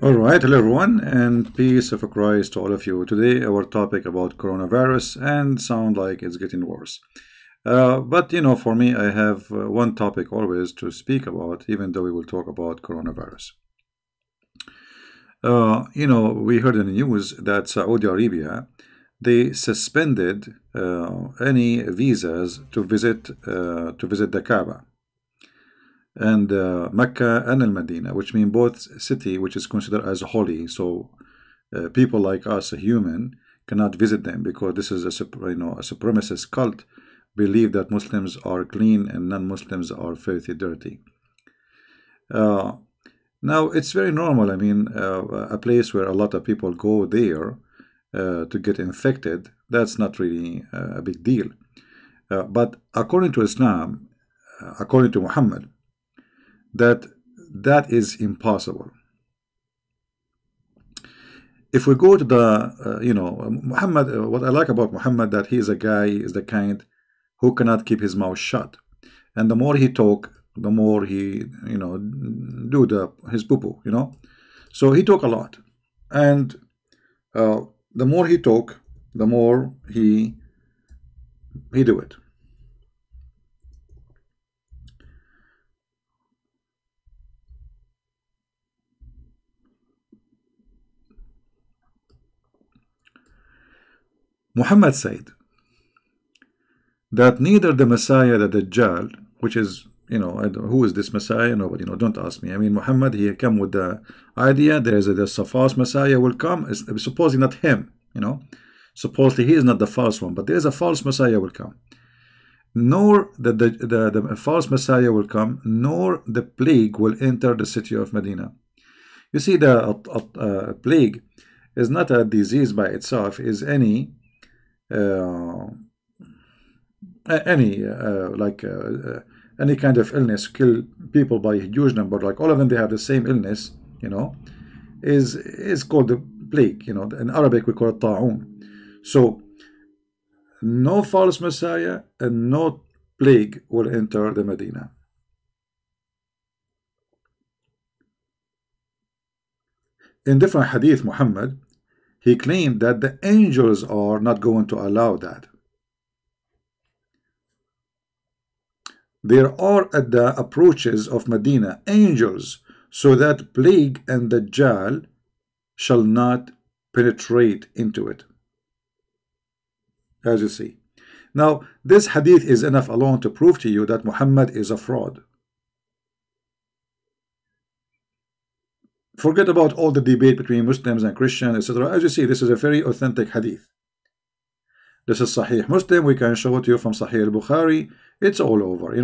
All right, hello everyone, and peace of Christ to all of you. Today, our topic about coronavirus, and sound like it's getting worse. But for me, I have one topic always to speak about, even though we will talk about coronavirus. We heard in the news that Saudi Arabia they suspended any visas to visit the Kaaba and Mecca and Al Medina, which mean both city which is considered as holy. So people like us, a human, cannot visit them because this is a supremacist cult. Believe that Muslims are clean and non-Muslims are filthy, dirty. Uh, Now it's very normal. I mean, a place where a lot of people go there to get infected. That's not really a big deal. But according to Islam, according to Muhammad, that that is impossible. If we go to the Muhammad, what I like about Muhammad that he is a guy, he is the kind who cannot keep his mouth shut, and the more he talk, the more he do his poo poo, so he talk a lot, and the more he talk, the more he do it. Muhammad said that neither the Messiah, the Dajjal, which is, who is this Messiah? Nobody, don't ask me. I mean, Muhammad, he come with the idea there's a false Messiah will come. It's supposedly not him, supposedly he is not the false one, but there's a false Messiah will come. Nor the false Messiah will come, nor the plague will enter the city of Medina. You see, the plague is not a disease by itself, is uh, any kind of illness kill people by a huge number, like all of them they have the same illness, is called the plague. In Arabic we call it ta'un. So no false Messiah and no plague will enter the Medina. In different hadith, Muhammad, he claimed that the angels are not going to allow that. There are at the approaches of Medina angels, so that plague and Dajjal shall not penetrate into it. As you see. Now, this hadith is enough alone to prove to you that Muhammad is a fraud. Forget about all the debate between Muslims and Christians, etc. As you see, this is a very authentic hadith. This is Sahih Muslim. We can show it to you from Sahih al-Bukhari. It's all over,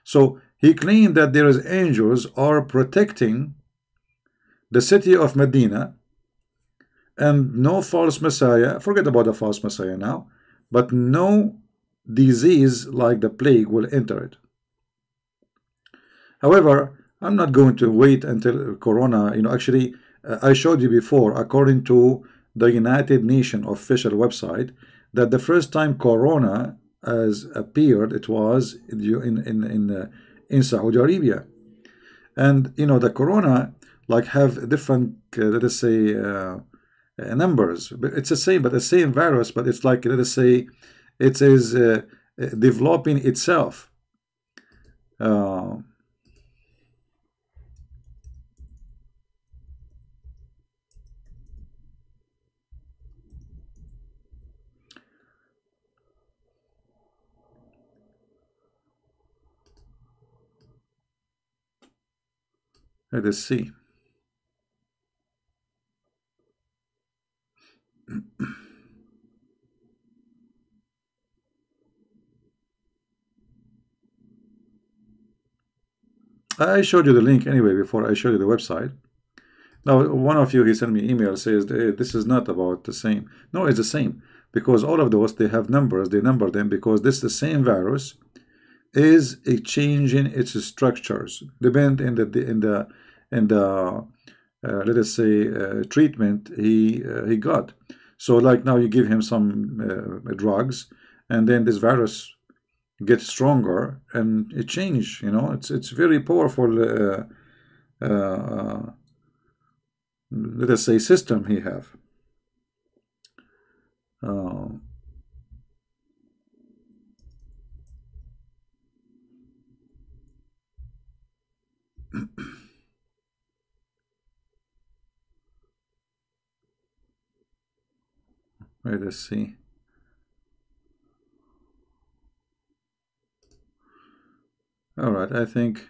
So he claimed that there is angels are protecting the city of Medina and no false Messiah. Forget about the false Messiah now. But no disease like the plague will enter it. However, I'm not going to wait until Corona. Actually, I showed you before, according to the United Nations official website, that the first time Corona has appeared, it was in Saudi Arabia, and the Corona like have different let us say numbers. But it's the same, but the same virus, but it's like, let us say, it is developing itself. Let us see. I showed you the link anyway before I showed you the website. Now, one of you, he sent me email, says this is not about the same. No, it's the same, because all of those, they have numbers, they number them, because this the same virus is a change in its structures, depend in the let us say treatment he got. So like now you give him some drugs, and then this virus gets stronger and it change. It's very powerful let us say, system he have. Uh, let us see. All right, I think.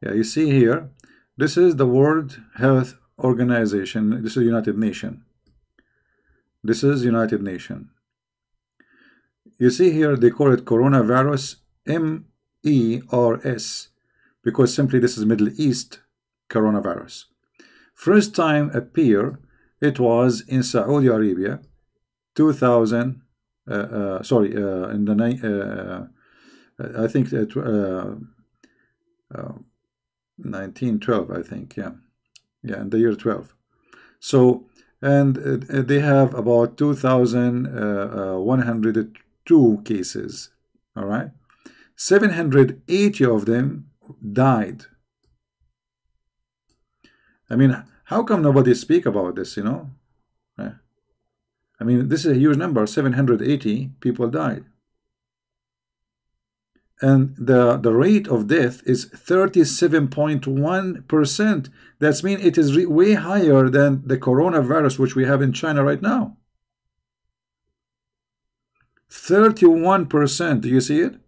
Yeah, you see here, this is the World Health Organization. This is United Nation. This is United Nation. You see here, they call it coronavirus, MERS, because simply this is Middle East coronavirus. First time appear, it was in Saudi Arabia, 2000. In the I think 1912. I think, yeah, in the year 12. So, and they have about 2,102 cases. All right, 780 of them died. I mean, how come nobody speak about this, you know? I mean, this is a huge number. 780 people died. And the rate of death is 37.1%. That's mean it is way higher than the coronavirus which we have in China right now. 31%. Do you see it?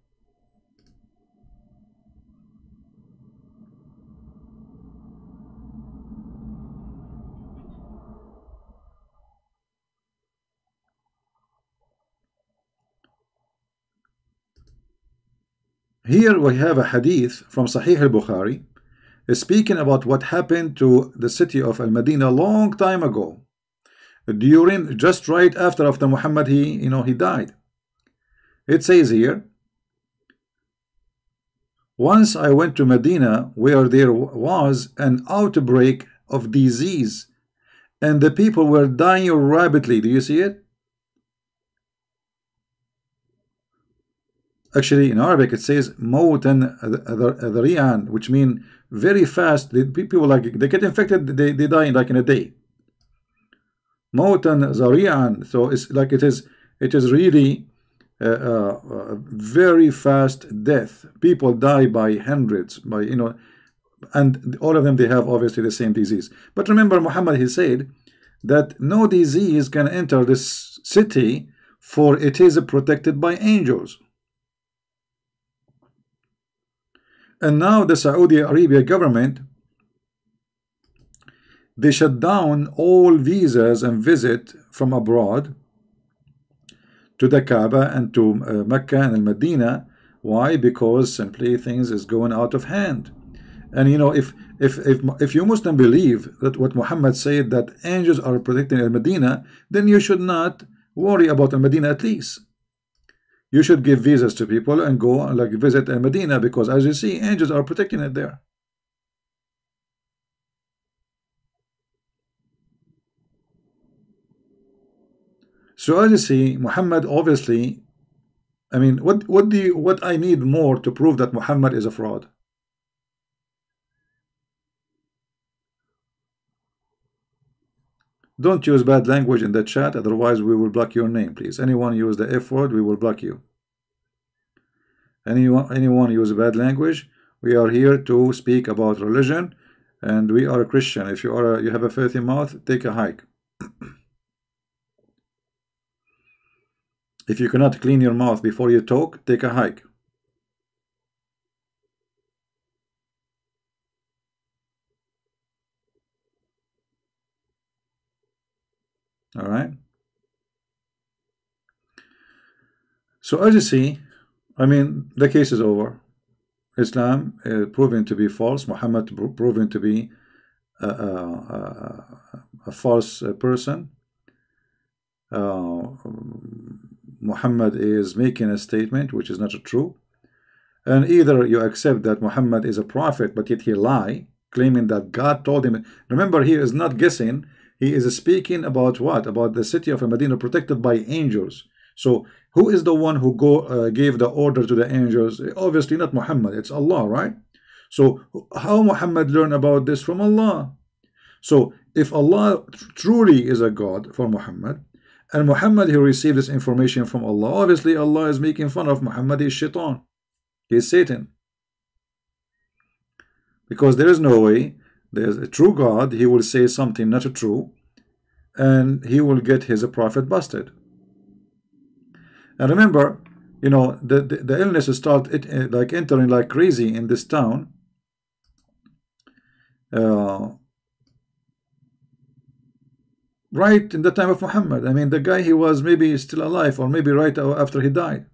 Here we have a hadith from Sahih al-Bukhari speaking about what happened to the city of Al-Madinah a long time ago, during, just right after Muhammad he died. It says here, once I went to Medina where there was an outbreak of disease and the people were dying rapidly. Do you see it? Actually, in Arabic it says mawtan dhari'an, which means very fast. The people, like, they get infected, they die like in a day. Mawtan dhari'an. So it's like it is really very fast death. People die by hundreds, by and all of them, they have obviously the same disease. But remember, Muhammad, he said that no disease can enter this city, for it is protected by angels. And now the Saudi Arabia government, they shut down all visas and visit from abroad to the Kaaba and to Mecca and Al-Madinah. Why? Because simply things is going out of hand. And if you Muslim believe that what Muhammad said, that angels are protecting Al-Madinah, then you should not worry about Al-Madinah. At least you should give visas to people and go like visit Al-Madinah, because as you see, angels are protecting it there. So as you see, Muhammad, obviously, I mean, what I need more to prove that Muhammad is a fraud? Don't use bad language in the chat, otherwise we will block your name, please. Anyone use the F word, we will block you. Anyone use bad language, we are here to speak about religion, and we are a Christian. If you have a filthy mouth, take a hike. If you cannot clean your mouth before you talk, take a hike. All right. So as you see, I mean, the case is over. Islam proven to be false. Muhammad proven to be a false person. Muhammad is making a statement which is not true. And either you accept that Muhammad is a prophet, but yet he lie, claiming that God told him. Remember, he is not guessing. He is speaking about what? About the city of Medina protected by angels. So who is the one who gave the order to the angels? Obviously not Muhammad, it's Allah, right? So how Muhammad learned about this? From Allah. So if Allah truly is a God for Muhammad, and Muhammad, he received this information from Allah, obviously Allah is making fun of Muhammad. He's shaitan, he's Satan, because there is no way there's a true God, he will say something not true, and he will get his prophet busted. And remember, you know, the illness start like entering like crazy in this town. Right in the time of Muhammad. I mean, the guy, he was maybe still alive, or maybe right after he died.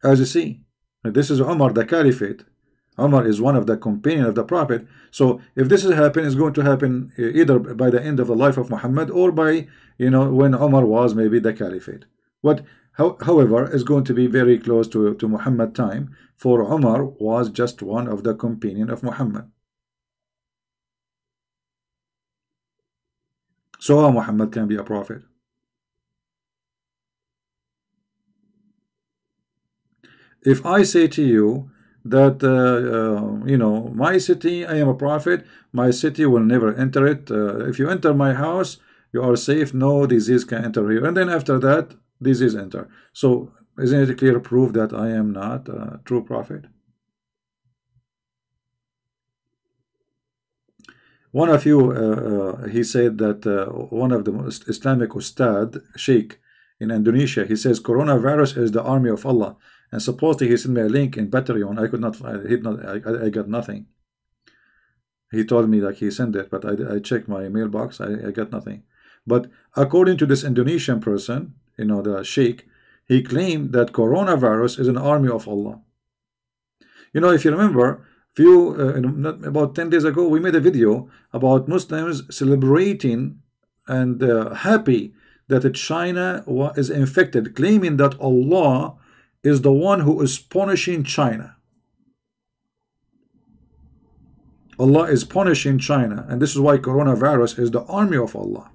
As you see, this is Umar, the caliphate. Umar is one of the companions of the Prophet. So if this is happening, it's going to happen either by the end of the life of Muhammad, or by, you know, when Umar was maybe the caliphate. However, is going to be very close to Muhammad time, for Umar was just one of the companions of Muhammad. So how Muhammad can be a prophet? If I say to you that you know, my city, I am a prophet, my city will never enter it. If you enter my house, you are safe, no disease can enter here. And then after that, disease enter. So isn't it a clear proof that I am not a true prophet? One of you, he said that one of the most Islamic Ustad, Sheikh in Indonesia, he says coronavirus is the army of Allah. And supposedly he sent me a link in Patreon. I could not, I got nothing. He told me like he sent it, but I checked my mailbox, I got nothing. But according to this Indonesian person, you know, the Sheikh, he claimed that coronavirus is an army of Allah. You know, if you remember, about 10 days ago, we made a video about Muslims celebrating and happy that China is infected, claiming that Allah is the one who is punishing China. Allah is punishing China, and this is why coronavirus is the army of Allah.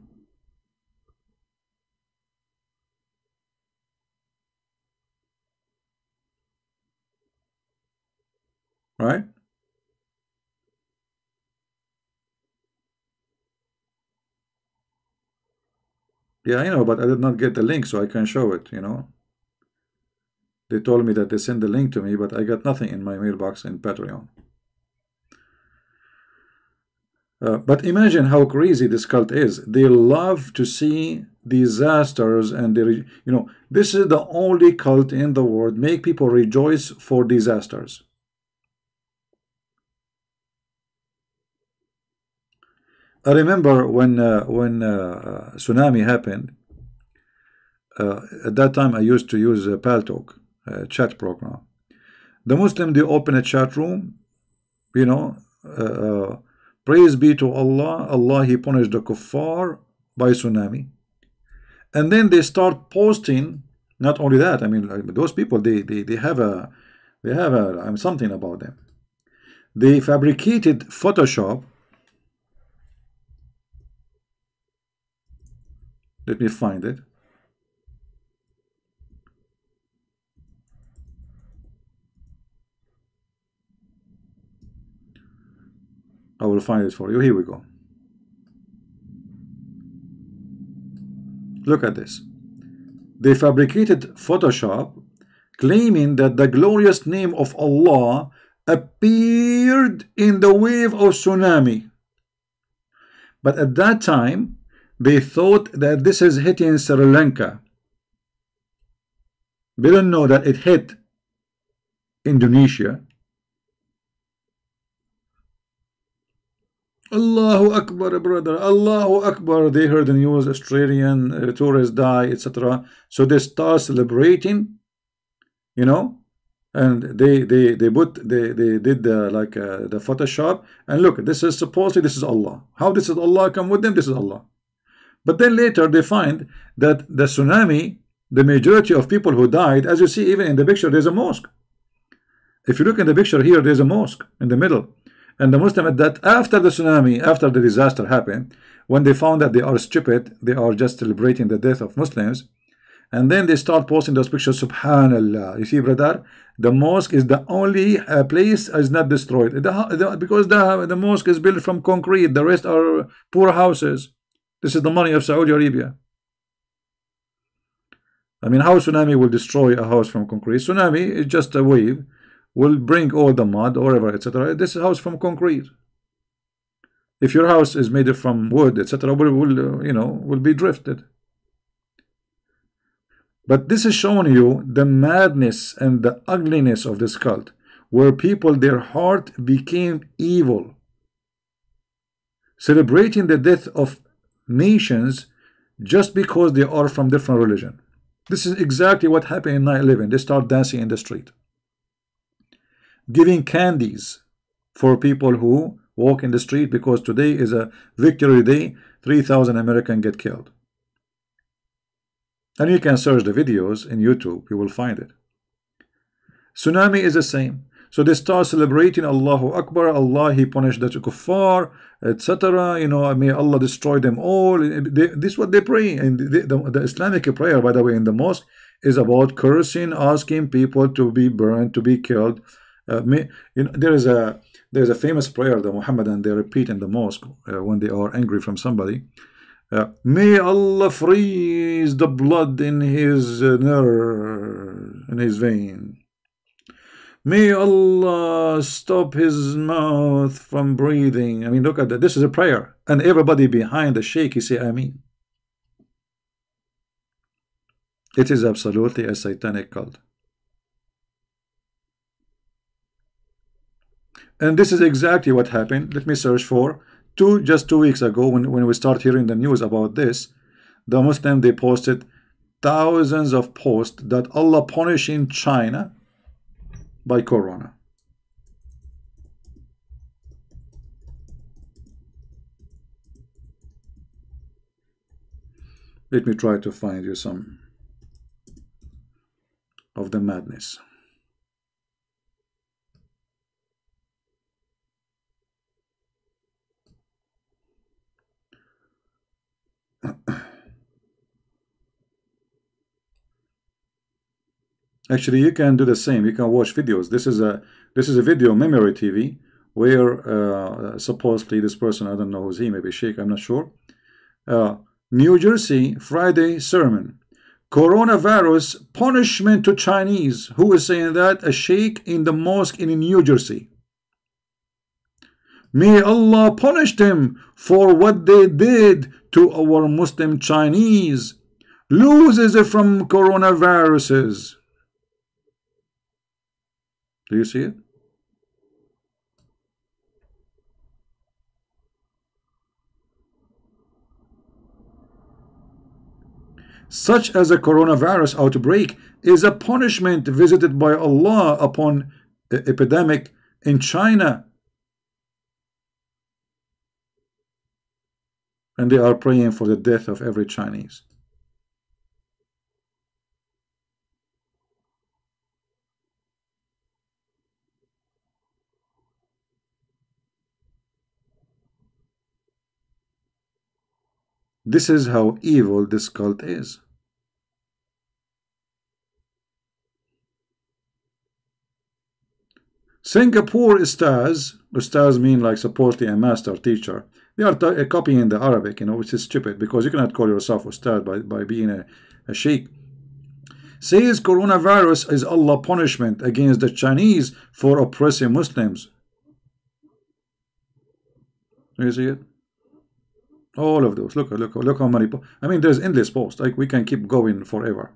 Right? Yeah, I know, but I did not get the link, so I can show it, you know. They told me that they sent the link to me, but I got nothing in my mailbox in Patreon. But imagine how crazy this cult is. They love to see disasters, and they, you know, this is the only cult in the world make people rejoice for disasters. I remember when tsunami happened. At that time, I used to use Paltalk, chat program. The Muslim, they open a chat room, you know, praise be to Allah, Allah, he punished the kuffar by tsunami. And then they start posting. Not only that, I mean, like, those people, they have something about them. They fabricated Photoshop. Let me find it. I will find it for you. Here we go. Look at this. They fabricated Photoshop, claiming that the glorious name of Allah appeared in the wave of tsunami. But at that time, they thought that this is hitting Sri Lanka. They don't know that it hit Indonesia. Allahu Akbar, brother, Allahu Akbar. They heard the news, Australian tourists die, etc. So they start celebrating, you know, and they did the Photoshop, and look, this is supposedly, this is Allah. How this is Allah come with them? This is Allah. But then later they find that the tsunami, the majority of people who died, as you see even in the picture, there's a mosque. If you look in the picture here, there's a mosque in the middle. And the Muslim, that after the tsunami, after the disaster happened, when they found that they are stupid, they are just celebrating the death of Muslims, and then they start posting those pictures. Subhanallah. You see, brother, the mosque is the only place is not destroyed. Because the mosque is built from concrete. The rest are poor houses. This is the money of Saudi Arabia. I mean, how tsunami will destroy a house from concrete? Tsunami is just a wave, will bring all the mud, whatever, etc. This is a house from concrete. If your house is made from wood, etc., will be drifted. But this is showing you the madness and the ugliness of this cult, where people, their heart became evil, celebrating the death of nations just because they are from different religion. This is exactly what happened in 9/11. They start dancing in the street, giving candies for people who walk in the street, because today is a victory day. 3,000 Americans get killed. And you can search the videos in YouTube, you will find it. Tsunami is the same. So they start celebrating Allahu Akbar, Allah, He punished the kuffar, etc. May Allah destroy them all. This is what they pray. And the Islamic prayer, by the way, in the mosque is about cursing, asking people to be burned, to be killed. There's a famous prayer that Muhammadan they repeat in the mosque when they are angry from somebody. May Allah freeze the blood in his nerve, in his vein. May Allah stop his mouth from breathing. I mean, look at that. This is a prayer. And everybody behind the sheikh, he say, Ameen. It is absolutely a satanic cult. And this is exactly what happened. Let me search for just 2 weeks ago, when we start hearing the news about this, the Muslim, they posted thousands of posts that Allah punishing China by corona. Let me try to find you some of the madness. Actually, you can do the same. You can watch videos. This is a video memory TV where supposedly this person, I don't know who's he, maybe Sheikh, I'm not sure. New Jersey Friday sermon. Coronavirus punishment to Chinese. Who is saying that? A sheikh in the mosque in New Jersey. May Allah punish them for what they did to our Muslim Chinese. Loses from coronaviruses. Do you see it? Such as a coronavirus outbreak is a punishment visited by Allah upon the epidemic in China. And they are praying for the death of every Chinese. This is how evil this cult is. Singapore ustaz mean like supposedly a master teacher. They are copying the Arabic, which is stupid, because you cannot call yourself ustad by being a sheikh. Says coronavirus is Allah punishment against the Chinese for oppressing Muslims. Do you see it? All of those. Look how many. I mean, there's endless posts. Like, we can keep going forever.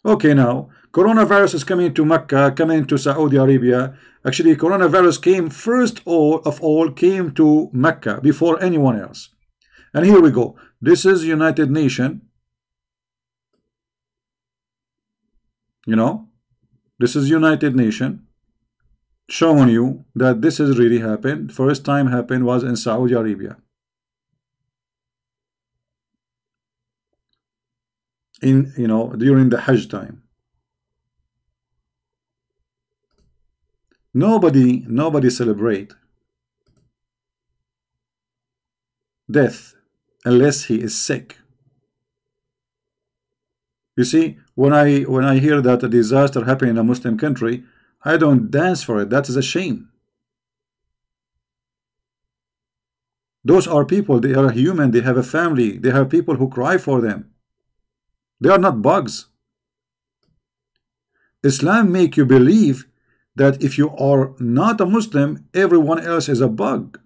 Okay, now coronavirus is coming to Mecca, coming to Saudi Arabia. Actually, coronavirus came first of all came to Mecca before anyone else. And here we go. This is United Nation. This is United Nation showing you that this has really happened. First time happened was in Saudi Arabia. During the Hajj time. Nobody celebrate death unless he is sick. You see, when I hear that a disaster happened in a Muslim country, I don't dance for it. That is a shame. Those are people, they are human, they have a family, they have people who cry for them. They are not bugs. Islam make you believe that if you are not a Muslim, everyone else is a bug.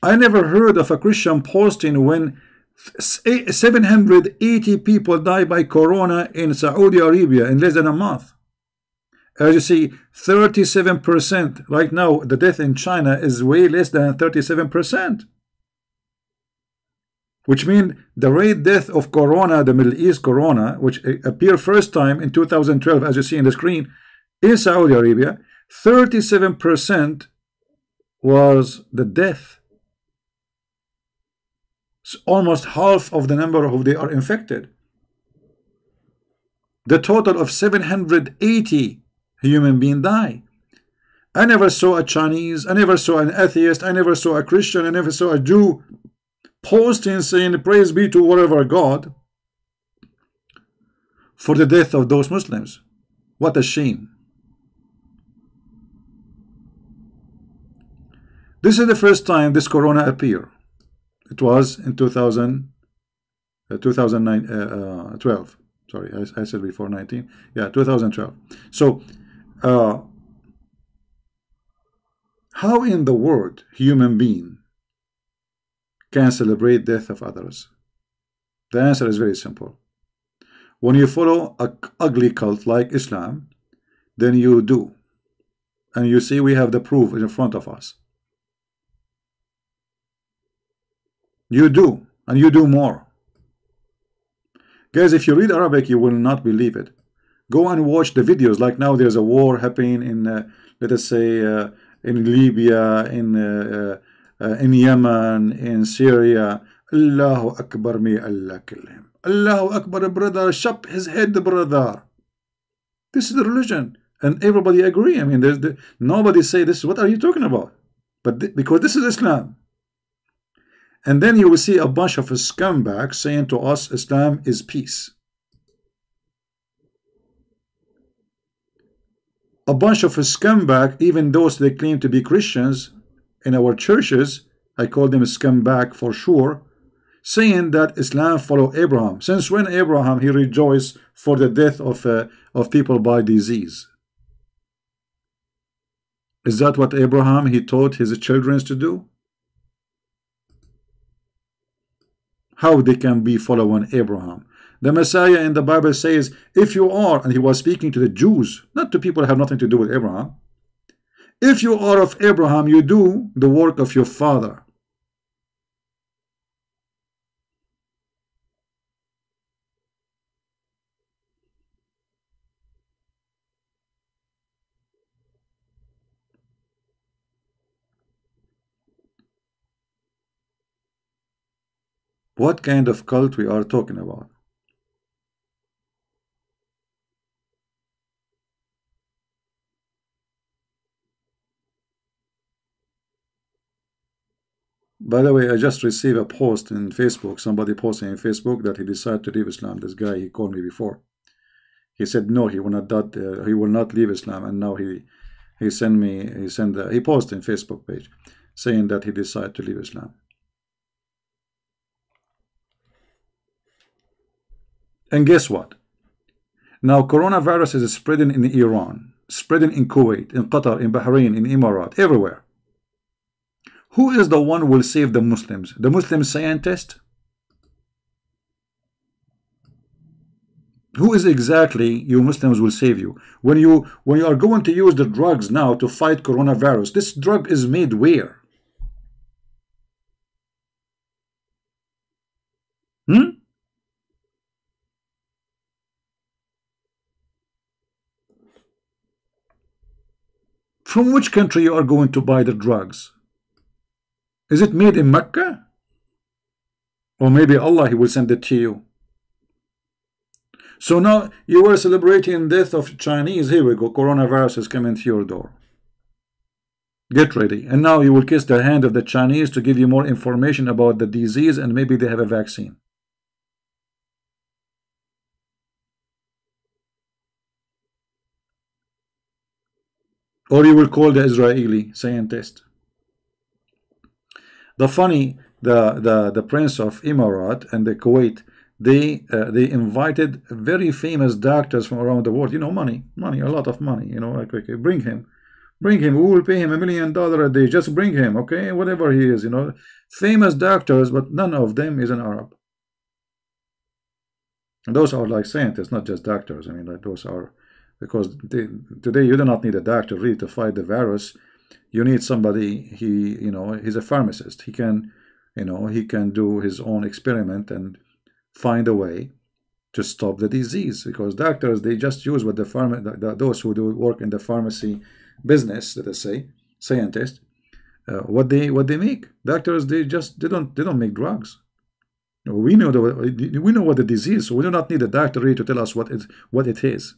I never heard of a Christian posting when 780 people die by corona in Saudi Arabia in less than a month. As you see, 37%. Right now, the death in China is way less than 37%. Which means the rate death of corona, the Middle East corona, which appeared first time in 2012, as you see in the screen, in Saudi Arabia, 37% was the death. It's almost half of the number of they are infected. The total of 780 human beings die. I never saw a Chinese, I never saw an atheist, I never saw a Christian, I never saw a Jew posting saying praise be to whatever God for the death of those Muslims. What a shame. This is the first time this corona appeared. It was in 2012. Sorry, I said before 19. Yeah, 2012. So how in the world human being can celebrate death of others? The answer is very simple. When you follow an ugly cult like Islam, then you do. And you see we have the proof in front of us. You do, and you do more. Guys, if you read Arabic, you will not believe it. Go and watch the videos. Like now there's a war happening in, let us say, in Libya, in Yemen, in Syria. Allahu Akbar, may Allah kill him. Allahu Akbar, brother, chop his head, brother. This is the religion, and everybody agree. I mean, nobody say this. What are you talking about? But because this is Islam. And then you will see a bunch of scumbags saying to us, Islam is peace. A bunch of scumbags, even those they claim to be Christians in our churches, I call them scumbag for sure, saying that Islam follow Abraham. Since when Abraham, he rejoiced for the death of people by disease? Is that what Abraham, he taught his children to do? How they can be following Abraham? The Messiah in the Bible says, if you are, and he was speaking to the Jews, not to people who have nothing to do with Abraham. If you are of Abraham, you do the work of your father. What kind of cult we are talking about? By the way, I just received a post in Facebook, somebody posting in Facebook that he decided to leave Islam. This guy, he called me before. He said no, he will not leave Islam, and now he posted in Facebook page saying that he decided to leave Islam. And guess what? Now coronavirus is spreading in Iran, spreading in Kuwait, in Qatar, in Bahrain, in Emirates, everywhere. Who is the one who will save the Muslims? The Muslim scientist? Who is exactly you Muslims will save you? When you are going to use the drugs now to fight coronavirus, this drug is made where? From which country you are going to buy the drugs? Is it made in Mecca? Or maybe Allah, he will send it to you. So now you were celebrating death of Chinese. Here we go. Coronavirus is coming to your door. Get ready. And now you will kiss the hand of the Chinese to give you more information about the disease, and maybe they have a vaccine. Or you will call the Israeli scientist. The funny, the prince of Emirat and the Kuwait, they invited very famous doctors from around the world. You know, money, a lot of money. You know, like, okay, bring him. We will pay him $1 million a day. Just bring him, okay, whatever he is. You know, famous doctors, but none of them is an Arab. And those are like scientists, not just doctors. I mean, like those are, because today you do not need a doctor really to fight the virus. You need somebody, you know, he's a pharmacist. He can, you know, he can do his own experiment and find a way to stop the disease. Because doctors, they just use what those who do work in the pharmacy business, let us say, scientists, what they make. Doctors, they don't make drugs. We know what the disease is, so we do not need a doctor really to tell us what it is.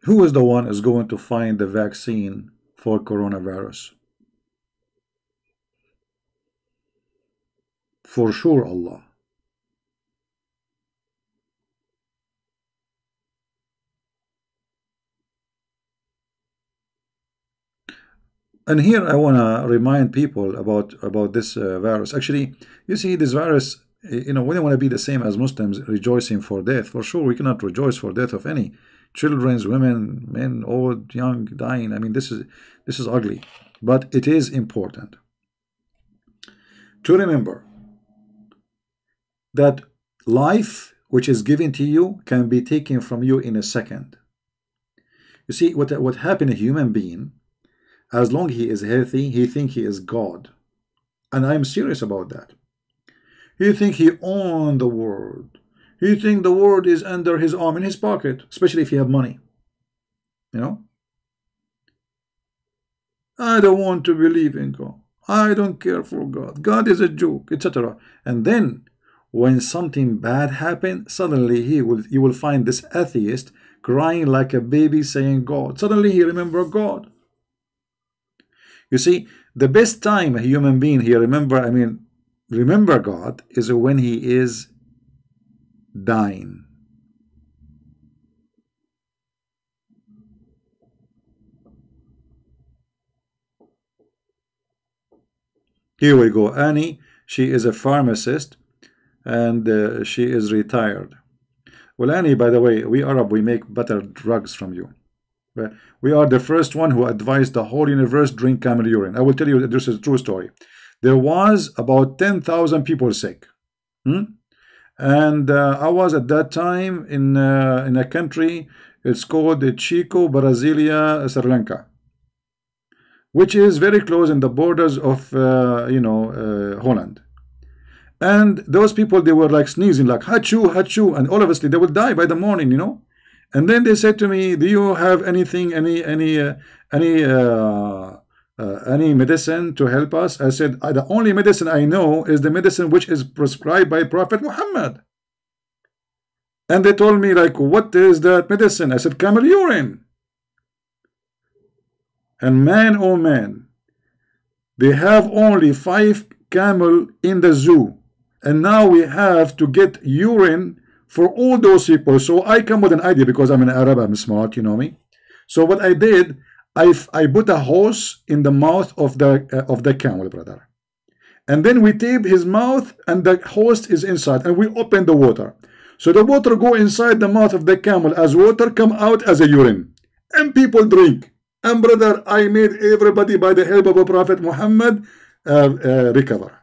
Who is the one is going to find the vaccine for coronavirus? For sure, Allah. And here I want to remind people about this virus. Actually, you see, this virus, you know, we don't want to be the same as Muslims rejoicing for death. For sure, we cannot rejoice for death of any children, women, men, old, young, dying. I mean, this is ugly, but it is important to remember that life which is given to you can be taken from you in a second. You see, what happened to a human being, as long as he is healthy, he thinks he is God. And I'm serious about that. He thinks he owns the world. He thinks the world is under his arm, in his pocket, especially if you have money. You know? I don't want to believe in God. I don't care for God. God is a joke, etc. And then, when something bad happens, suddenly you will find this atheist crying like a baby saying God. Suddenly he remembers God. You see, the best time a human being remember God is when he is dying. Here we go. Annie, she is a pharmacist and she is retired. Well, Annie, by the way, we Arab, we make better drugs from you. We are the first one who advised the whole universe drink camel urine. I will tell you that this is a true story. There was about 10,000 people sick. And I was at that time in a country, it's called Chico, Brasilia, Sri Lanka, which is very close in the borders of, Holland. And those people, they were like sneezing, like hachu, hachu, and all of us, they will die by the morning, you know. And then they said to me, do you have anything, any medicine to help us? I said, the only medicine I know is the medicine which is prescribed by Prophet Muhammad. And they told me, like, what is that medicine? I said, camel urine. And man, oh man, they have only 5 camel in the zoo. And now we have to get urine for all those people. So I come with an idea, because I'm an Arab, I'm smart, you know me. So what I did, I put a hose in the mouth of the camel, brother. And then we tape his mouth, and the hose is inside, and we open the water. So the water go inside the mouth of the camel as water, come out as a urine. And people drink. And brother, I made everybody, by the help of a Prophet Muhammad, recover.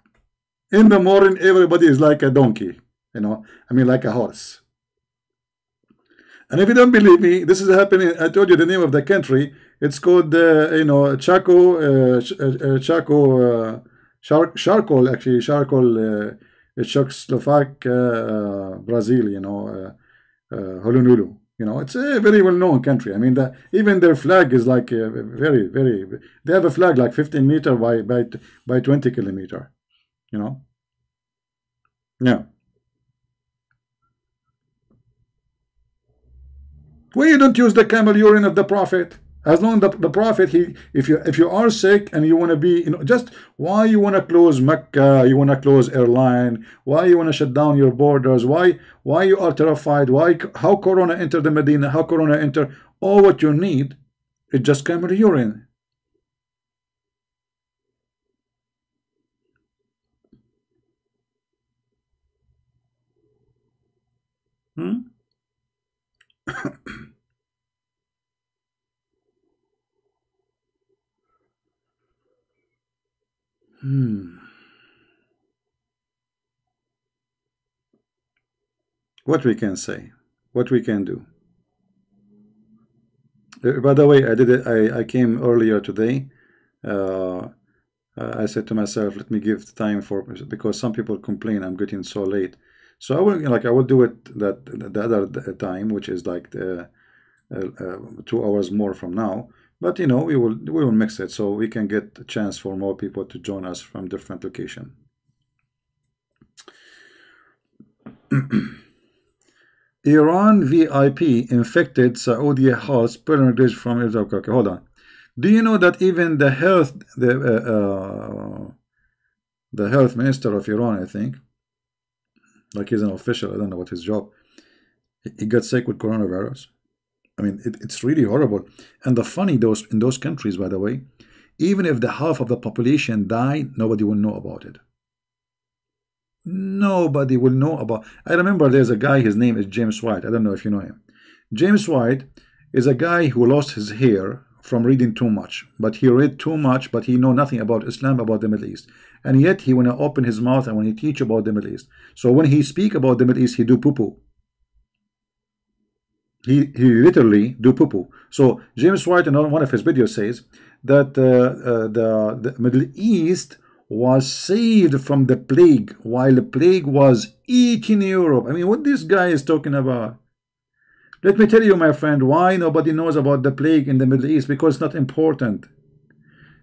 In the morning, everybody is like a donkey, you know, like a horse. And if you don't believe me, this is happening. I told you the name of the country. It's called, Chaco, charcoal, actually, charcoal, Czechoslovak, Brazil, you know, Honolulu. You know, it's a very well-known country. I mean, even their flag is like very, very. They have a flag like 15 meter by 20 kilometer. You know. Yeah. Why you don't use the camel urine of the prophet? As long as the prophet, he, if you are sick and you want to be, just why you want to close Mecca, you want to close airline, why you want to shut down your borders, why you are terrified, why, how Corona entered the Medina, how Corona entered, all what you need is just camel urine. Hmm? Hmm. What we can say, what we can do. By the way, I did it. I came earlier today. Uh, I said to myself, let me give time for, because some people complain I'm getting so late. So I will do it that the other time, which is like 2 hours more from now. But we will mix it so we can get a chance for more people to join us from different location. Iran VIP infected Saudi house pilgrimage from Israel. Okay, hold on. Do you know that even the health minister of Iran, I think, like he's an official, I don't know what his job, he got sick with coronavirus. I mean, it's really horrible. And the funny, those in those countries, by the way, even if the half of the population die, nobody will know about it. Nobody will know about. I remember there's a guy, his name is James White. I don't know if you know him. James White is a guy who lost his hair from reading too much. But he read too much, but he know nothing about Islam, about the Middle East. And yet he want to open his mouth and when he teach about the Middle East. So when he speak about the Middle East, he do poo-poo. He literally do poo-poo. So James White in one of his videos says that the Middle East was saved from the plague while the plague was eating Europe. I mean, what this guy is talking about? Let me tell you, my friend, why nobody knows about the plague in the Middle East, because it's not important.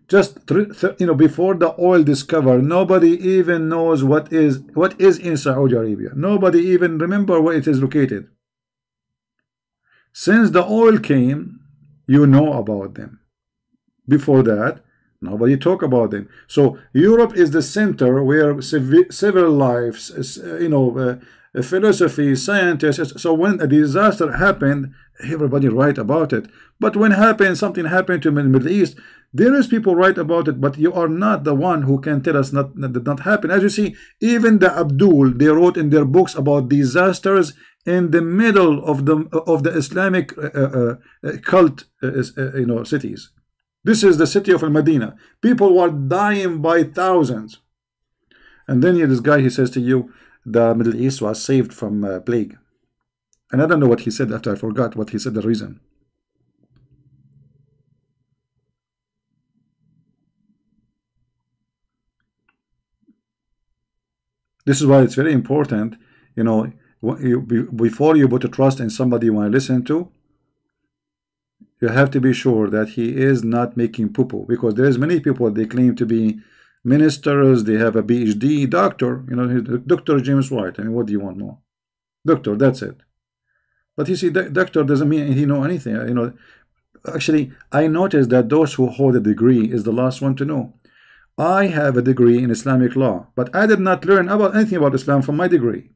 Just before the oil discovery, nobody even knows what is in Saudi Arabia. Nobody even remember where it is located. Since the oil came, you know about them. Before that, nobody talk about them. So Europe is the center where civil lives, philosophy, scientists. So when a disaster happened, everybody write about it. But when something happened to the Middle East, there is people write about it, but you are not the one who can tell us that did not happen. As you see, even the Abdul, they wrote in their books about disasters in the middle of the Islamic cult, cities. This is the city of Al-Medina. People were dying by thousands. And then this guy, he says to you, the Middle East was saved from plague. And I don't know what he said after, I forgot what he said, the reason. This is why it's very important, before you put a trust in somebody you want to listen to, you have to be sure that he is not making poo-poo, because there's many people, they claim to be ministers, they have a PhD, doctor, Dr. James White. I mean, what do you want more? Doctor, that's it. But you see, doctor doesn't mean he know anything. Actually, I noticed that those who hold a degree is the last one to know. I have a degree in Islamic law, but I did not learn about anything about Islam from my degree.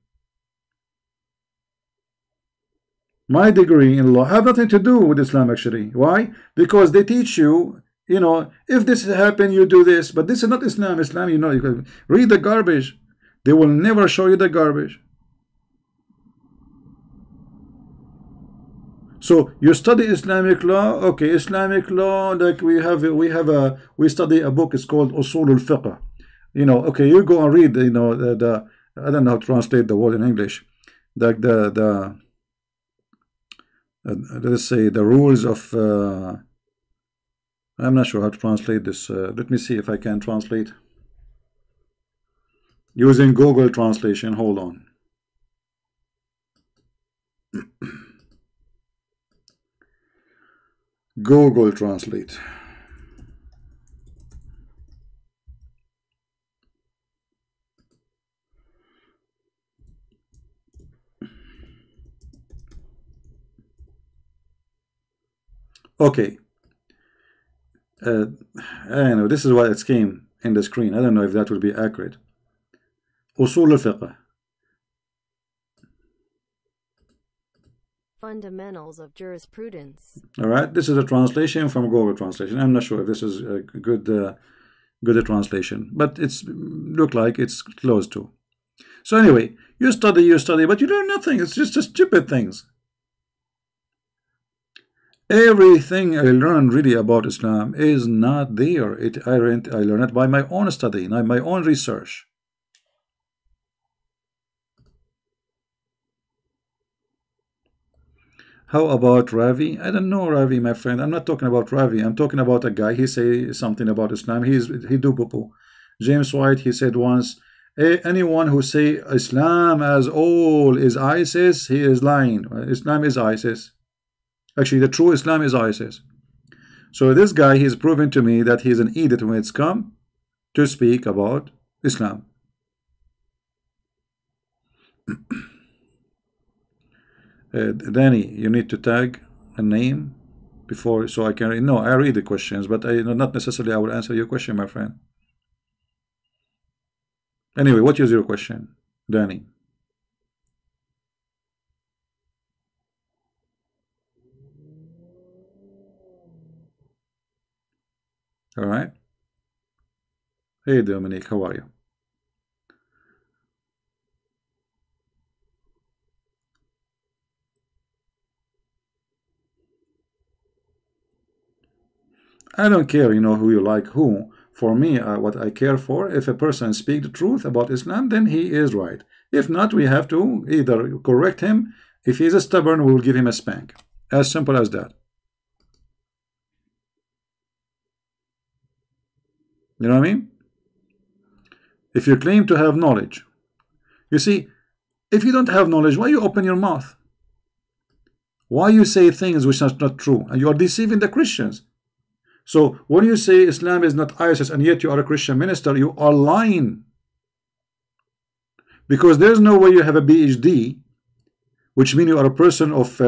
My degree in law have nothing to do with Islam, actually. Why? Because they teach you, if this happen, you do this. But this is not Islam. Islam, you can read the garbage. They will never show you the garbage. So you study Islamic law. Okay, Islamic law, like we study a book. It's called Usul al-Fiqh. Okay, you go and read. The I don't know how to translate the word in English. Like let's say the rules of. I'm not sure how to translate this. Let me see if I can translate using Google translation. Hold on. Google Translate. Okay. Uh, I know this is what it came in the screen. I don't know if that will be accurate. أصول الفقه. Fundamentals of jurisprudence. All right. This is a translation from Google Translation. I'm not sure if this is a good translation, but it's look like it's close to. So anyway, you study, but you learn nothing. It's just stupid things. Everything I learned really about Islam is not there. I learned it by my own study, my own research. How about Ravi? I don't know Ravi, my friend. I'm not talking about Ravi. I'm talking about a guy. He say something about Islam. He do poo-poo. James White, he said once, anyone who say Islam as all is ISIS, he is lying. Islam is ISIS. Actually, the true Islam is ISIS. So this guy, he's proven to me that he's an idiot when it's come to speak about Islam. Danny, you need to tag a name before, so I can read. No, I read the questions, but not necessarily I will answer your question, my friend. Anyway, what is your question, Danny? All right. Hey, Dominique, how are you? I don't care, who you like who. For me, what I care for, if a person speaks the truth about Islam, then he is right. If not, we have to either correct him. If he's stubborn, we will give him a spank. As simple as that. You know what I mean? If you claim to have knowledge, you see, if you don't have knowledge, why you open your mouth? Why you say things which are not true? And you are deceiving the Christians. So when you say Islam is not ISIS and yet you are a Christian minister, you are lying. Because there's no way you have a PhD, which means you are a person of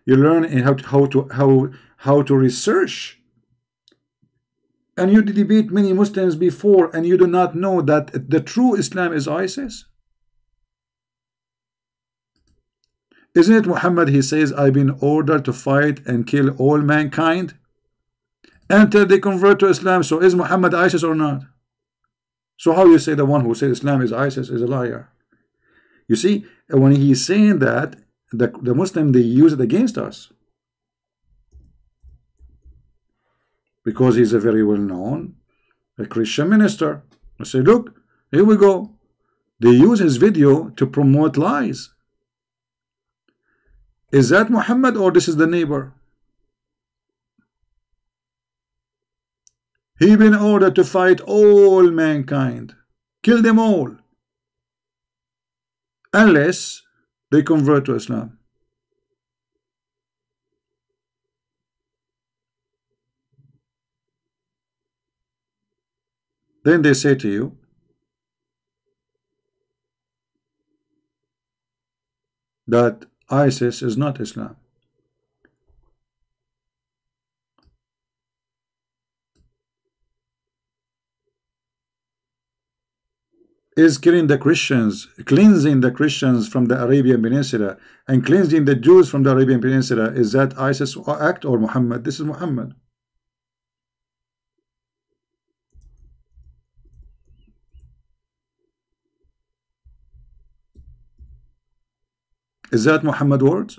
you learn in how to research. And you debate many Muslims before, and you do not know that the true Islam is ISIS. Isn't it Muhammad? He says, I've been ordered to fight and kill all mankind until they convert to Islam. So is Muhammad ISIS or not? So how you say the one who says Islam is ISIS is a liar? You see, when he's saying that, the Muslim, they use it against us. Because he's a very well-known Christian minister. I say, look, here we go. They use his video to promote lies. Is that Muhammad or this is the neighbor? He been ordered to fight all mankind, kill them all, unless they convert to Islam. Then they say to you that ISIS is not Islam. Is killing the Christians, cleansing the Christians from the Arabian Peninsula and cleansing the Jews from the Arabian Peninsula, is that ISIS act or Muhammad? This is Muhammad. Is that Muhammad words?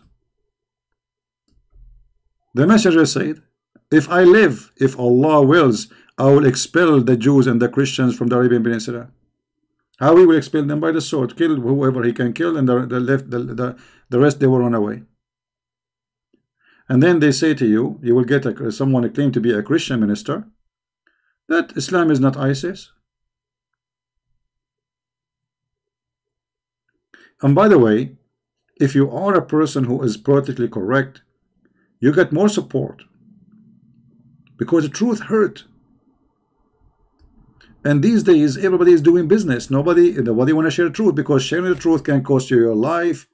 The messenger said, if I live, if Allah wills, I will expel the Jews and the Christians from the Arabian Peninsula. How he will expel them? By the sword. Kill whoever he can kill, and the rest they will run away. And then they say to you, you will get someone claim to be a Christian minister, that Islam is not ISIS. And by the way, if you are a person who is politically correct, you get more support because the truth hurt. And these days, everybody is doing business. Nobody want to share the truth, because sharing the truth can cost you your life.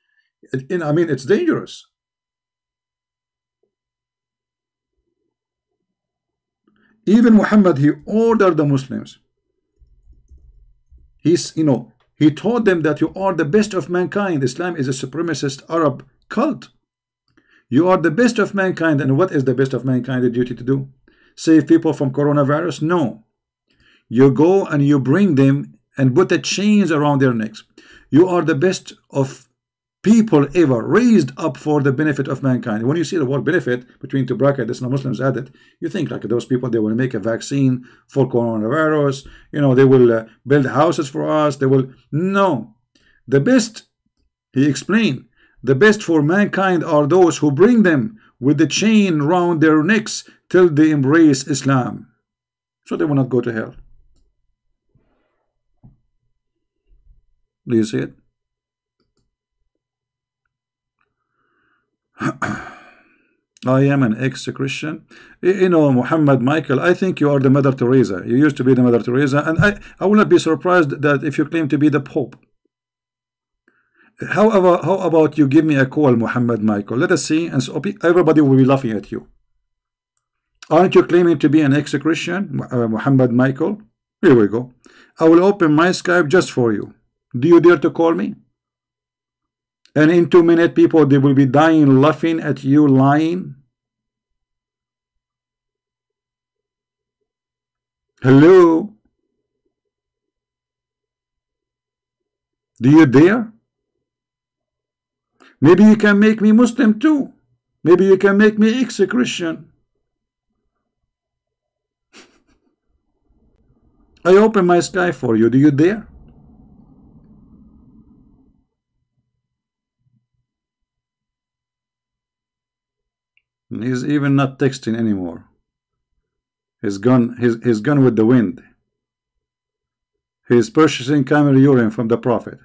I mean, it's dangerous. Even Muhammad, he ordered the Muslims. He told them that you are the best of mankind. Islam is a supremacist Arab cult. You are the best of mankind. And what is the best of mankind the duty to do? Save people from coronavirus? No. You go and you bring them and put the chains around their necks. You are the best of people ever, raised up for the benefit of mankind. When you see the word benefit between two brackets, Muslims added, you think like those people, they will make a vaccine for coronavirus, they will build houses for us, they will. No. The best, he explained, the best for mankind are those who bring them with the chain round their necks till they embrace Islam, so they will not go to hell. Do you see it? I am an ex-Christian. Muhammad Michael, I think you are the Mother Teresa. You used to be the Mother Teresa, and I will not be surprised that if you claim to be the Pope. However, how about you give me a call, Muhammad Michael? Let us see, and so everybody will be laughing at you. Aren't you claiming to be an ex-Christian, Muhammad Michael? Here we go. I will open my Skype just for you. Do you dare to call me? And in 2 minutes, people, they will be dying laughing at you lying. Hello? Do you dare? Maybe you can make me Muslim too. Maybe you can make me ex-Christian. I open my Skype for you. Do you dare? He's even not texting anymore. He's gone with the wind. He's purchasing camel urine from the Prophet.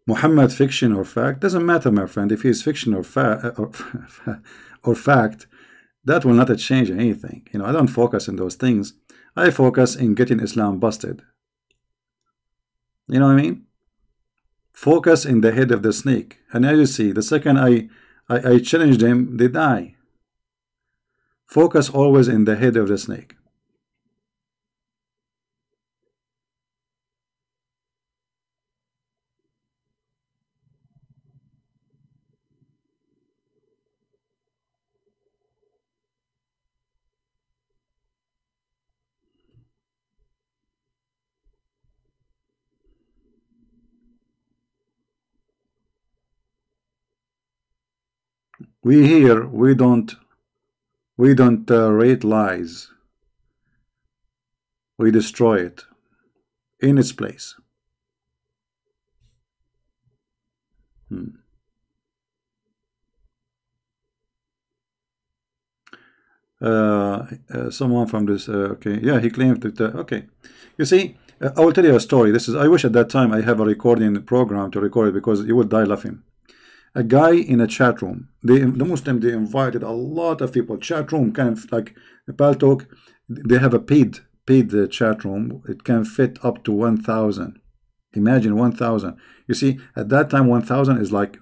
Muhammad, fiction or fact? Doesn't matter, my friend. If he's fiction or fact, that will not change anything. I don't focus on those things. I focus in getting Islam busted. You know what I mean? Focus in the head of the snake. And as you see, the second I challenge them, they die. Focus always in the head of the snake. We here, we don't rate lies. We destroy it in its place. Someone from this, okay, yeah, he claimed that, okay. You see, I will tell you a story. I wish at that time I have a recording program to record it, because you would die laughing. A guy in a chat room, the Muslim, they invited a lot of people. Chat room, kind of like a Paltalk, they have a paid chat room. It can fit up to 1,000. Imagine 1,000. You see, at that time 1,000 is like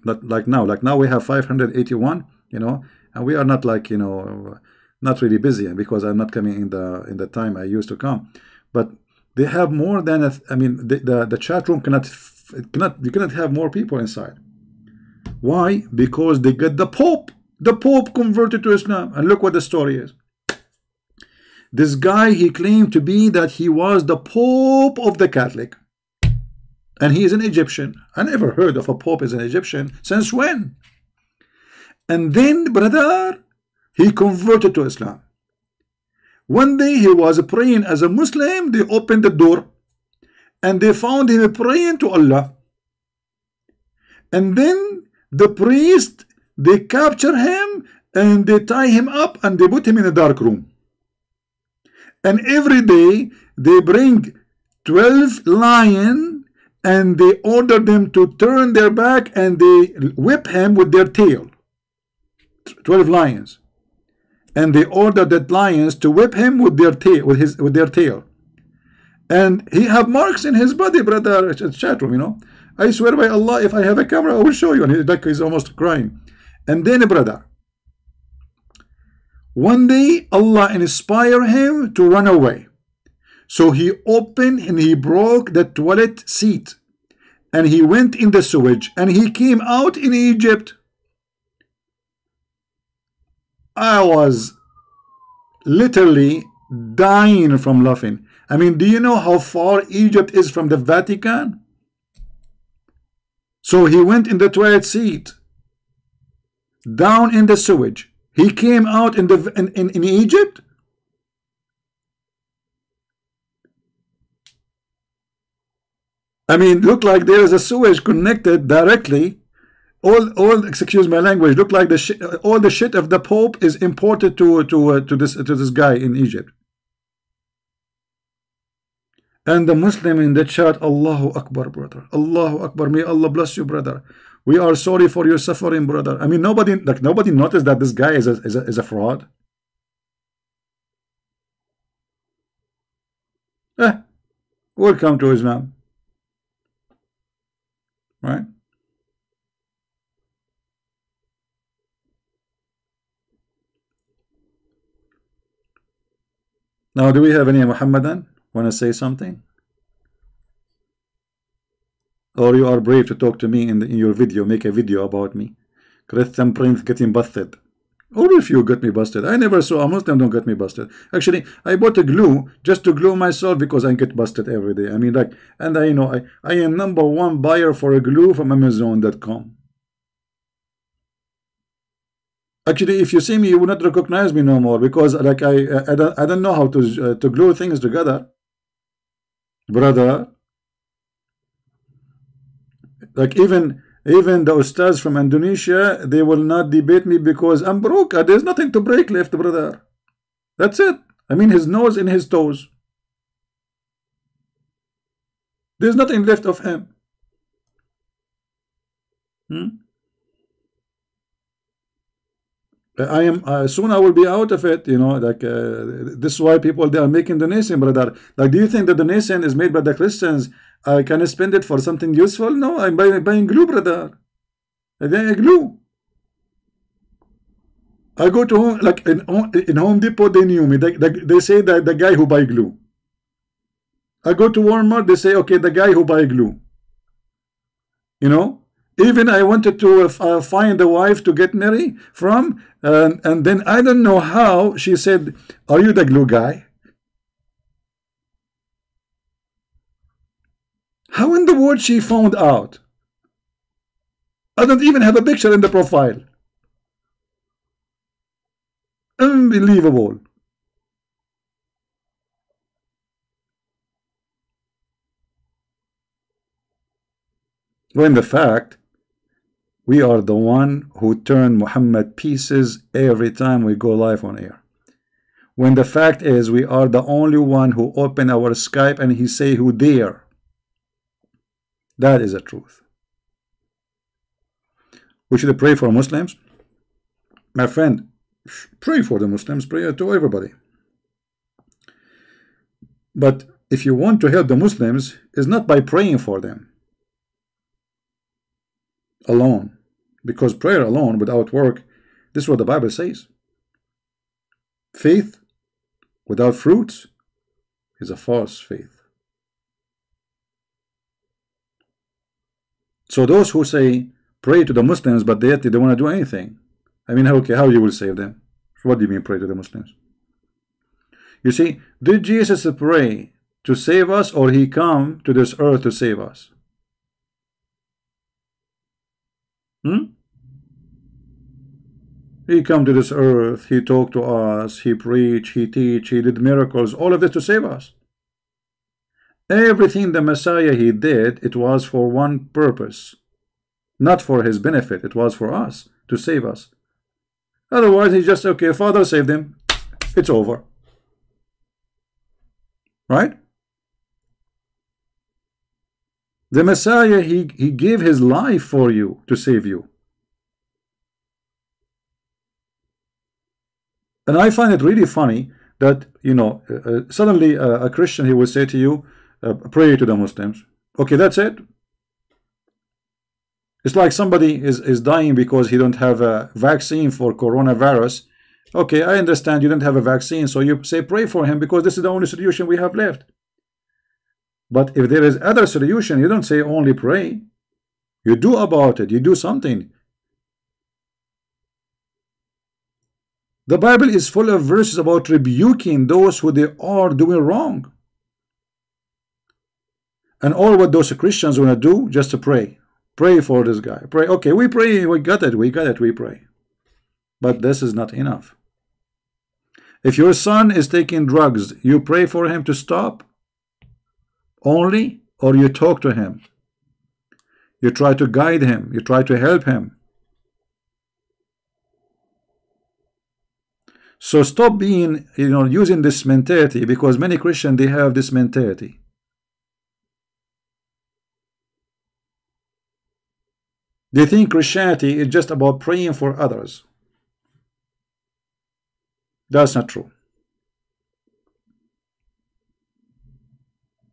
now. Like now we have 581, and we are not like, not really busy, because I'm not coming in the time I used to come. But they have more than the chat room you cannot have more people inside. Why? Because they get the Pope. The Pope converted to Islam. And look what the story is. This guy, he claimed to be that he was the Pope of the Catholic. And he is an Egyptian. I never heard of a Pope as an Egyptian. Since when? And then, brother, he converted to Islam. One day he was praying as a Muslim. They opened the door and they found him praying to Allah. And then the priest, they capture him and they tie him up and they put him in a dark room. And every day they bring 12 lions and they order them to turn their back and they whip him with their tail. 12 lions. And they order the lions to whip him with their tail, with their tail. And he have marks in his body, brother. It's chat room, I swear by Allah, if I have a camera, I will show you. And like he's almost crying. And then, brother, one day Allah inspired him to run away. So he opened and he broke the toilet seat. And he went in the sewage. And he came out in Egypt. I was literally dying from laughing. I mean, do you know how far Egypt is from the Vatican? So he went in the toilet seat, down in the sewage. He came out in Egypt. I mean, look like there is a sewage connected directly. All excuse my language, look like all the shit of the Pope is imported to this guy in Egypt. And the Muslim in the chat, Allahu Akbar, brother. Allahu Akbar. May Allah bless you, brother. We are sorry for your suffering, brother. I mean, nobody noticed that this guy is a fraud. Welcome to Islam. Right? Now, do we have any Muhammadan want to say something? Or you are brave to talk to me in your video, make a video about me. Christian Prince getting busted. Or if you got me busted. I never saw a Muslim don't get me busted. Actually, I bought a glue just to glue myself because I get busted every day. I mean, like, and I know I am #1 buyer for a glue from Amazon.com. Actually, if you see me, you will not recognize me no more because, like, I don't know how to glue things together, brother. Like even the ustaz from Indonesia, they will not debate me because I'm broke. There's nothing to break left, brother. That's it. I mean, his nose in his toes. There's nothing left of him. I am soon I will be out of it, you know, like this is why people they are making donation, brother. Like, do you think the donation is made by the Christians? Can I spend it for something useful? No, I'm buying glue, brother. I buy glue. I go to home, like in Home Depot, they knew me. They say that the guy who buy glue. I go to Walmart, they say, okay, the guy who buy glue. You know. Even I wanted to find a wife to get married from, and then I don't know how she said, "Are you the glue guy?" How in the world she found out? I don't even have a picture in the profile. Unbelievable. When the fact we are the one who turn Muhammad pieces every time we go live on air. When the fact is we are the only one who open our Skype and he say who dare. That is the truth. We should pray for Muslims. My friend, pray for the Muslims, pray to everybody. But if you want to help the Muslims, it's not by praying for them alone, because prayer alone without work, this is what the Bible says. Faith without fruits is a false faith. So those who say pray to the Muslims but yet they don't want to do anything, I mean, okay, how you will save them? What do you mean pray to the Muslims? You see, did Jesus pray to save us, or he come to this earth to save us? He come to this earth, he talked to us, he preached, he teach, he did miracles, all of this to save us. Everything the Messiah he did, it was for one purpose, not for his benefit. It was for us, to save us. Otherwise he just, okay, Father saved him, it's over, right? The Messiah, he gave his life for you to save you. And I find it really funny that, you know, suddenly a Christian, he will say to you, pray to the Muslims. Okay, that's it. It's like somebody is dying because he don't have a vaccine for coronavirus. Okay, I understand you don't have a vaccine, so you say pray for him because this is the only solution we have left. But if there is other solution, you don't say only pray. You do about it. You do something. The Bible is full of verses about rebuking those who they are doing wrong. And all what those Christians want to do, just to pray. Pray for this guy. Pray. Okay, we pray. We got it. We got it. We pray. But this is not enough. If your son is taking drugs, you pray for him to stop only, or you talk to him. You try to guide him. You try to help him. So stop being, using this mentality, because many Christians, they have this mentality. They think Christianity is just about praying for others. That's not true.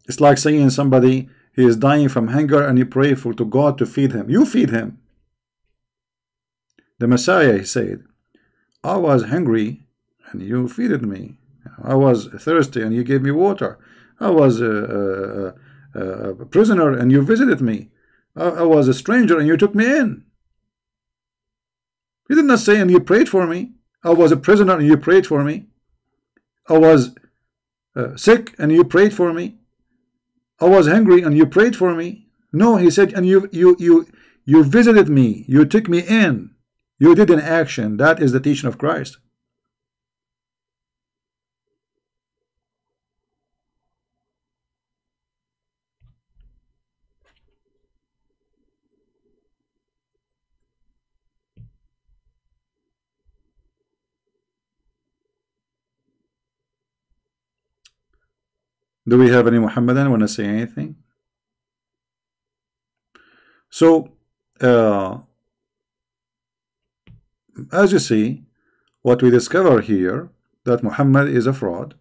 It's like saying somebody, he is dying from hunger and you pray to God to feed him. You feed him. The Messiah, he said, I was hungry and you feeded me. I was thirsty and you gave me water. I was a prisoner and you visited me. I was a stranger and you took me in. He did not say and you prayed for me. I was a prisoner and you prayed for me. I was sick and you prayed for me. I was hungry and you prayed for me. No, he said, and you visited me. You took me in. You did an action. That is the teaching of Christ. Do we have any Muhammadan want to say anything? So, as you see, what we discover here, that Muhammad is a fraud.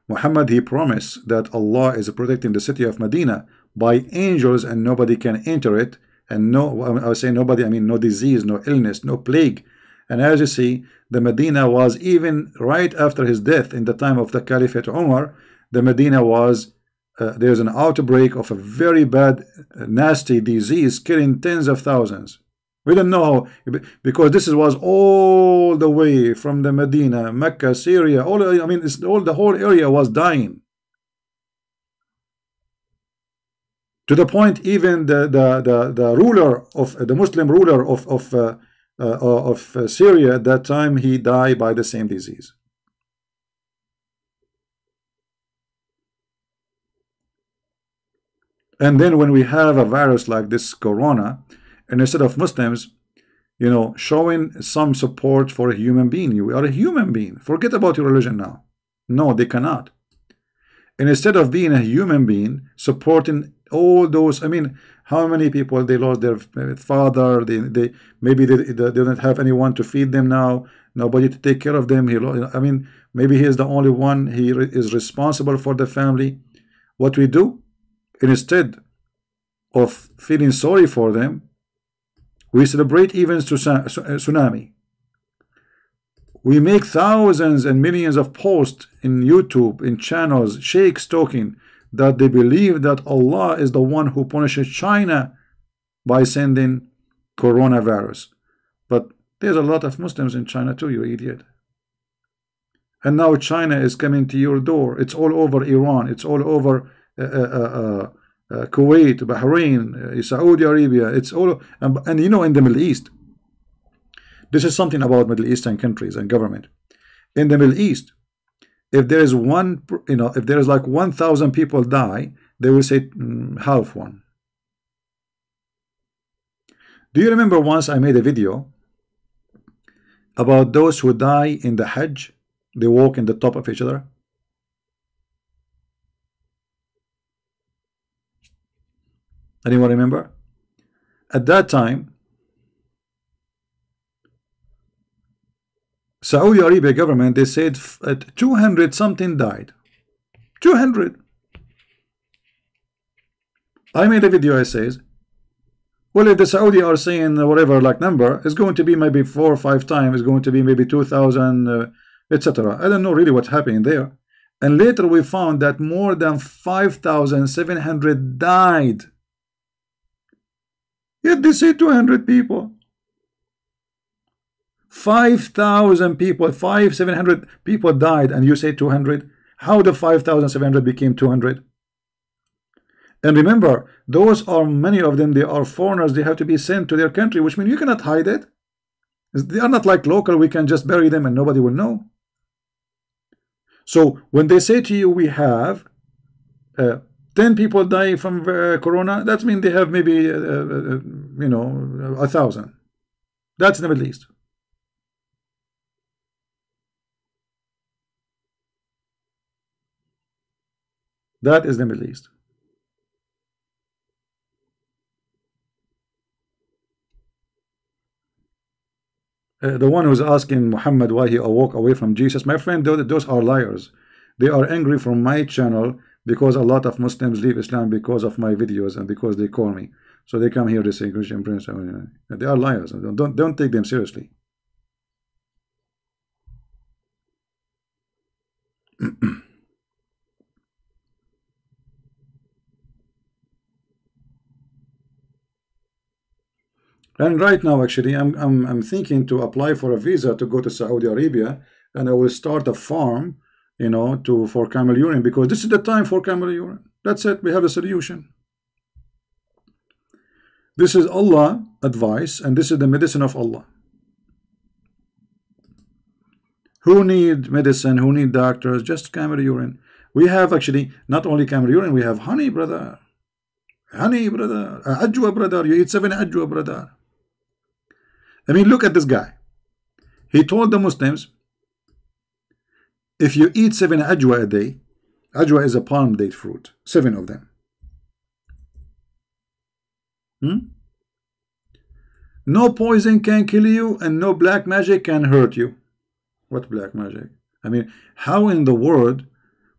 Muhammad, he promised that Allah is protecting the city of Medina by angels and nobody can enter it. And no, I say nobody, I mean no disease, no illness, no plague. And as you see, the Medina was, even right after his death in the time of the Caliphate Umar, the Medina was, there's an outbreak of a very bad, nasty disease killing tens of thousands. We don't know how, because this was all the way from the Medina, Mecca, Syria, all, I mean, the whole area was dying. To the point, even the ruler of the Muslim ruler of Syria at that time, he died by the same disease. And then when we have a virus like this corona, and instead of Muslims, showing some support for a human being, you are a human being. Forget about your religion now. No, they cannot. And instead of being a human being, supporting all those, I mean, how many people they lost their father? Maybe they don't have anyone to feed them now. Nobody to take care of them. I mean, maybe he is the only one. He is responsible for the family. What we do, instead of feeling sorry for them, we celebrate events to tsunami. We make thousands and millions of posts in YouTube, in channels, sheikhs talking that they believe that Allah is the one who punishes China by sending coronavirus. But there's a lot of Muslims in China too, you idiot. And now China is coming to your door. It's all over Iran. It's all over Kuwait, Bahrain, Saudi Arabia. It's all, and in the Middle East. This is something about Middle Eastern countries and government. In the Middle East, if there is one, if there is like 1,000 people die, they will say half one. Do you remember once I made a video about those who die in the Hajj? They walk in the top of each other. Anyone remember? At that time, Saudi Arabia government, they said 200 something died. 200. I made a video, I says, Well, if the Saudi are saying whatever like number, it's going to be maybe 4 or 5 times. It's going to be maybe 2,000, etc. I don't know really what's happening there. And later we found that more than 5,700 died. Yet they say 200 people. 5,000 people, 700 people died, and you say 200. How the 5,700 became 200? And remember, those are many of them. They are foreigners. They have to be sent to their country, which means you cannot hide it. They are not like local. We can just bury them and nobody will know. So when they say to you, we have 10 people die from corona, that means they have maybe you know, 1,000. That's in the Middle East. That is the Middle East. The one who's asking Muhammad why he walked away from Jesus, my friend, those are liars. They are angry from my channel because a lot of Muslims leave Islam because of my videos and because they call me. So they come here, they say Christian Prince. They are liars. Don't take them seriously. And right now, actually, I'm thinking to apply for a visa to go to Saudi Arabia, and I will start a farm, you know, for camel urine, because this is the time for camel urine. That's it. We have a solution. This is Allah advice, and this is the medicine of Allah. Who need medicine? Who need doctors? Just camel urine. We have actually not only camel urine, we have honey, brother. Honey, brother. Ajwa, brother. You eat 7 ajwa, brother. I mean, look at this guy. He told the Muslims, if you eat 7 ajwa a day, ajwa is a palm date fruit, 7 of them. No poison can kill you, and no black magic can hurt you. What black magic? I mean, how in the world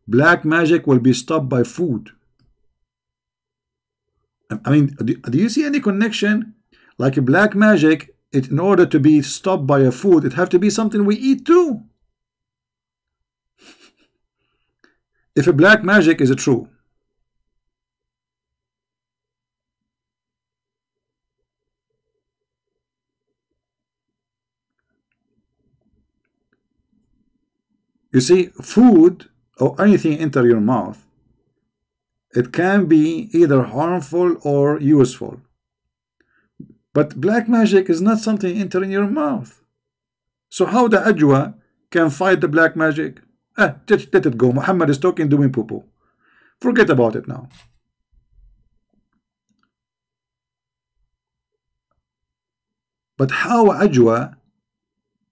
black magic will be stopped by food? I mean, do you see any connection? Like a black magic, in order to be stopped by a food, it have to be something we eat too. If a black magic is true, you see, food or anything enter your mouth, it can be either harmful or useful. But black magic is not something entering your mouth. So how the ajwa can fight the black magic? Let it go. Muhammad is talking, doing poo-poo. Forget about it now. But how ajwa,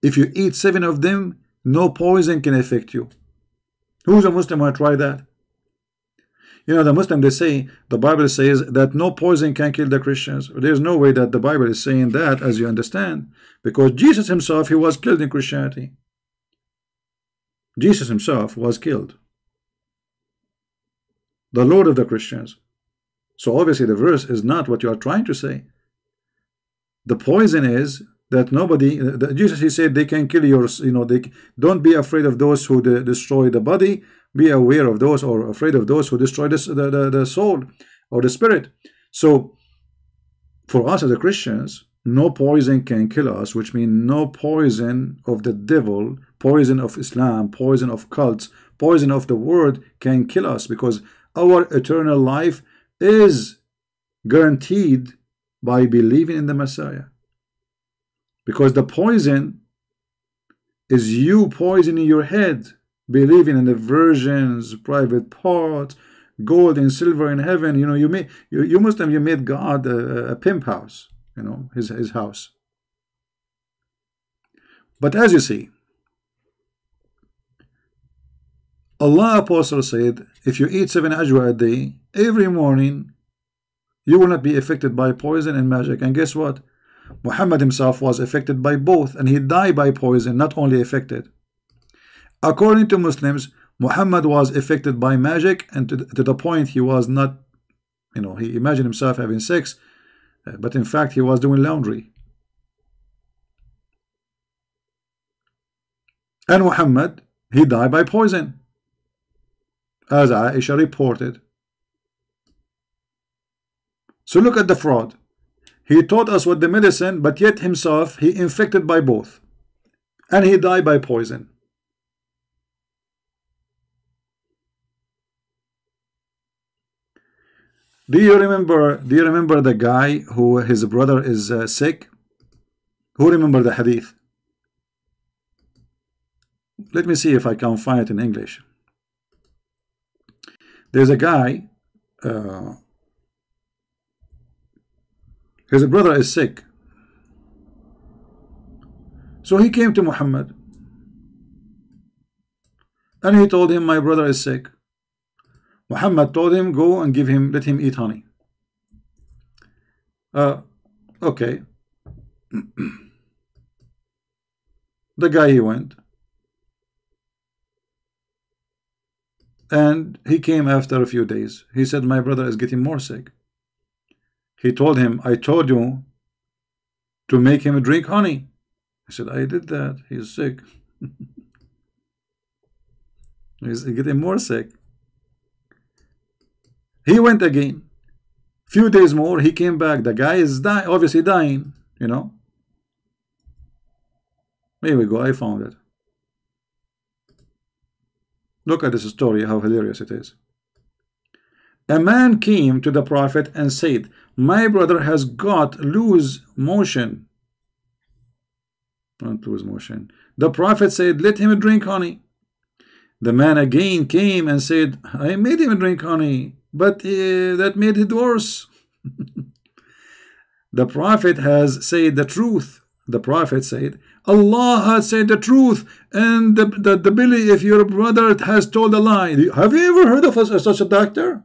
if you eat 7 of them, no poison can affect you? Who's a Muslim who try that? You know, the Muslim, they say, the Bible says that no poison can kill the Christians. There's no way that the Bible is saying that, as you understand, because Jesus himself, he was killed in Christianity. Jesus himself was killed, the Lord of the Christians. So obviously the verse is not what you are trying to say. The poison is that nobody, Jesus, he said, they can kill your, you know, they don't be afraid of those who destroy the body. Be aware of those, or afraid of those who destroy the soul or the spirit. So for us as Christians, no poison can kill us, which means no poison of the devil, poison of Islam, poison of cults, poison of the world can kill us, because our eternal life is guaranteed by believing in the Messiah. Because the poison is you poisoning your head, believing in the virgins, private parts, gold and silver in heaven. You know, you Muslim, you made God a pimp house, you know, his house. But as you see, Allah Apostle said, if you eat 7 ajwa a day, every morning, you will not be affected by poison and magic. And guess what? Muhammad himself was affected by both, and he died by poison, not only affected. According to Muslims, Muhammad was affected by magic, and to the point he was not, you know, he imagined himself having sex but in fact he was doing laundry. And Muhammad, he died by poison, as Aisha reported. So look at the fraud. He taught us with the medicine, but yet himself he infected by both, and he died by poison. Do you remember the guy who his brother is sick? Who remember the hadith? Let me see if I can find it in English. There's a guy, his brother is sick, so he came to Muhammad and he told him, my brother is sick. Muhammad told him, go and let him eat honey. Okay. The guy, he went, and he came after a few days. He said, my brother is getting more sick. He told him, I told you to make him drink honey. He said, I did that. He's sick. He's getting more sick. He went again. Few days more, he came back. The guy is obviously dying, you know. Here we go. I found it. Look at this story, how hilarious it is. A man came to the Prophet and said, my brother has got loose motion. Not loose motion. The Prophet said, let him drink honey. The man again came and said, I made him drink honey, but that made it worse. The Prophet has said the truth. The Prophet said, Allah has said the truth, and the belief if your brother has told a lie. Have you ever heard of such a doctor?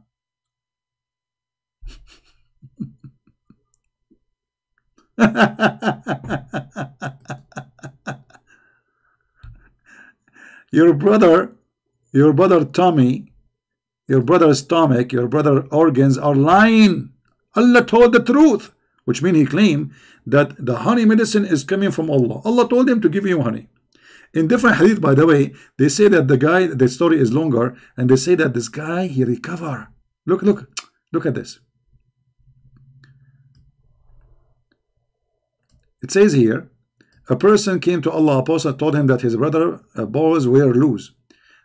Your brother Tommy, your brother's stomach, your brother's organs are lying. Allah told the truth, which means he claimed that the honey medicine is coming from Allah. Allah told him to give you honey. In different hadith, by the way, they say that the story is longer, and they say that this guy, he recovered. Look at this. It says here, a person came to Allah, Apostle told him that his brother balls were loose.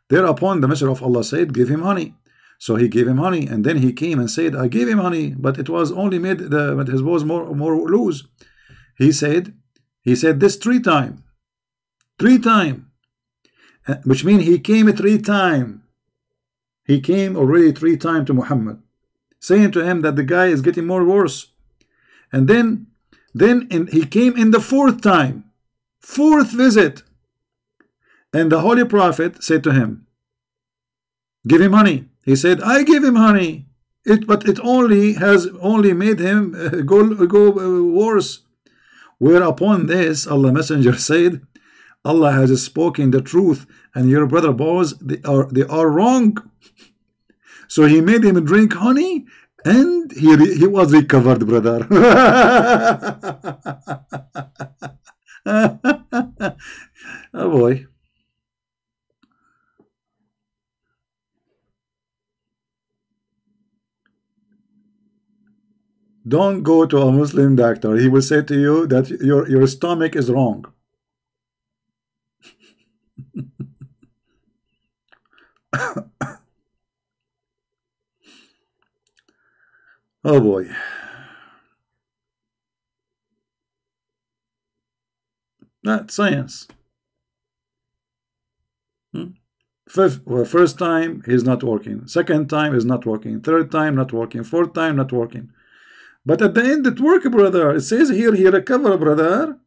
Thereupon the Messenger of Allah said, give him honey. So he gave him honey, and then he came and said, I gave him honey, but it was only made his balls more loose. He said this 3 times. 3 times. Which means he came 3 times. He came already 3 times to Muhammad, saying to him that the guy is getting more worse. And then he came in the 4th time, 4th visit. And the Holy Prophet said to him, give him honey. He said, I gave him honey, but it has only made him go worse. Whereupon this, Allah Messenger said, Allah has spoken the truth, and your brother boys, they are wrong. So he made him drink honey, and he was recovered, brother. Oh boy. Don't go to a Muslim doctor. He will say to you that your stomach is wrong. Oh boy. That's science. First time he's not working. Second time is not working. Third time not working. 4th time not working. But at the end it worked, brother. It says here he recovered, brother.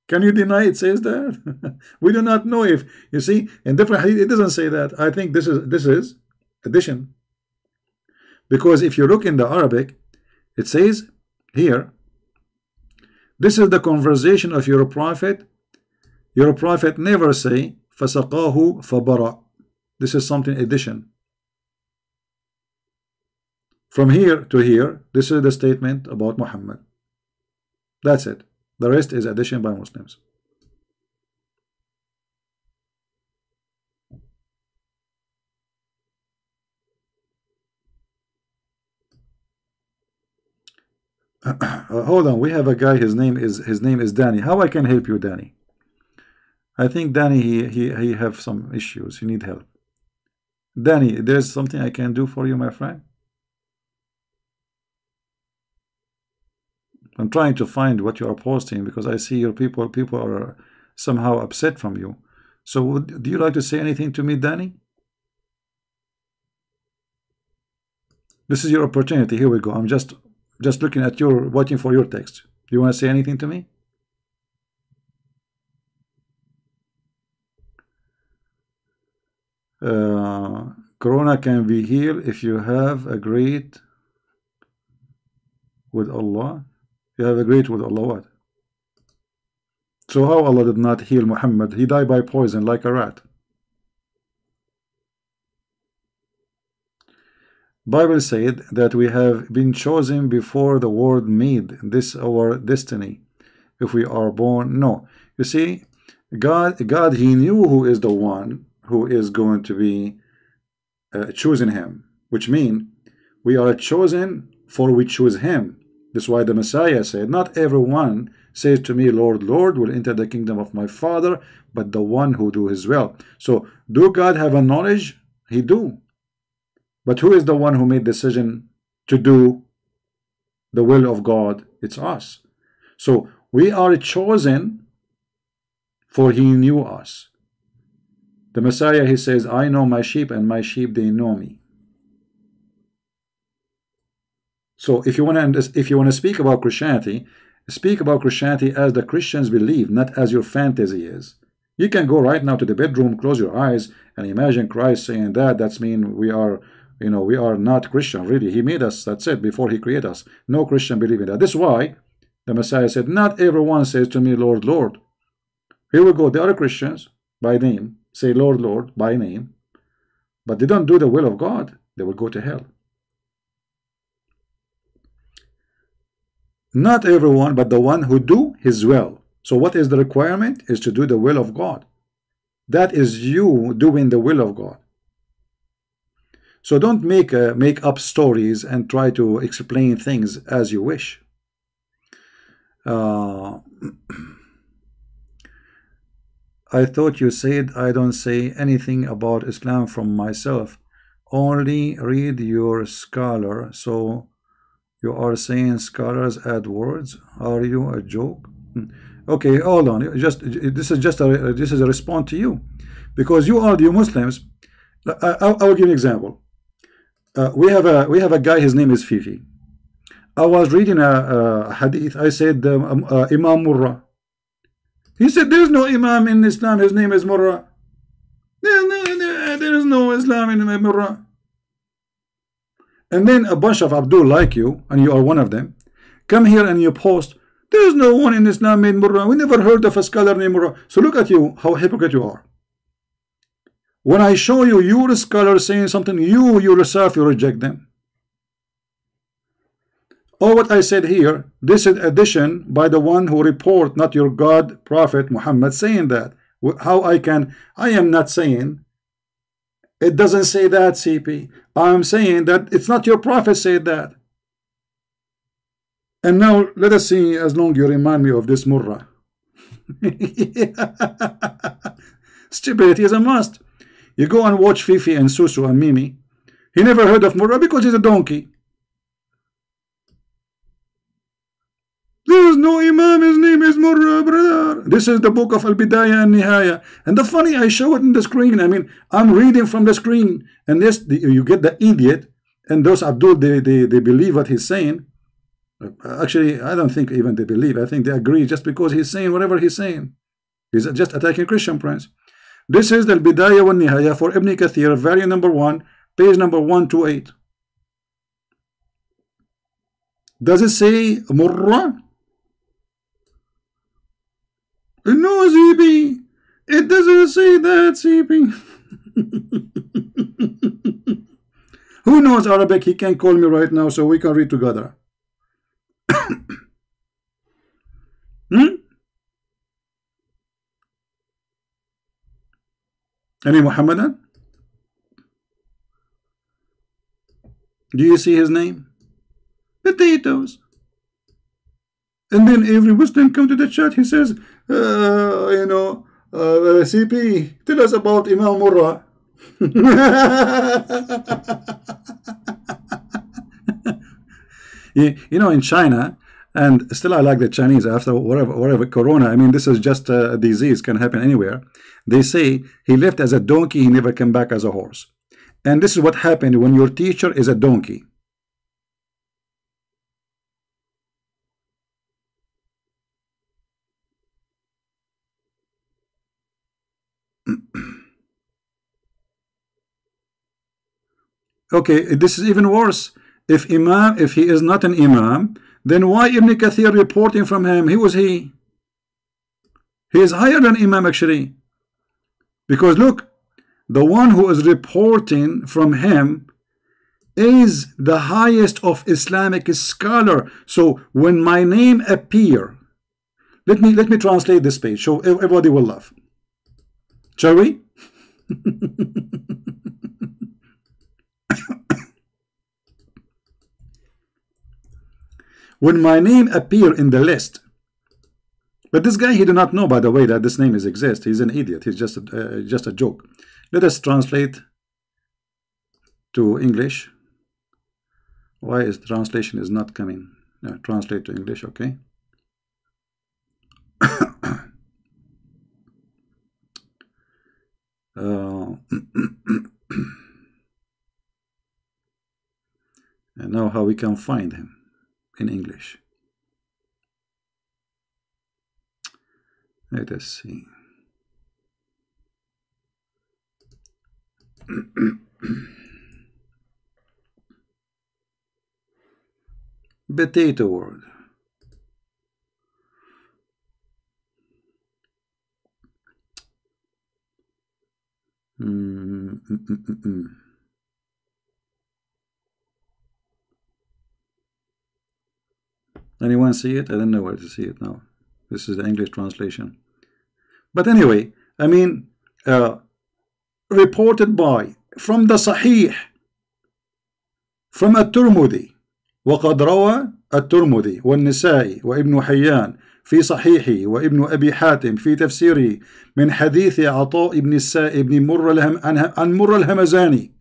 Can you deny it says that? We do not know if, you see, in different hadith, it doesn't say that. I think this is addition. Because if you look in the Arabic, it says here, this is the conversation of your prophet. Your prophet never say, فَسَقَاهُ فَبَرَى. This is something addition. From here to here, this is the statement about Muhammad. That's it. The rest is addition by Muslims. Hold on, we have a guy. His name is Danny. How I can help you, Danny? I think Danny he have some issues. He need help. Danny, there's something I can do for you, my friend. I'm trying to find what you are posting because I see your people are somehow upset from you. So do you like to say anything to me, Danny? This is your opportunity. Here we go. I'm just looking at your, waiting for your text. Do you want to say anything to me? Corona can be healed if you have agreed with Allah. You have agreed with Allah what? So how Allah did not heal Muhammad? He died by poison like a rat. Bible said that we have been chosen before the world made. This our destiny. If we are born, no. You see, God, He knew who is the one who is going to be choosing Him, which means we are chosen for we choose Him. That's why the Messiah said, not everyone says to me, Lord, Lord, will enter the kingdom of my Father, but the one who do His will. So, do God have a knowledge? He do. But who is the one who made decision to do the will of God? It's us. So, we are chosen for He knew us. The Messiah, He says, I know my sheep and my sheep, they know me. So if you want to speak about Christianity as the Christians believe, not as your fantasy is. You can go right now to the bedroom, close your eyes, and imagine Christ saying that. That's mean we are, we are not Christian. Really, He made us. That's it. Before He created us, no Christian believe in that. This is why the Messiah said, "Not everyone says to me, Lord, Lord." Here we go. The other Christians by name say, Lord, Lord, by name, but they don't do the will of God. They will go to hell. Not everyone, but the one who do His will. So what is the requirement? Is to do the will of God. That is you doing the will of God. So don't make up stories and try to explain things as you wish. I thought you said I don't say anything about Islam from myself. Only read your scholar. So you are saying scholars add words? Are you a joke? Okay, hold on. This is a response to you, because you are the Muslims. I will give you an example. We have a guy. His name is Fifi. I was reading a hadith. I said Imam Murrah. He said there is no Imam in Islam. His name is Murrah. There is no Islam in Murrah. And then a bunch of Abdul like you, and you are one of them, come here and you post, there is no one in Islam named Murrah. We never heard of a scholar named Murrah. So look at you, how hypocrite you are. When I show you your scholar saying something, you yourself, you reject them. Or what I said here, this is addition by the one who report, not your God, Prophet Muhammad saying that. How I am not saying, it doesn't say that, CP. I'm saying that it's not your prophet said that. And now let us see, as long you remind me of this Murrah. Stupidity is a must. You go and watch Fifi and Susu and Mimi. He never heard of Murrah because he's a donkey. There is no Imam, his name is Murrah, brother. This is the book of Al-Bidayah and Nihaya. And the funny, I show it in the screen. I mean, I'm reading from the screen. And this, you get the idiot. And those Abdul, they believe what he's saying. Actually, I don't think even they believe. I think they agree just because he's saying whatever he's saying. He's just attacking Christian friends. This is the Al-Bidayah wa Nihaya for Ibn Kathir, volume number 1, page number 128. Does it say Murrah? No, CP. It doesn't say that, CP. Who knows Arabic? He can call me right now so we can read together. Any Muhammadan? Do you see his name? Potatoes. And then every Muslim come to the chat, he says, CP, tell us about Imam Murrah. In China, and still I like the Chinese after whatever Corona, I mean, this is just a disease, can happen anywhere. They say he left as a donkey, he never came back as a horse. And this is what happened when your teacher is a donkey. Okay, this is even worse. If he is not an imam, then why Ibn Kathir reporting from him? Who was he? He is higher than imam actually. Because look, the one who is reporting from him is the highest of Islamic scholar. So when my name appear, let me translate this page so everybody will laugh. Shall we? When my name appear in the list, but this guy, he do not know, by the way, that this name is exist. He's an idiot. He's just a joke. Let us translate to English. Why is translation is not coming? Translate to English, okay. And now how we can find him in English. Let us see. Potato word. Anyone see it? I don't know where to see it now. This is the English translation. But anyway, I mean, reported by, from the Sahih, from الترمذي وقد روى الترمذي والنسائي وابن حيان في صحيحه وابن أبي حاتم في تفسيره من حديث عطاء بن السائب بن مر عن مر الهمزاني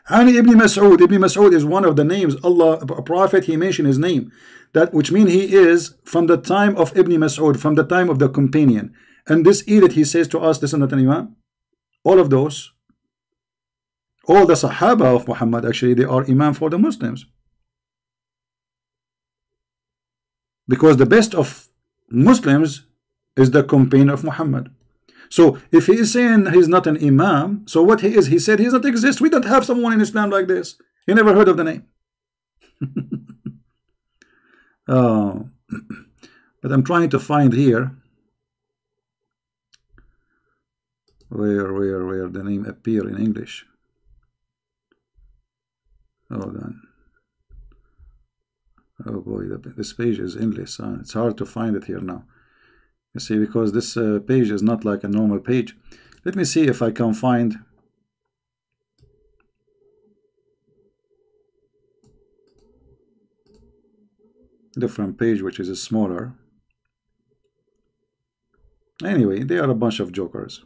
عن ابن مسعود. Ibn Mas'ud is one of the names. Allah, a prophet, he mentioned his name, that which means he is from the time of Ibn Mas'ud, from the time of the companion. And this edict, he says to us, this is not an imam. All of those, all the Sahaba of Muhammad, actually, they are imam for the Muslims. Because the best of Muslims is the companion of Muhammad. So if he is saying he's not an imam, so what he is, he said he does not exist. We don't have someone in Islam like this. He never heard of the name. But I'm trying to find here where the name appear in English. Hold on. Oh boy, this page is English. It's hard to find it here now. You see, because this page is not like a normal page. Let me see if I can find different page which is smaller. Anyway, they are a bunch of jokers.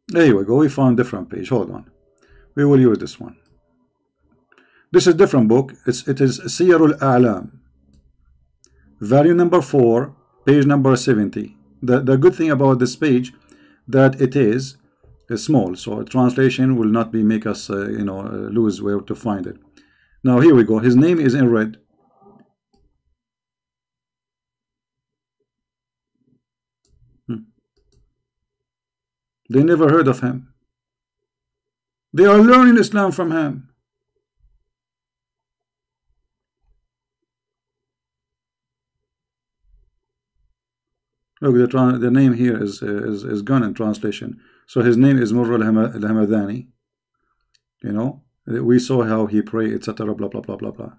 There you go. We found different page. Hold on. We will use this one. This is different book. It is Siyarul A'lam, volume number 4, page number 70. The good thing about this page that it is small, so a translation will not be make us lose where to find it. Now here we go. His name is in red. They never heard of him. They are learning Islam from him. Look, the name here is gone in translation. So his name is Murr al-Hamadani. You know, we saw how he prayed, etc. Blah blah blah blah blah.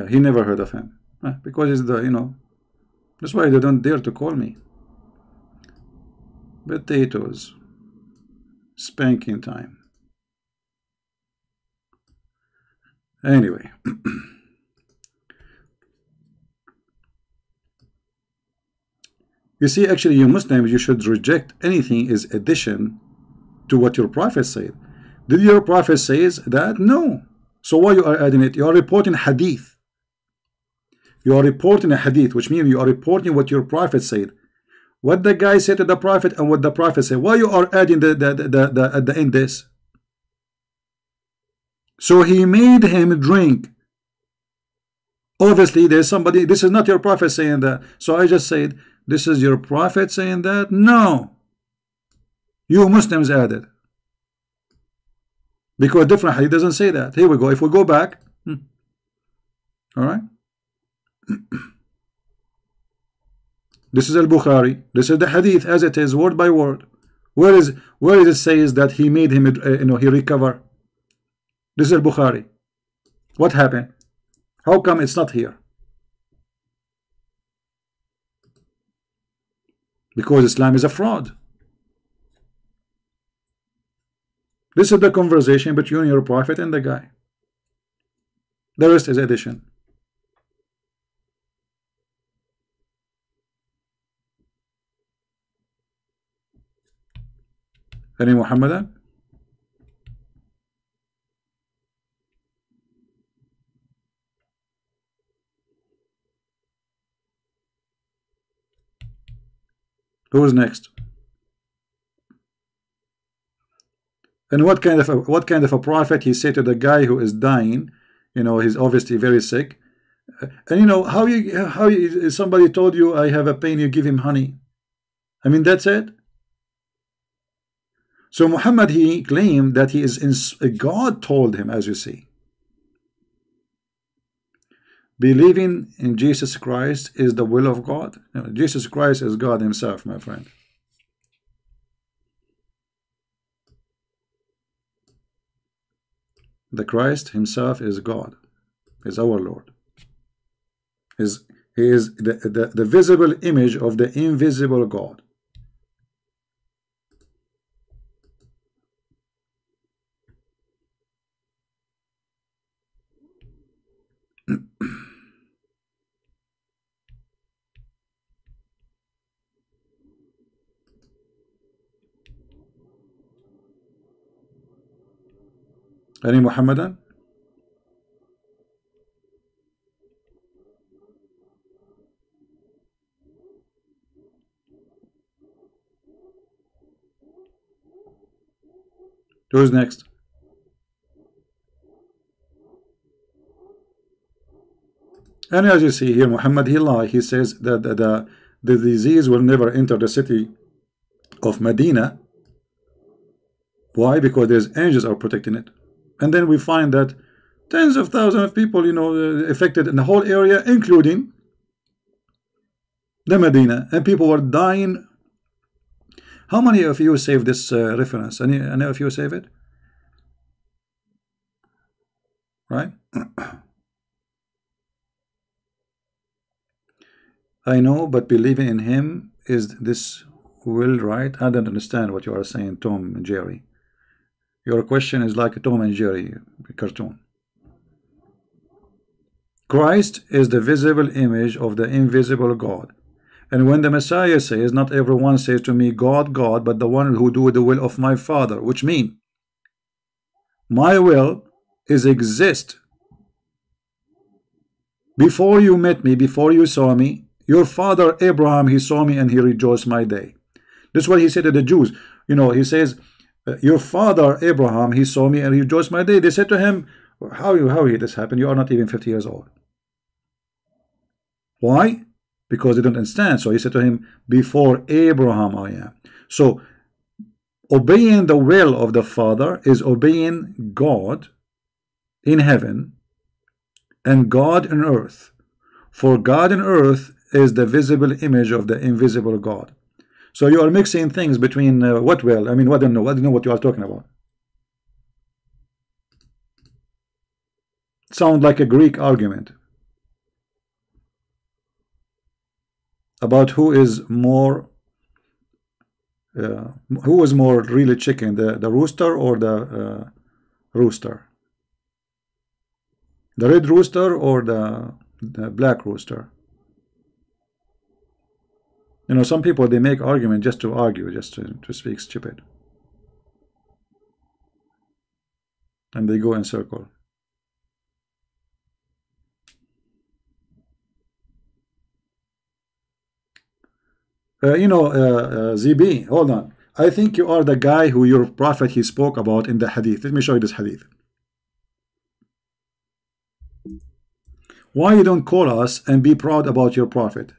He never heard of him. Because he's the, that's why they don't dare to call me. Potatoes. Spanking time. Anyway. You see, actually, you Muslims, you should reject anything is addition to what your prophet said. Did your prophet says that? No. So why you are adding it? You are reporting hadith. You are reporting a hadith, which means you are reporting what your prophet said. What the guy said to the prophet and what the prophet said. Why you are adding the at the end this? So he made him drink. Obviously, there's somebody. This is not your prophet saying that. So I just said, this is your prophet saying that? No. You Muslims added. Because different hadith doesn't say that. Here we go. If we go back. All right. This is al-Bukhari. This is the hadith as it is, word by word. Where is it says that he made him, he recover? This is al-Bukhari. What happened? How come it's not here? Because Islam is a fraud. This is the conversation between your prophet and the guy. The rest is addition. Any Muhammadan? Who's next? And what kind of a prophet he said to the guy who is dying? He's obviously very sick. And how somebody told you I have a pain, you give him honey. I mean, that's it. So Muhammad, he claimed that he is God told him, as you see. Believing in Jesus Christ is the will of God. Jesus Christ is God himself, my friend. The Christ himself is God, is our Lord. He is the visible image of the invisible God. Any Muhammadan? Who's next? And as you see here, Muhammad, he lied. He says that the disease will never enter the city of Medina. Why? Because there's angels are protecting it. And then we find that tens of thousands of people, affected in the whole area, including the Medina, and people were dying. How many of you save this reference? Any of you save it? Right? I know, but believing in him is this will, right? I don't understand what you are saying, Tom and Jerry. Your question is like a Tom and Jerry cartoon. Christ is the visible image of the invisible God. And when the Messiah says, not everyone says to me, God, God, but the one who do the will of my Father, which means my will is exist. Before you met me, before you saw me, your father Abraham, he saw me and he rejoiced my day. This is what he said to the Jews. He says, your father Abraham, he saw me and rejoiced my day. They said to him, how this happened? You are not even 50 years old. Why? Because they don't understand. So he said to him, before Abraham I am. So obeying the will of the Father is obeying God in heaven and God in earth. For God in earth is the visible image of the invisible God. So you are mixing things between what will? I mean, I don't know what you are talking about. Sound like a Greek argument. about who is more really chicken, the rooster or the rooster, the red rooster or the black rooster. You know, some people, they make argument just to argue, just to speak stupid, and they go in circle. ZB, hold on. I think you are the guy who your prophet he spoke about in the hadith. Let me show you this hadith. Why you don't call us and be proud about your prophet?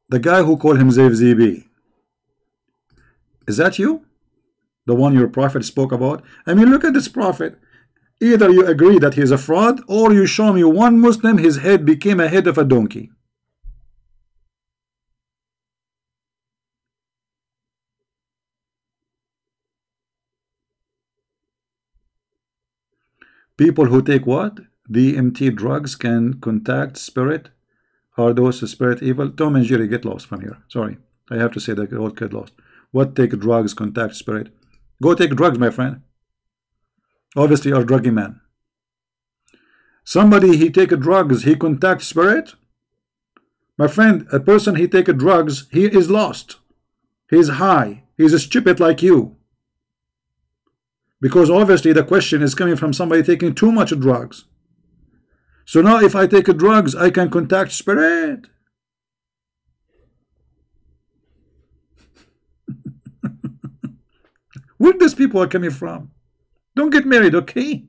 The guy who called him ZB. Is that you? The one your prophet spoke about? I mean, look at this prophet. Either you agree that he's a fraud, or you show me one Muslim, his head became a head of a donkey. People who take what? DMT drugs can contact spirit. Are those spirit evil? Tom and Jerry, get lost from here. Sorry, I have to say that all get lost. What take drugs contact spirit? Go take drugs, my friend. Obviously, you're a druggy man. Somebody he take drugs, he contact spirit. My friend, a person he take drugs, he is lost. He's high. He's stupid like you. Because obviously the question is coming from somebody taking too much drugs. So now if I take drugs, I can contact spirit. Where these people are coming from? Don't get married, okay?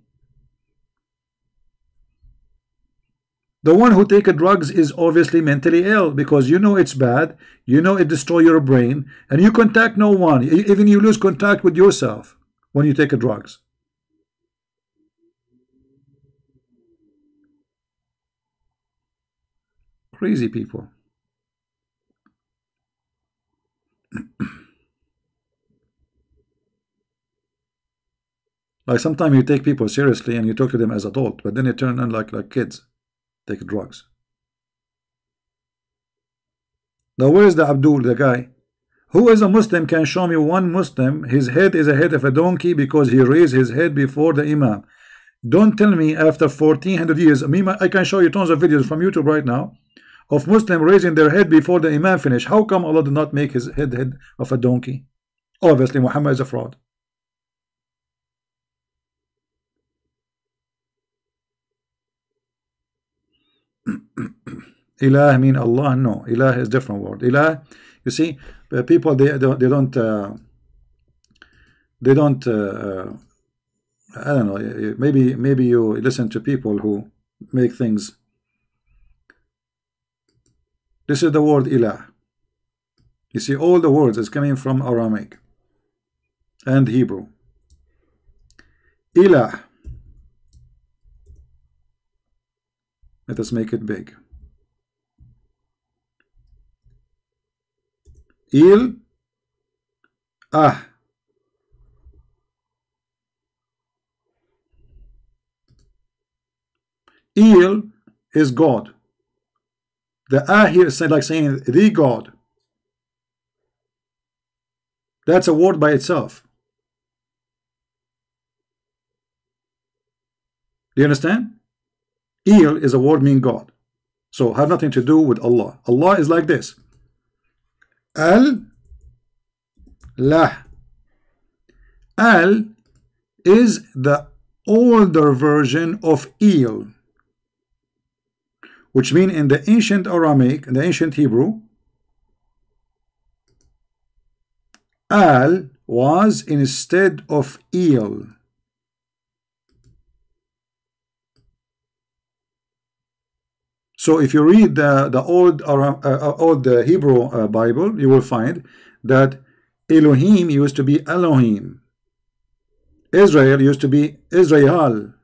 The one who take drugs is obviously mentally ill, because you know it's bad, you know it destroy your brain, and you contact no one. Even you lose contact with yourself when you take drugs. Crazy people. Like sometimes you take people seriously and you talk to them as adult, but then you turn on like kids take drugs. Now where is the Abdul, the guy? Who is a Muslim can show me one Muslim, his head is a head of a donkey because he raised his head before the Imam. Don't tell me after 1400 years, I can show you tons of videos from YouTube right now of Muslim raising their head before the Imam finish. How come Allah did not make his head of a donkey? Obviously Muhammad is a fraud. Ilah mean Allah? No, Ilah is different word. Ilah, you see, people they don't I don't know, maybe you listen to people who make things. This is the word Ilah. You see, all the words is coming from Aramaic and Hebrew. Ilah. Let us make it big. Il, ah. Il is God. The ah here is like saying the God. That's a word by itself. Do you understand? Il is a word meaning God. So have nothing to do with Allah. Allah is like this. Al, lah. Al is the older version of Il, which means in the ancient Aramaic, in the ancient Hebrew, Al was instead of Il. So if you read the old Hebrew Bible, you will find that Elohim used to be Elohim. Israel used to be Israel.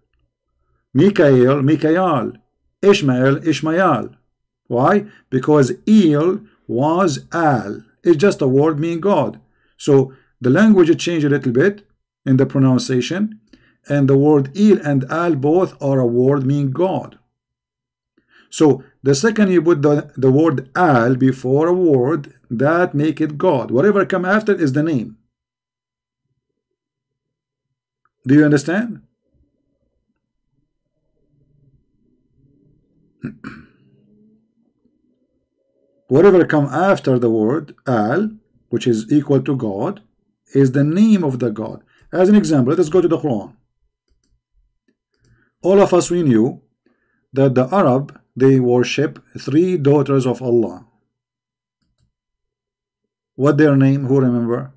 Mikael, Mikael. Ishmael, Ishmael. Why? Because Il was Al. It's just a word meaning God. So the language changed a little bit in the pronunciation, and the word il and al both are a word mean God. So the second you put the word al before a word, that make it God. Whatever come after is the name. Do you understand? Whatever come after the word al, which is equal to God, is the name of the God. As an example, let us go to the Quran. All of us, we knew that the Arab, they worship 3 daughters of Allah. What their name? Who remember?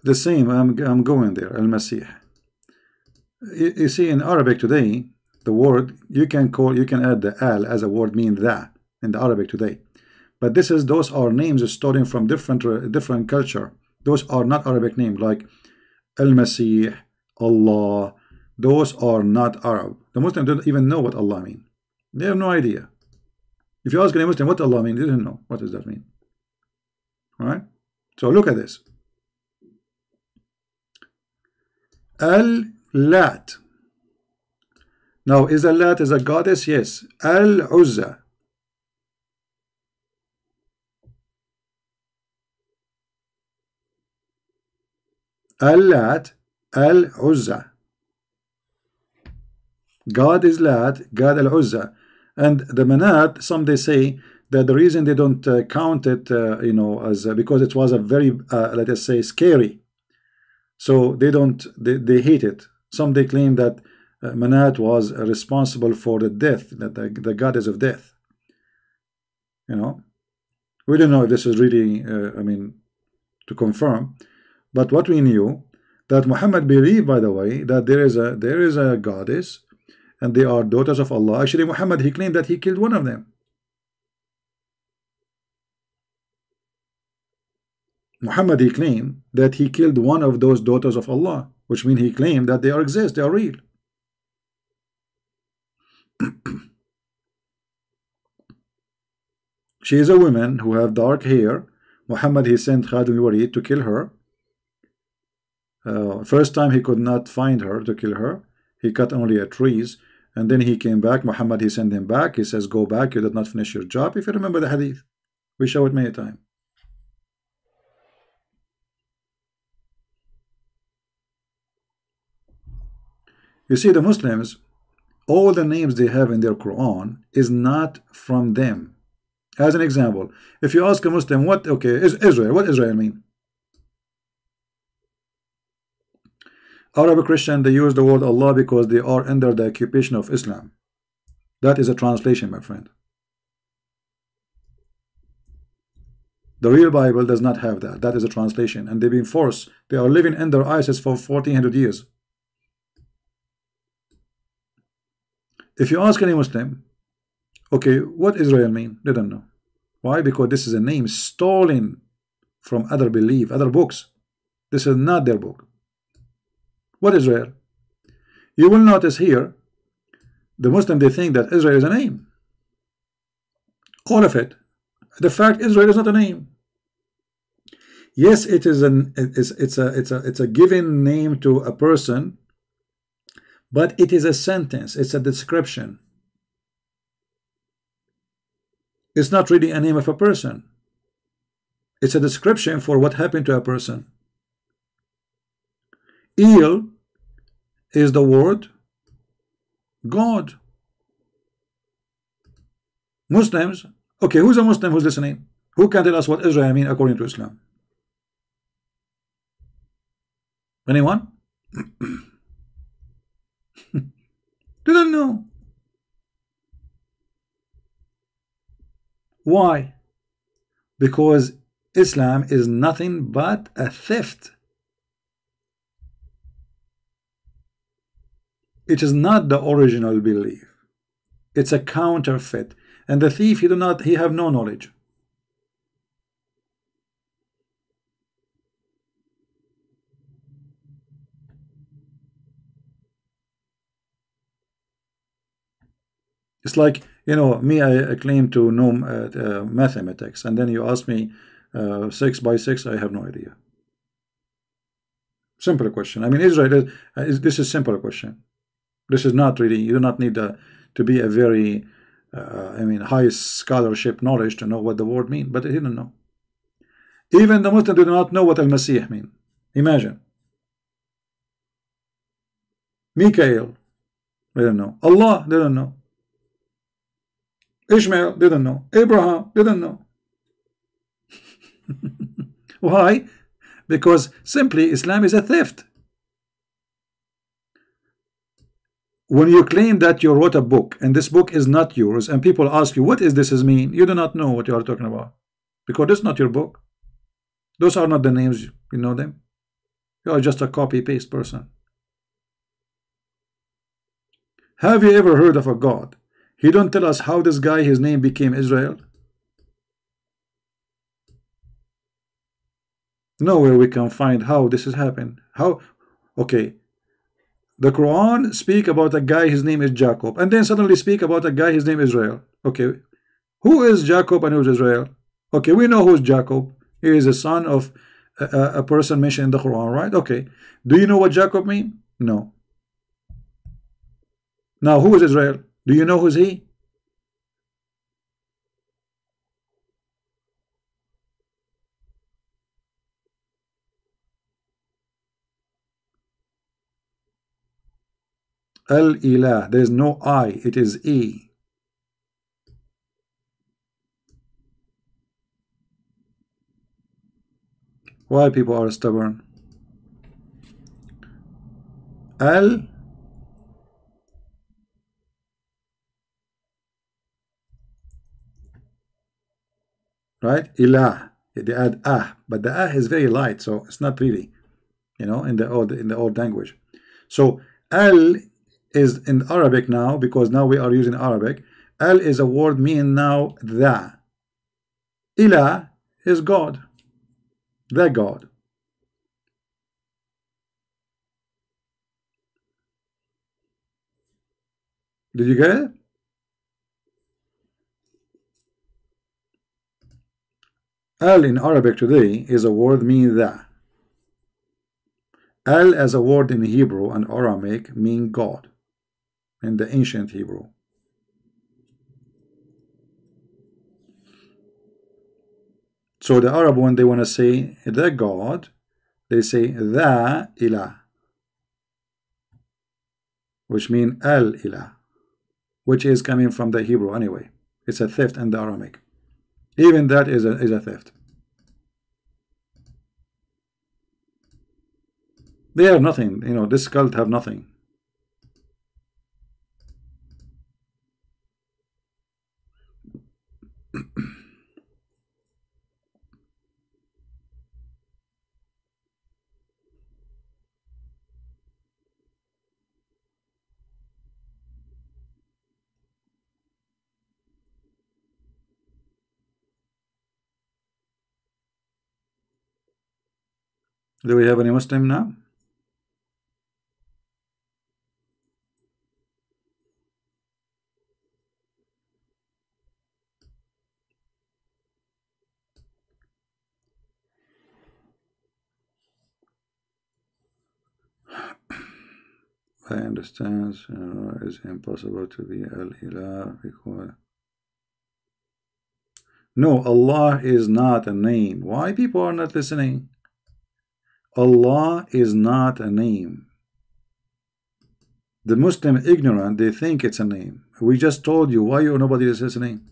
The same, I'm going there, Al-Masih. You see, in Arabic today, the word, you can add the al as a word mean the in the Arabic today. But those are names starting from different culture. Those are not Arabic names, like Al-Masih, Allah. Those are not Arab. The Muslims don't even know what Allah means. They have no idea. If you ask any Muslim what Allah means, they don't know. What does that mean? All right? So look at this. Al-Lat. Now, is Al-Lat is a goddess? Yes. Al-Uzza. Al-Lat, Al-Uzza. God is Lat, God Al-Uzza. And the Manat, some they say that the reason they don't count it, you know, as because it was a very, let us say, scary. So they hate it. Some they claim that Manat was responsible for the death, that the goddess of death. You know, we don't know if this is really, I mean, to confirm. But what we knew, that Muhammad believed, by the way, that there is a goddess, and they are daughters of Allah. Actually, Muhammad, he claimed that he killed one of them. Muhammad, he claimed that he killed one of those daughters of Allah, which means he claimed that they exist, they are real. She is a woman who have dark hair. Muhammad, he sent Khalid al-Walid to kill her. First time he could not find her to kill her. He cut only at trees, and then he came back. Muhammad, he sent him back. He says, go back, you did not finish your job. If you remember the hadith, we show it many times. You see, the Muslims, all the names they have in their Quran is not from them. As an example, if you ask a Muslim, what, okay, is Israel, what Israel mean? Arab Christian, they use the word Allah because they are under the occupation of Islam. That is a translation, my friend. The real Bible does not have that. That is a translation, and they've been forced. They are living under ISIS for 1400 years. If you ask any Muslim, okay, what Israel mean? They don't know. Why? Because this is a name stolen from other belief, other books. This is not their book. What Israel? You will notice here, the Muslim, they think that Israel is a name. All of it. The fact Israel is not a name. Yes, it is it's a given name to a person, but it is a sentence. It's a description. It's not really a name of a person. It's a description for what happened to a person. El is the word God. Muslims, okay, who's a Muslim who's listening? Who can tell us what Israel mean according to Islam? Anyone? They don't know. Why? Because Islam is nothing but a theft. It is not the original belief. It's a counterfeit. And the thief, he have no knowledge. It's like, me, I claim to know mathematics, and then you ask me 6 by 6, I have no idea. Simple question. I mean, Israel this is simple question. This is not really, you do not need to be a very high scholarship knowledge to know what the word means, but he didn't know. Even the Muslims do not know what al-Masih mean. Imagine. Mikael, they don't know. Allah didn't know. Ishmael didn't know. Abraham didn't know. Why? Because simply Islam is a theft. When you claim that you wrote a book and this book is not yours, and people ask you, what is this mean? You do not know what you are talking about, because it's not your book. Those are not the names, you know them. You are just a copy-paste person. Have you ever heard of a God? He don't tell us how this guy, his name became Israel. Nowhere we can find how this has happened. How? Okay. The Quran speak about a guy, his name is Jacob, and then suddenly speak about a guy, his name is Israel. Okay. Who is Jacob and who is Israel? Okay, we know who's Jacob. He is a son of a person mentioned in the Quran, right? Okay. Do you know what Jacob means? No. Now, who is Israel? Do you know who's he? Al-Ilah. There is no I. It is E. Why people are stubborn? Al. Right? Ilah. They add ah, but the ah is very light, so it's not really, in the old language. So al is in Arabic now, because now we are using Arabic. Al is a word meaning now the. Ilah is God, the God. Did you get it? Al in Arabic today is a word meaning the. Al as a word in Hebrew and Aramaic mean God in the ancient Hebrew. So the Arab, when they want to say the God, they say the ilah, which mean al ilah, which is coming from the Hebrew anyway. It's a theft in the Aramaic. Even that is a theft. They have nothing, this cult have nothing. Do we have any Muslim now? I understand it's impossible to be al-ilah because no, Allah is not a name. Why people are not listening? Allah is not a name. The Muslim ignorant, they think it's a name. We just told you. Why nobody is listening?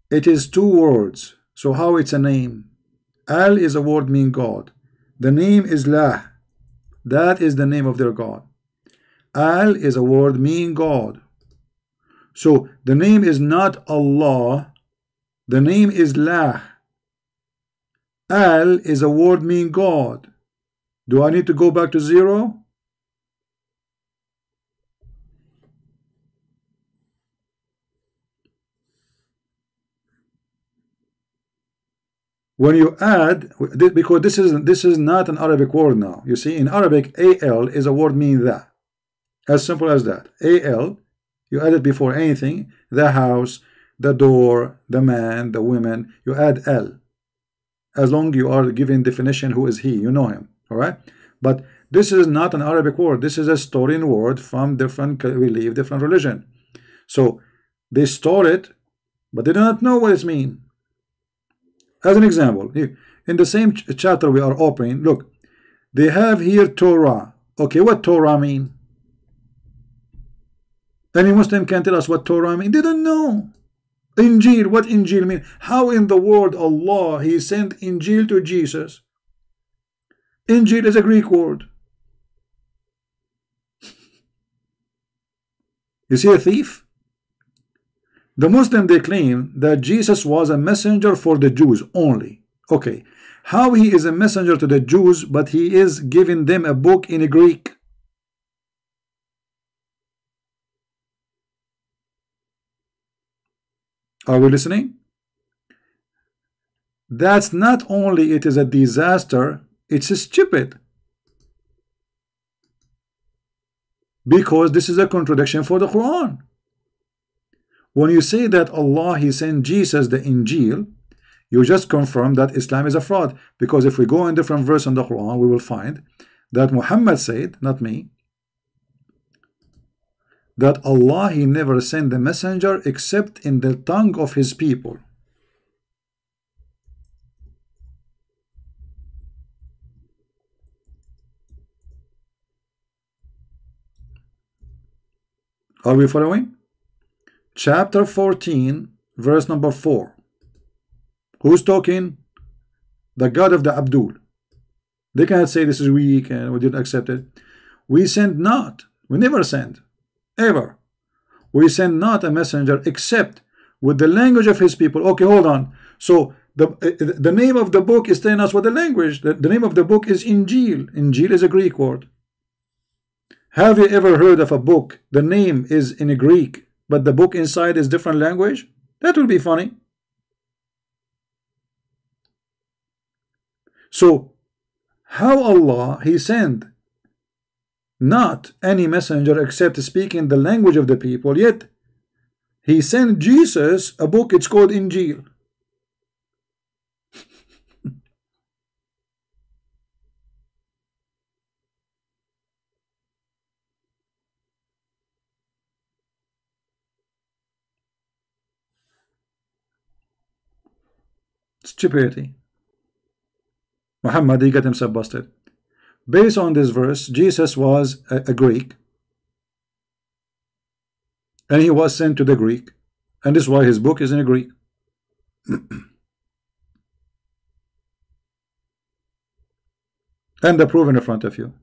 It is two words. So how it's a name? Al is a word mean God. The name is Lah. That is the name of their God. Al is a word mean God. So the name is not Allah. The name is Lah. Al is a word mean God. Do I need to go back to zero? When you add, because this is not an Arabic word now. You see, in Arabic, al is a word meaning the. As simple as that. Al, you add it before anything. The house, the door, the man, the women. You add l. As long you are giving definition, who is he? You know him. All right. But this is not an Arabic word. This is a stolen word from different belief, different religion. So they stole it, but they do not know what it means. As an example, in the same chapter we are opening, look, they have here Torah. Okay, what Torah mean? Any Muslim can tell us what Torah mean? They don't know. Injil, what Injil mean? How in the world Allah He sent Injil to Jesus? Injil is a Greek word. You see a thief? The Muslim, they claim that Jesus was a messenger for the Jews only. Okay, how he is a messenger to the Jews, but he is giving them a book in Greek? Are we listening? That's not only it is a disaster, it's stupid. Because this is a contradiction for the Quran. When you say that Allah He sent Jesus the Injil, you just confirm that Islam is a fraud. Because if we go in different verse in the Quran, we will find that Muhammad said, not me, that Allah He never sent the messenger except in the tongue of His people. Are we following? Chapter 14, verse number 4. Who's talking? The God of the Abdul. They cannot say this is weak and we didn't accept it. We send not, we never send, ever. We send not a messenger except with the language of his people. Okay, hold on. So the name of the book is telling us what the language. The name of the book is Injil. Injil is a Greek word. Have you ever heard of a book? The name is in Greek, but the book inside is different language? That will be funny. So how Allah He sent not any messenger except speaking the language of the people, yet He sent Jesus a book, it's called Injil. Stupidity. Muhammad, he got himself busted. Based on this verse, Jesus was a Greek, and he was sent to the Greek, and this is why his book is in Greek. And the proof in front of you.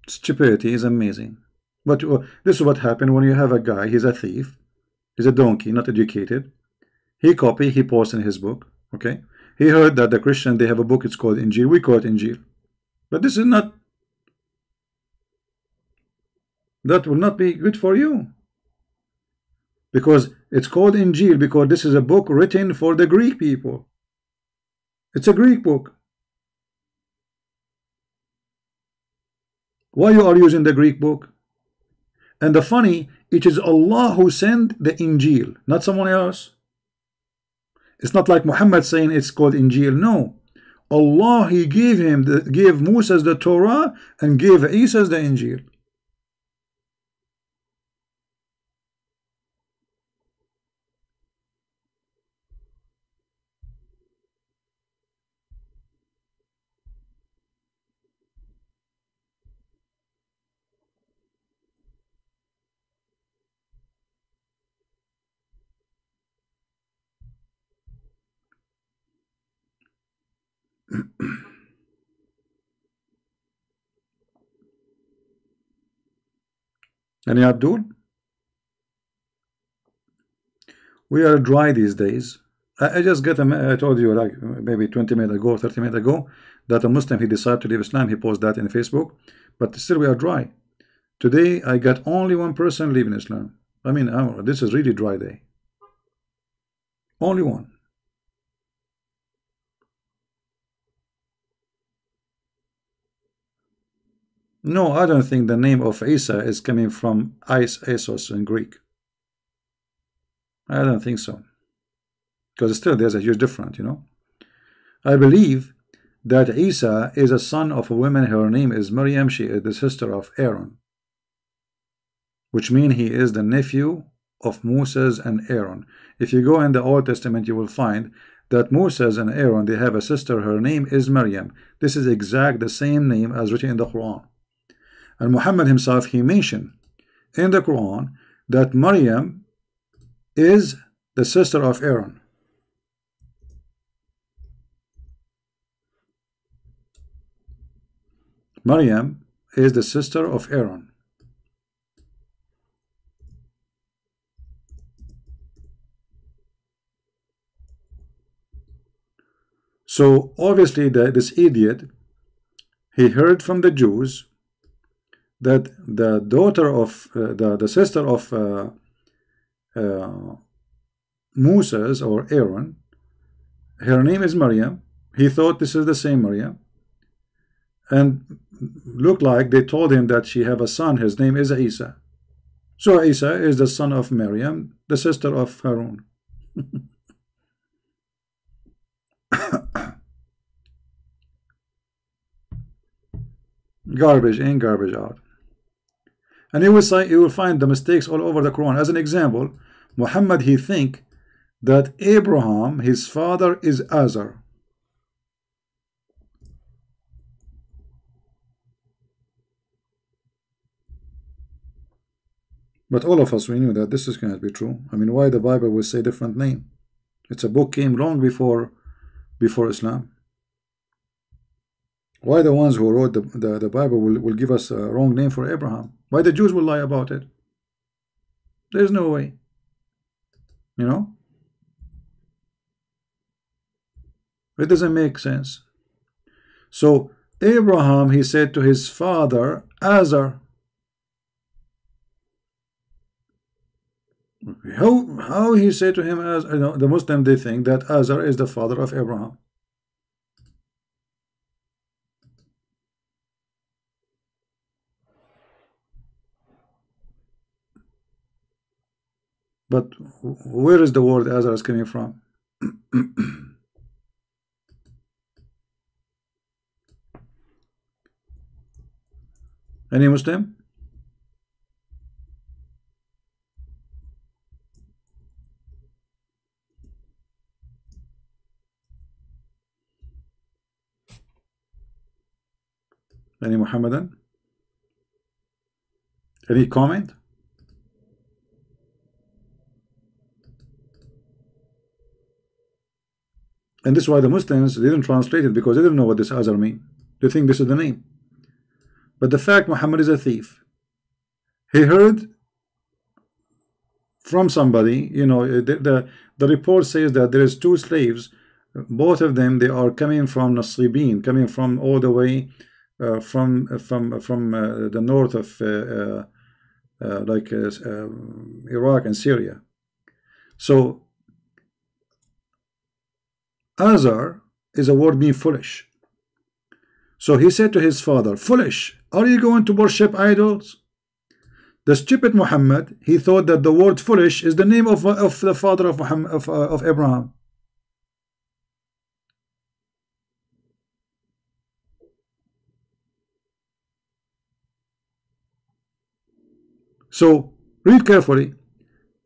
Stupidity is amazing. But this is what happened when you have a guy, he's a thief, he's a donkey, not educated. He copy, he posts in his book. Okay, he heard that the Christian, they have a book, it's called Injil. We call it Injil, but this is not, that will not be good for you, because it's called Injil because this is a book written for the Greek people. It's a Greek book. Why you are using the Greek book? And the funny, it is Allah who sent the Injil, not someone else. It's not like Muhammad saying it's called Injil. No, Allah He gave Moses the Torah and gave Isa the Injil. And Abdul, we are dry these days. I just get I told you like maybe 20 minutes ago, 30 minutes ago, that a Muslim, he decided to leave Islam. He posted that in Facebook, but still we are dry. Today I got only one person leaving Islam. I mean, this is really dry day. Only one. No, I don't think the name of Isa is coming from Isos in Greek. I don't think so. Because still there's a huge difference, you know. I believe that Isa is a son of a woman. Her name is Maryam. She is the sister of Aaron, which means he is the nephew of Moses and Aaron. If you go in the Old Testament, you will find that Moses and Aaron, they have a sister. Her name is Maryam. This is exact the same name as written in the Quran. And Muhammad himself, he mentioned in the Quran that Maryam is the sister of Aaron. Maryam is the sister of Aaron. So obviously this idiot, he heard from the Jews that the daughter of the sister of Moses or Aaron, her name is Maryam. He thought this is the same Maryam, and looked like they told him that she have a son. His name is Isa. So Isa is the son of Maryam, the sister of Harun. Garbage in, garbage out. And you will find the mistakes all over the Quran. As an example, Muhammad, he think that Abraham, his father, is Azar. But all of us, we knew that this is going to be true. I mean, why the Bible will say different name? It's a book came long before Islam. Why the ones who wrote the Bible will give us a wrong name for Abraham? Why the Jews will lie about it? There's no way. You know? It doesn't make sense. So Abraham, he said to his father, Azar. How he said to him, as you know, the Muslim, they think that Azar is the father of Abraham. But where is the word Azar is coming from? Any Muslim? Any Muhammadan? Any comment? And this is why the Muslims didn't translate it, because they didn't know what this Azar mean. They think this is the name. But the fact Muhammad is a thief. He heard from somebody, you know, the report says that there is two slaves. Both of them, they are coming from Nasribin, coming from all the way from the north of Iraq and Syria. So Azar is a word mean foolish. So he said to his father, foolish, are you going to worship idols? The stupid Muhammad, he thought that the word foolish is the name of the father of Muhammad, of Abraham. So read carefully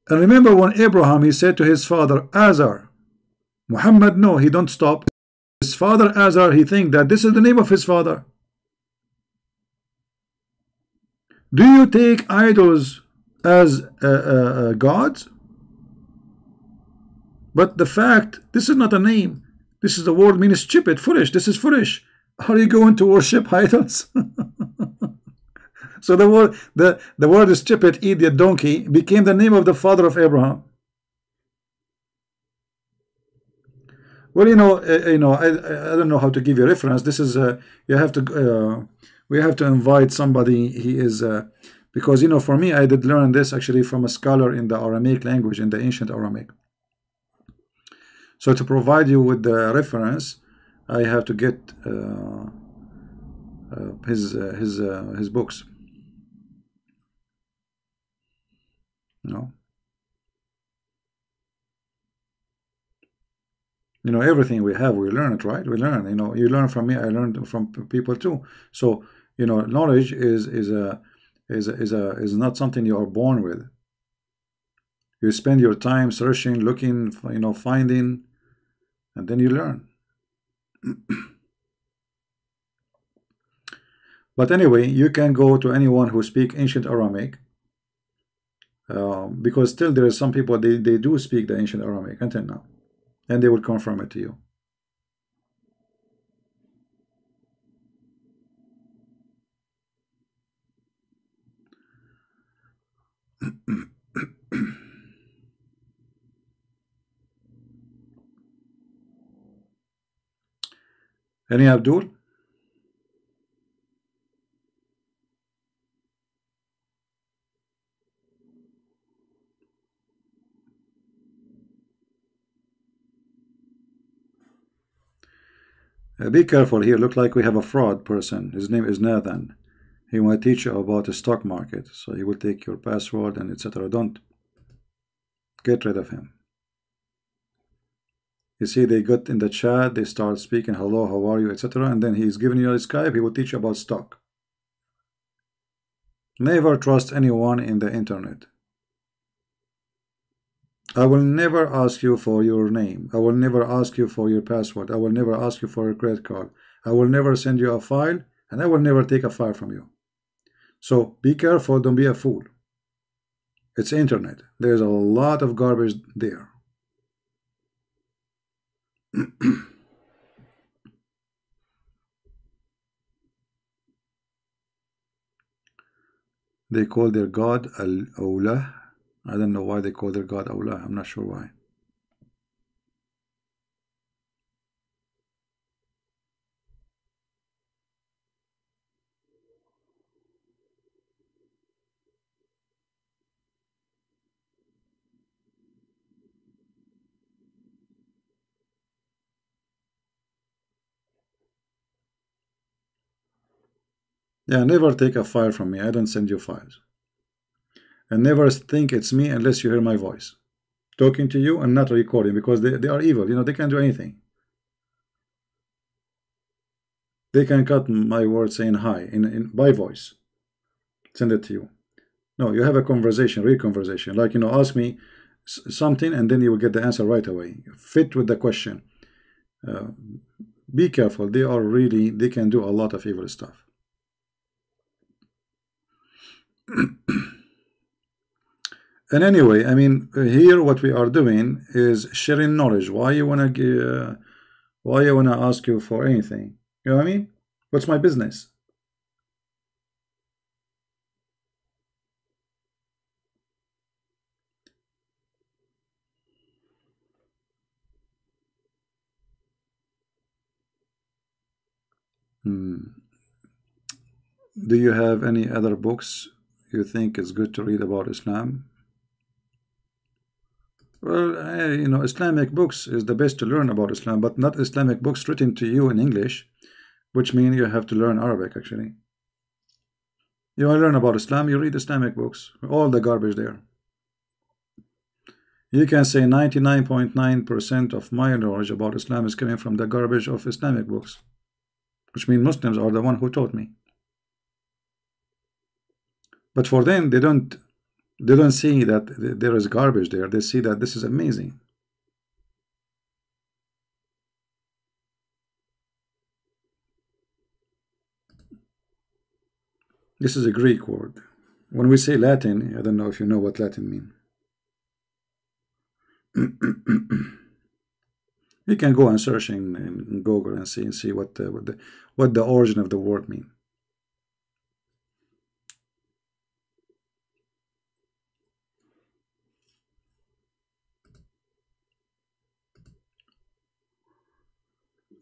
and remember when Abraham, he said to his father Azar. Muhammad, no, he don't stop. His father Azar, he think that this is the name of his father. Do you take idols as gods? But the fact, this is not a name. This is the word means stupid, foolish. This is foolish. Are you going to worship idols? So the word stupid, idiot, donkey became the name of the father of Abraham. Well, I don't know how to give you a reference. This is you have to we have to invite somebody. He is because for me, I did learn this actually from a scholar in the Aramaic language, in the ancient Aramaic. So to provide you with the reference, I have to get his books. No. Everything we have, we learn it, right? We learn. You learn from me, I learned from people too. So knowledge is not something you are born with. You spend your time searching, looking, finding, and then you learn. But anyway, you can go to anyone who speak ancient Aramaic, because still there is some people they do speak the ancient Aramaic until now, and they will confirm it to you. Any Abdul? Be careful here. Look like we have a fraud person. His name is Nathan. He might teach you about the stock market. So he will take your password and etc. Don't get rid of him. You see, they got in the chat, they start speaking, hello, how are you, etc. And then he's giving you a Skype, he will teach you about stock. Never trust anyone in the internet. I will never ask you for your name. I will never ask you for your password. I will never ask you for your credit card. I will never send you a file, and I will never take a file from you. So be careful, don't be a fool. It's internet. There's a lot of garbage there. They call their god Al-Awlah. I don't know why they call their god Allah. I'm not sure why. Yeah, never take a file from me. I don't send you files. And never think it's me unless you hear my voice talking to you and not recording, because they are evil. They can't do anything. They can cut my word saying hi in by voice. Send it to you. No, you have a conversation, real conversation. Like, ask me something and then you will get the answer right away. Fit with the question. Be careful. They can do a lot of evil stuff. And anyway, I mean, here what we are doing is sharing knowledge. Why you wanna ask you for anything? You know what I mean? What's my business? Do you have any other books you think is good to read about Islam? Well, Islamic books is the best to learn about Islam, but not Islamic books written to you in English, which means you have to learn Arabic, actually. You want to learn about Islam, you read Islamic books. All the garbage there. You can say 99.9% of my knowledge about Islam is coming from the garbage of Islamic books, which means Muslims are the one who taught me. But for them, they don't see that there is garbage there. They see that this is amazing. This is a Greek word. When we say Latin, I don't know if you know what Latin means. You can go and search in Google and see what the origin of the word means.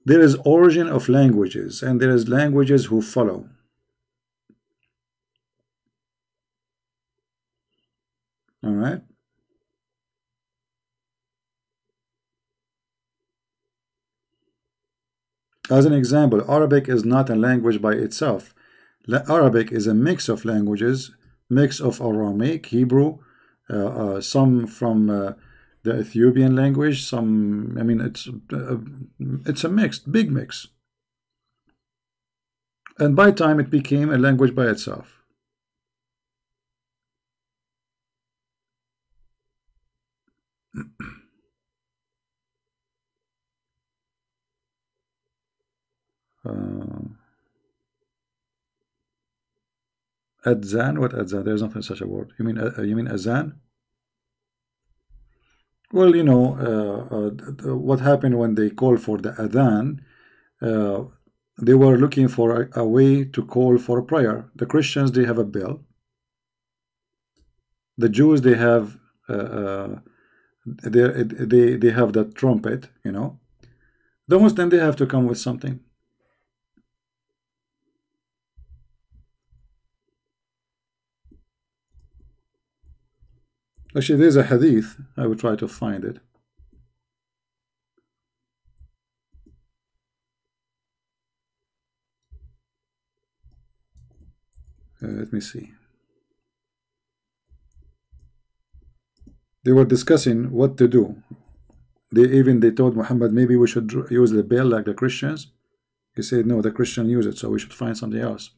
There is origin of languages, and there is languages who follow. All right. As an example, Arabic is not a language by itself. Arabic is a mix of languages, mix of Aramaic, Hebrew, some from the Ethiopian language, some, I mean, it's a mixed, big mix. And by time it became a language by itself. Adzan? What adzan? There's nothing such a word. You mean azan? Well, you know, what happened when they called for the adhan, they were looking for a way to call for a prayer. The Christians, they have a bell. The Jews, they have they have that trumpet, you know. The Muslim, they have to come with something. Actually, there's a hadith. I will try to find it. Let me see. They were discussing what to do. They told Muhammad, maybe we should use the bell like the Christians. He said, no, the Christians use it, so we should find something else.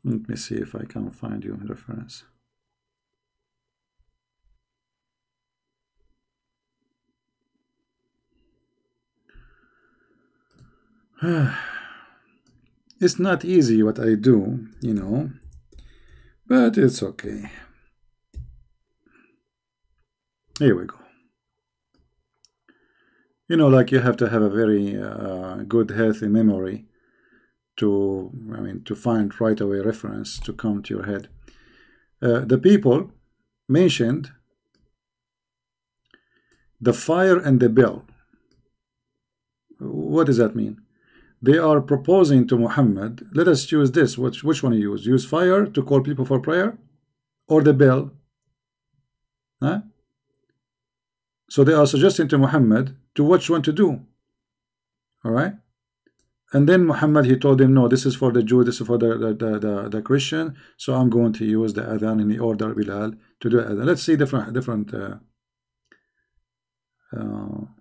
Let me see if I can find you a reference. It's not easy what I do, you know, but it's okay. Here we go. You know, like you have to have a very good healthy memory to, I mean, to find right away reference to come to your head. The people mentioned the fire and the bell. What does that mean? They are proposing to Muhammad, let us choose this. Which one you use? Use fire to call people for prayer, or the bell? Huh? So they are suggesting to Muhammad to which one to do. All right. And then Muhammad, he told them, no, this is for the Jew, this is for the Christian, so I'm going to use the adhan in the order Bilal to do adhan. Let's see different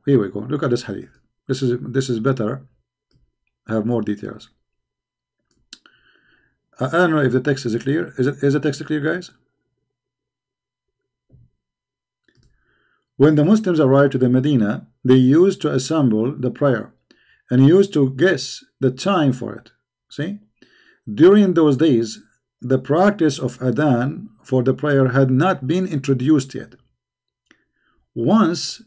here we go. Look at this hadith. This is better. I have more details. I don't know if the text is clear. Is the text clear, guys? When the Muslims arrived to the Medina, they used to assemble the prayer and used to guess the time for it. See, during those days, the practice of adhan for the prayer had not been introduced yet. Once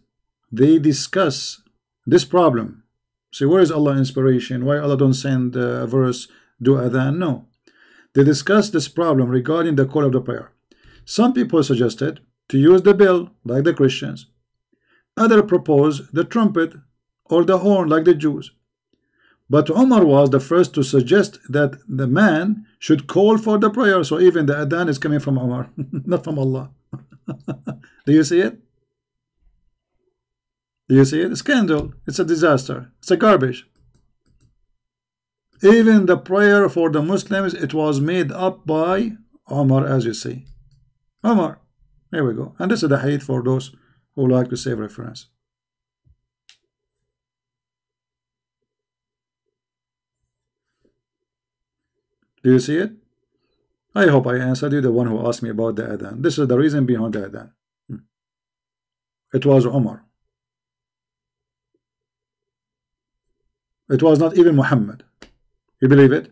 they discuss this problem, see, where is Allah inspiration? Why Allah don't send a verse, do adhan? No, they discussed this problem regarding the call of the prayer. Some people suggested to use the bell like the Christians. Others proposed the trumpet or the horn like the Jews. But Umar was the first to suggest that the man should call for the prayer. So even the adhan is coming from Umar, not from Allah. Do you see it? Do you see it? A scandal. It's a disaster. It's a garbage. Even the prayer for the Muslims, it was made up by Umar, as you see. Umar. Here we go. And this is the hadith for those who like to save reference. Do you see it? I hope I answered you, the one who asked me about the adhan. This is the reason behind the adhan. It was Umar. It was not even Muhammad. You believe it?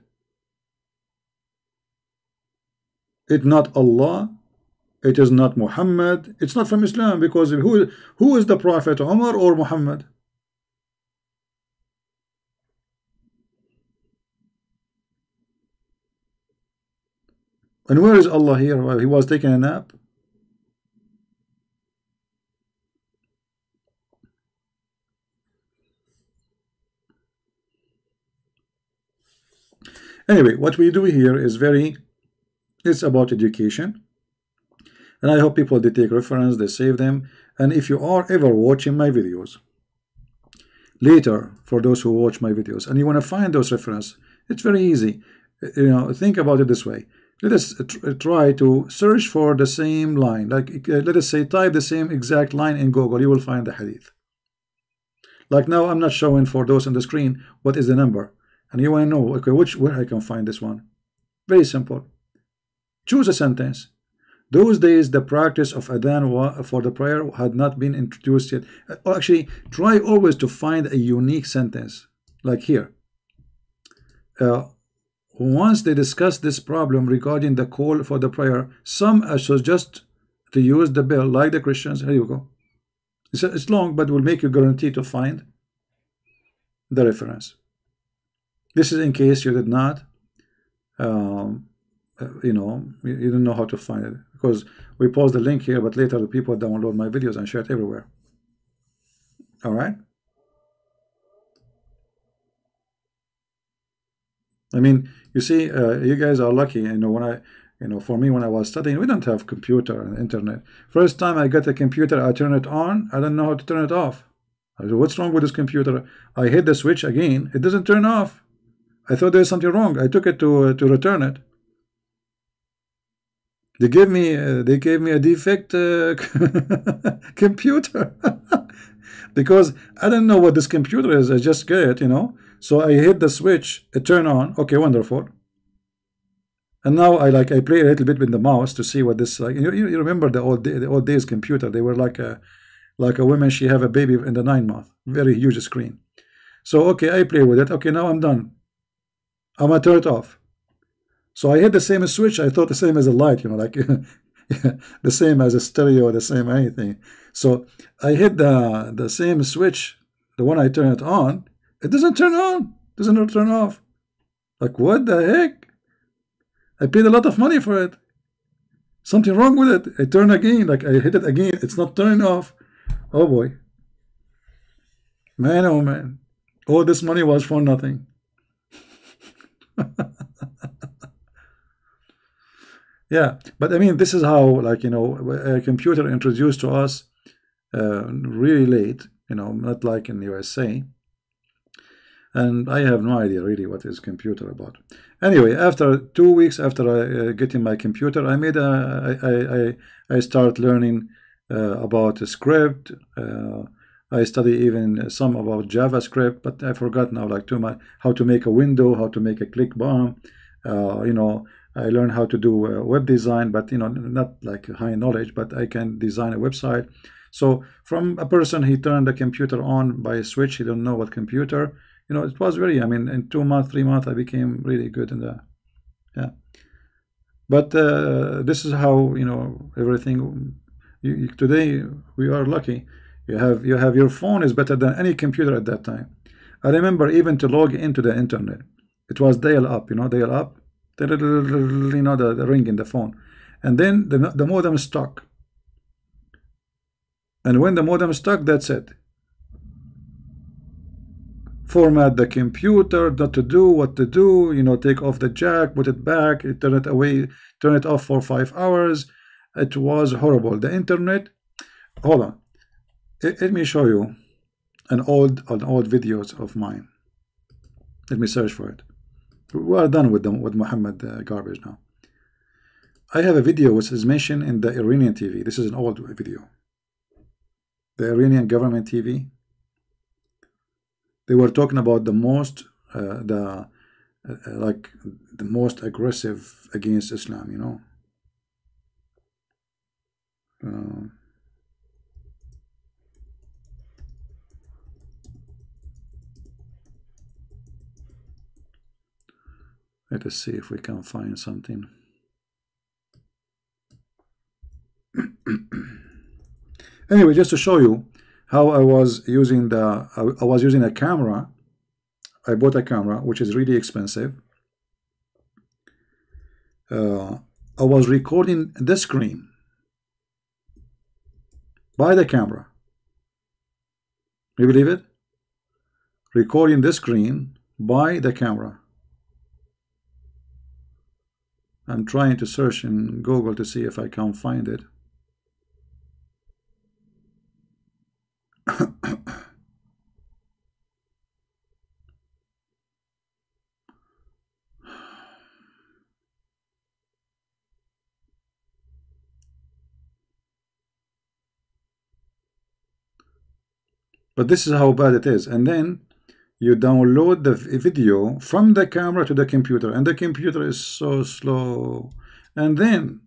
It's not Allah. It is not Muhammad. It's not from Islam, because who is the Prophet, Umar or Muhammad? And where is Allah here? Well, he was taking a nap. Anyway, what we do here is it's about education. And I hope people, they take reference, they save them. And if you are ever watching my videos later, for those who watch my videos, and you want to find those references, it's very easy. You know, think about it this way. Let us try to search for the same line. Like, let us say, type the same exact line in Google. You will find the hadith. Like now, I'm not showing for those on the screen what is the number. And you want to know, okay, where I can find this one. Very simple. Choose a sentence. Those days, the practice of adhan for the prayer had not been introduced yet. Actually, try always to find a unique sentence. Like here. Once they discussed this problem regarding the call for the prayer, some suggest to use the bell like the Christians. Here you go. It's long, but will make you guarantee to find the reference. This is in case you did not, you know, you don't know how to find it, because we post the link here, but later the people download my videos and share it everywhere. All right. I mean, you see, you guys are lucky. You know, for me, when I was studying, we don't have computer and internet. First time I got a computer, I turn it on. I don't know how to turn it off. I said, what's wrong with this computer? I hit the switch again. It doesn't turn off. I thought there's something wrong. I took it to return it. They gave me a defect computer because I don't know what this computer is. I just get it, you know. So I hit the switch. It turned on. Okay, wonderful. And now I play a little bit with the mouse to see what this like. You remember the old days computer? They were like a woman. She have a baby in the 9 month. Very huge screen. So okay, I play with it. Okay, now I'm done. I'm gonna turn it off. So I hit the same switch. I thought the same as a light, you know, like the same as a stereo, the same anything. So I hit the same switch. The one I turn it on, it doesn't turn on. Doesn't turn off. Like, what the heck? I paid a lot of money for it. Something wrong with it. I turn again. Like, I hit it again. It's not turning off. Oh boy. Man, oh man. All this money was for nothing. Yeah, but I mean, this is how, like, you know, a computer introduced to us really late, you know, not like in the USA. And I have no idea really what is computer about. Anyway, after 2 weeks after getting my computer, I made I start learning about a script. I study even some about JavaScript, but I forgot now, like, too much, how to make a window, how to make a click bomb. You know, I learned how to do web design, but, you know, not like high knowledge, but I can design a website. So from a person, he turned the computer on by a switch. He don't know what computer. You know, it was very, I mean, in 2 months, 3 months, I became really good in that. Yeah. But this is how, you know, everything. Today we are lucky. You have your phone is better than any computer at that time. I remember even to log into the internet, it was dial up. You know, dial up. You know, the ring in the phone, and then the modem stuck. And when the modem stuck, that's it. Format the computer, not to do what to do, you know, take off the jack, put it back, turn it away, turn it off for 5 hours. It was horrible. The internet, hold on, let me show you an old videos of mine. Let me search for it. We are done with Muhammad garbage now. I have a video which is mentioned in the Iranian TV. This is an old video. The Iranian government TV. They were talking about the most, like the most aggressive against Islam. You know. Let us see if we can find something. Anyway, just to show you how I was using I was using a camera. I bought a camera which is really expensive. I was recording the screen by the camera. You believe it? Recording the screen by the camera. I'm trying to search in Google to see if I can find it. But this is how bad it is. And then you download the video from the camera to the computer, and the computer is so slow. And then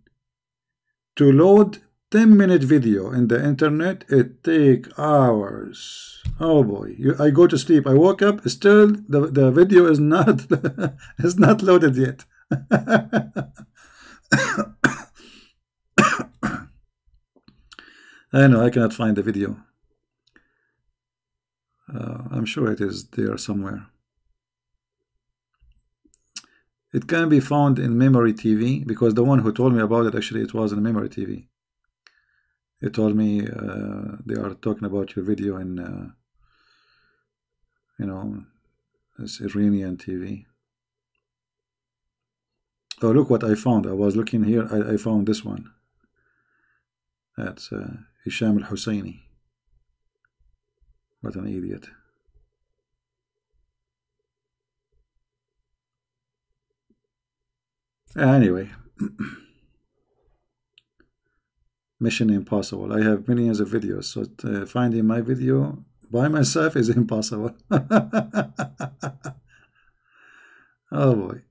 to load 10-minute video in the internet, it takes hours. Oh boy, I go to sleep, I woke up, still the video is not is not loaded yet. I know I cannot find the video. I'm sure it is there somewhere. It can be found in Memory TV, because the one who told me about it, actually it was in Memory TV. He told me they are talking about your video in you know, it's Iranian TV. Oh, look what I found. I was looking here, I found this one. That's Hisham al-Husseini. What an idiot. Anyway, Mission Impossible. I have millions of videos, so finding my video by myself is impossible. Oh boy.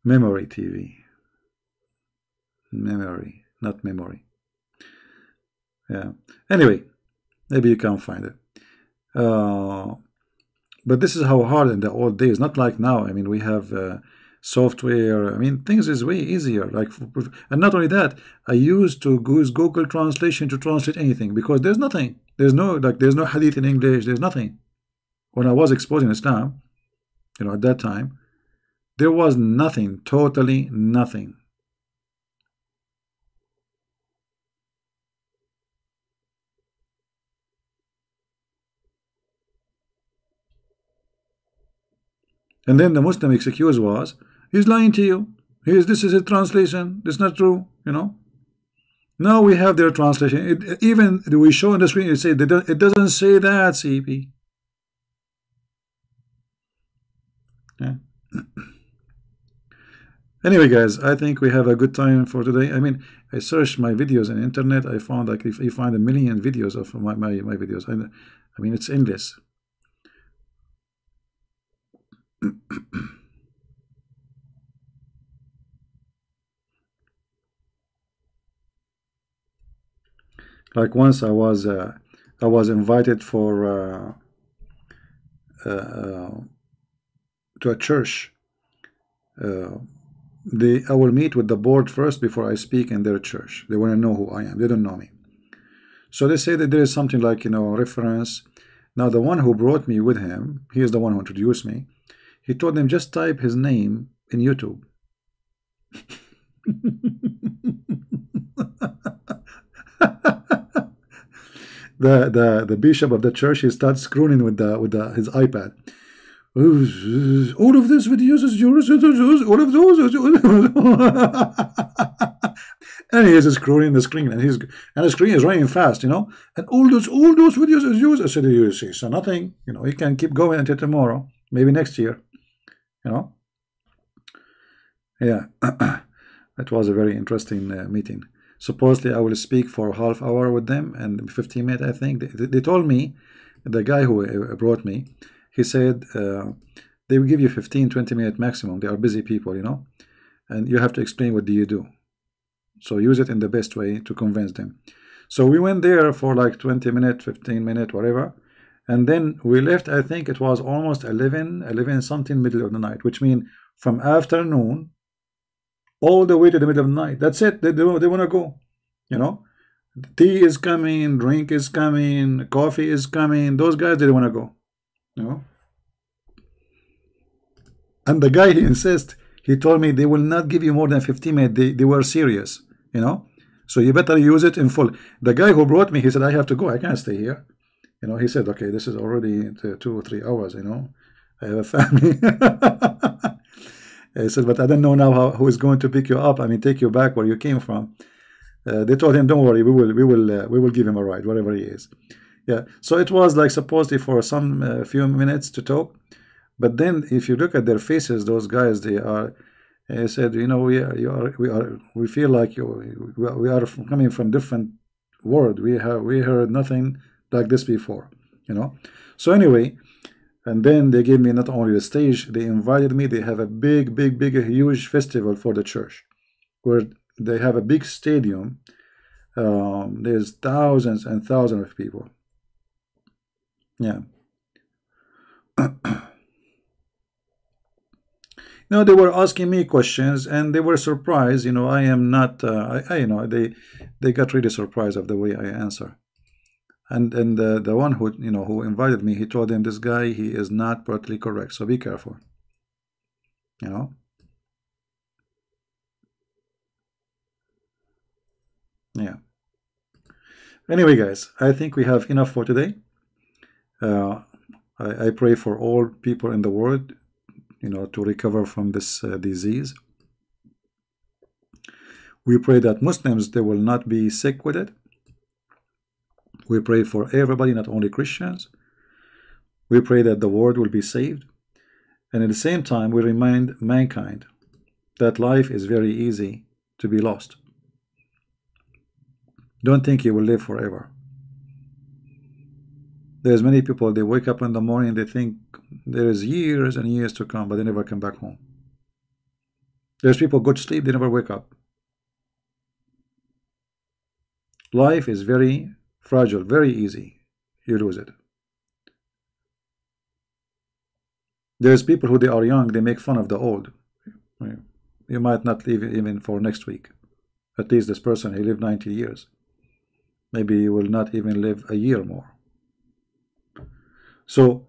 Memory TV. Memory, not memory. Yeah. Anyway, maybe you can find it. But this is how hard in the old days. Not like now. I mean, we have software. I mean, things is way easier. Like, and not only that, I used to use Google Translation to translate anything, because there's nothing. There's no hadith in English. There's nothing. When I was exposing Islam, you know, at that time, there was nothing. Totally nothing. And then the Muslim excuse was, he's lying to you. This is a translation. It's not true, you know. Now we have their translation. Even we show on the screen, it says it doesn't say that, CP. Yeah. Anyway, guys, I think we have a good time for today. I mean, I searched my videos on the internet. I found, like, if you find a million videos of my videos, I mean, it's endless. Like, once I was invited for to a church. I will meet with the board first before I speak in their church. They want to know who I am. They don't know me. So they say that there is something like, you know, reference. Now the one who brought me with him, he is the one who introduced me. He told them, just type his name in YouTube. The bishop of the church, he starts scrolling with his iPad. All of these videos is yours. All of those. And he is scrolling the screen, and the screen is running fast, you know. And all those videos is yours. I said, you see, so nothing, you know. You can keep going until tomorrow, maybe next year, you know. Yeah, that was a very interesting meeting. Supposedly, I will speak for a half hour with them and 15 minutes. I think they told me, the guy who brought me, he said they will give you 15-20 minutes maximum. They are busy people, you know, and you have to explain what do you do. So use it in the best way to convince them. So we went there for like 20 minutes, 15 minutes, whatever. And then we left, I think it was almost 11 something, middle of the night, which means from afternoon all the way to the middle of the night. That's it. They want to go. You know, tea is coming, drink is coming, coffee is coming. Those guys, they want to go. You know. And the guy, he insists. He told me they will not give you more than 15 minutes. They were serious. You know. So you better use it in full. The guy who brought me, he said, I have to go. I can't stay here. You know, he said, okay, this is already 2 or 3 hours, you know. I have a family. He said, but I don't know now who is going to pick you up. I mean, take you back where you came from. They told him, don't worry, we will give him a ride, wherever he is. Yeah. So it was like supposedly for some few minutes to talk. But then if you look at their faces, those guys, they are, he said, you know, we feel like we are coming from different world. We heard nothing like this before, you know. So anyway, and then they gave me not only the stage, they invited me. They have a big, huge festival for the church, where they have a big stadium. There's thousands and thousands of people. Yeah. No, they were asking me questions, and they were surprised. You know, I am not. You know, they got really surprised of the way I answer. And the one who, you know, who invited me, he told them, this guy, he is not politically correct, so be careful. You know. Yeah. Anyway, guys, I think we have enough for today. I pray for all people in the world, you know, to recover from this disease. We pray that Muslims, they will not be sick with it. We pray for everybody, not only Christians. We pray that the world will be saved. And at the same time, we remind mankind that life is very easy to be lost. Don't think you will live forever. There's many people, they wake up in the morning, they think there is years and years to come, but they never come back home. There's people go to sleep, they never wake up. Life is very fragile, very easy. You lose it. There's people who they are young, they make fun of the old. You might not live even for next week. At least this person, he lived 90 years. Maybe you will not even live a year more. So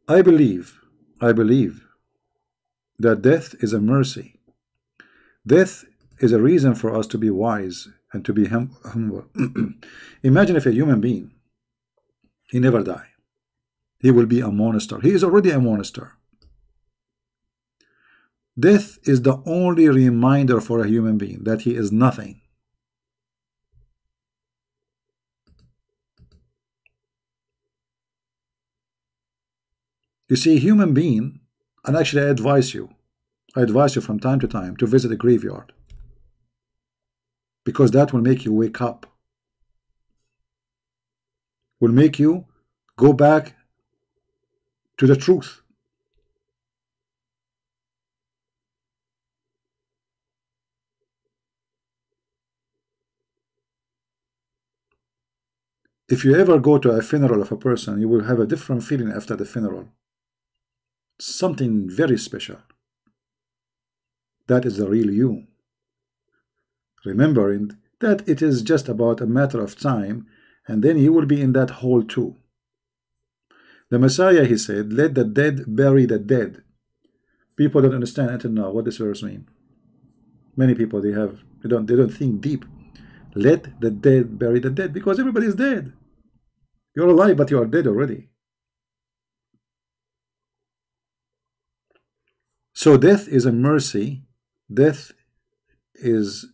I believe that death is a mercy. Death is a reason for us to be wise and to be humble. Imagine if a human being, he never die. He will be a monster. He is already a monster. Death is the only reminder for a human being that he is nothing. You see, human being, and actually I advise you from time to time to visit a graveyard, because that will make you wake up, will make you go back to the truth. If you ever go to a funeral of a person, you will have a different feeling after the funeral. Something very special. That is the real you. Remembering that it is just about a matter of time, and then you will be in that hole too. The Messiah, he said, let the dead bury the dead. People don't understand until now what this verse means. Many people, they don't think deep. Let the dead bury the dead, because everybody is dead. You're alive, but you are dead already. So death is a mercy. Death is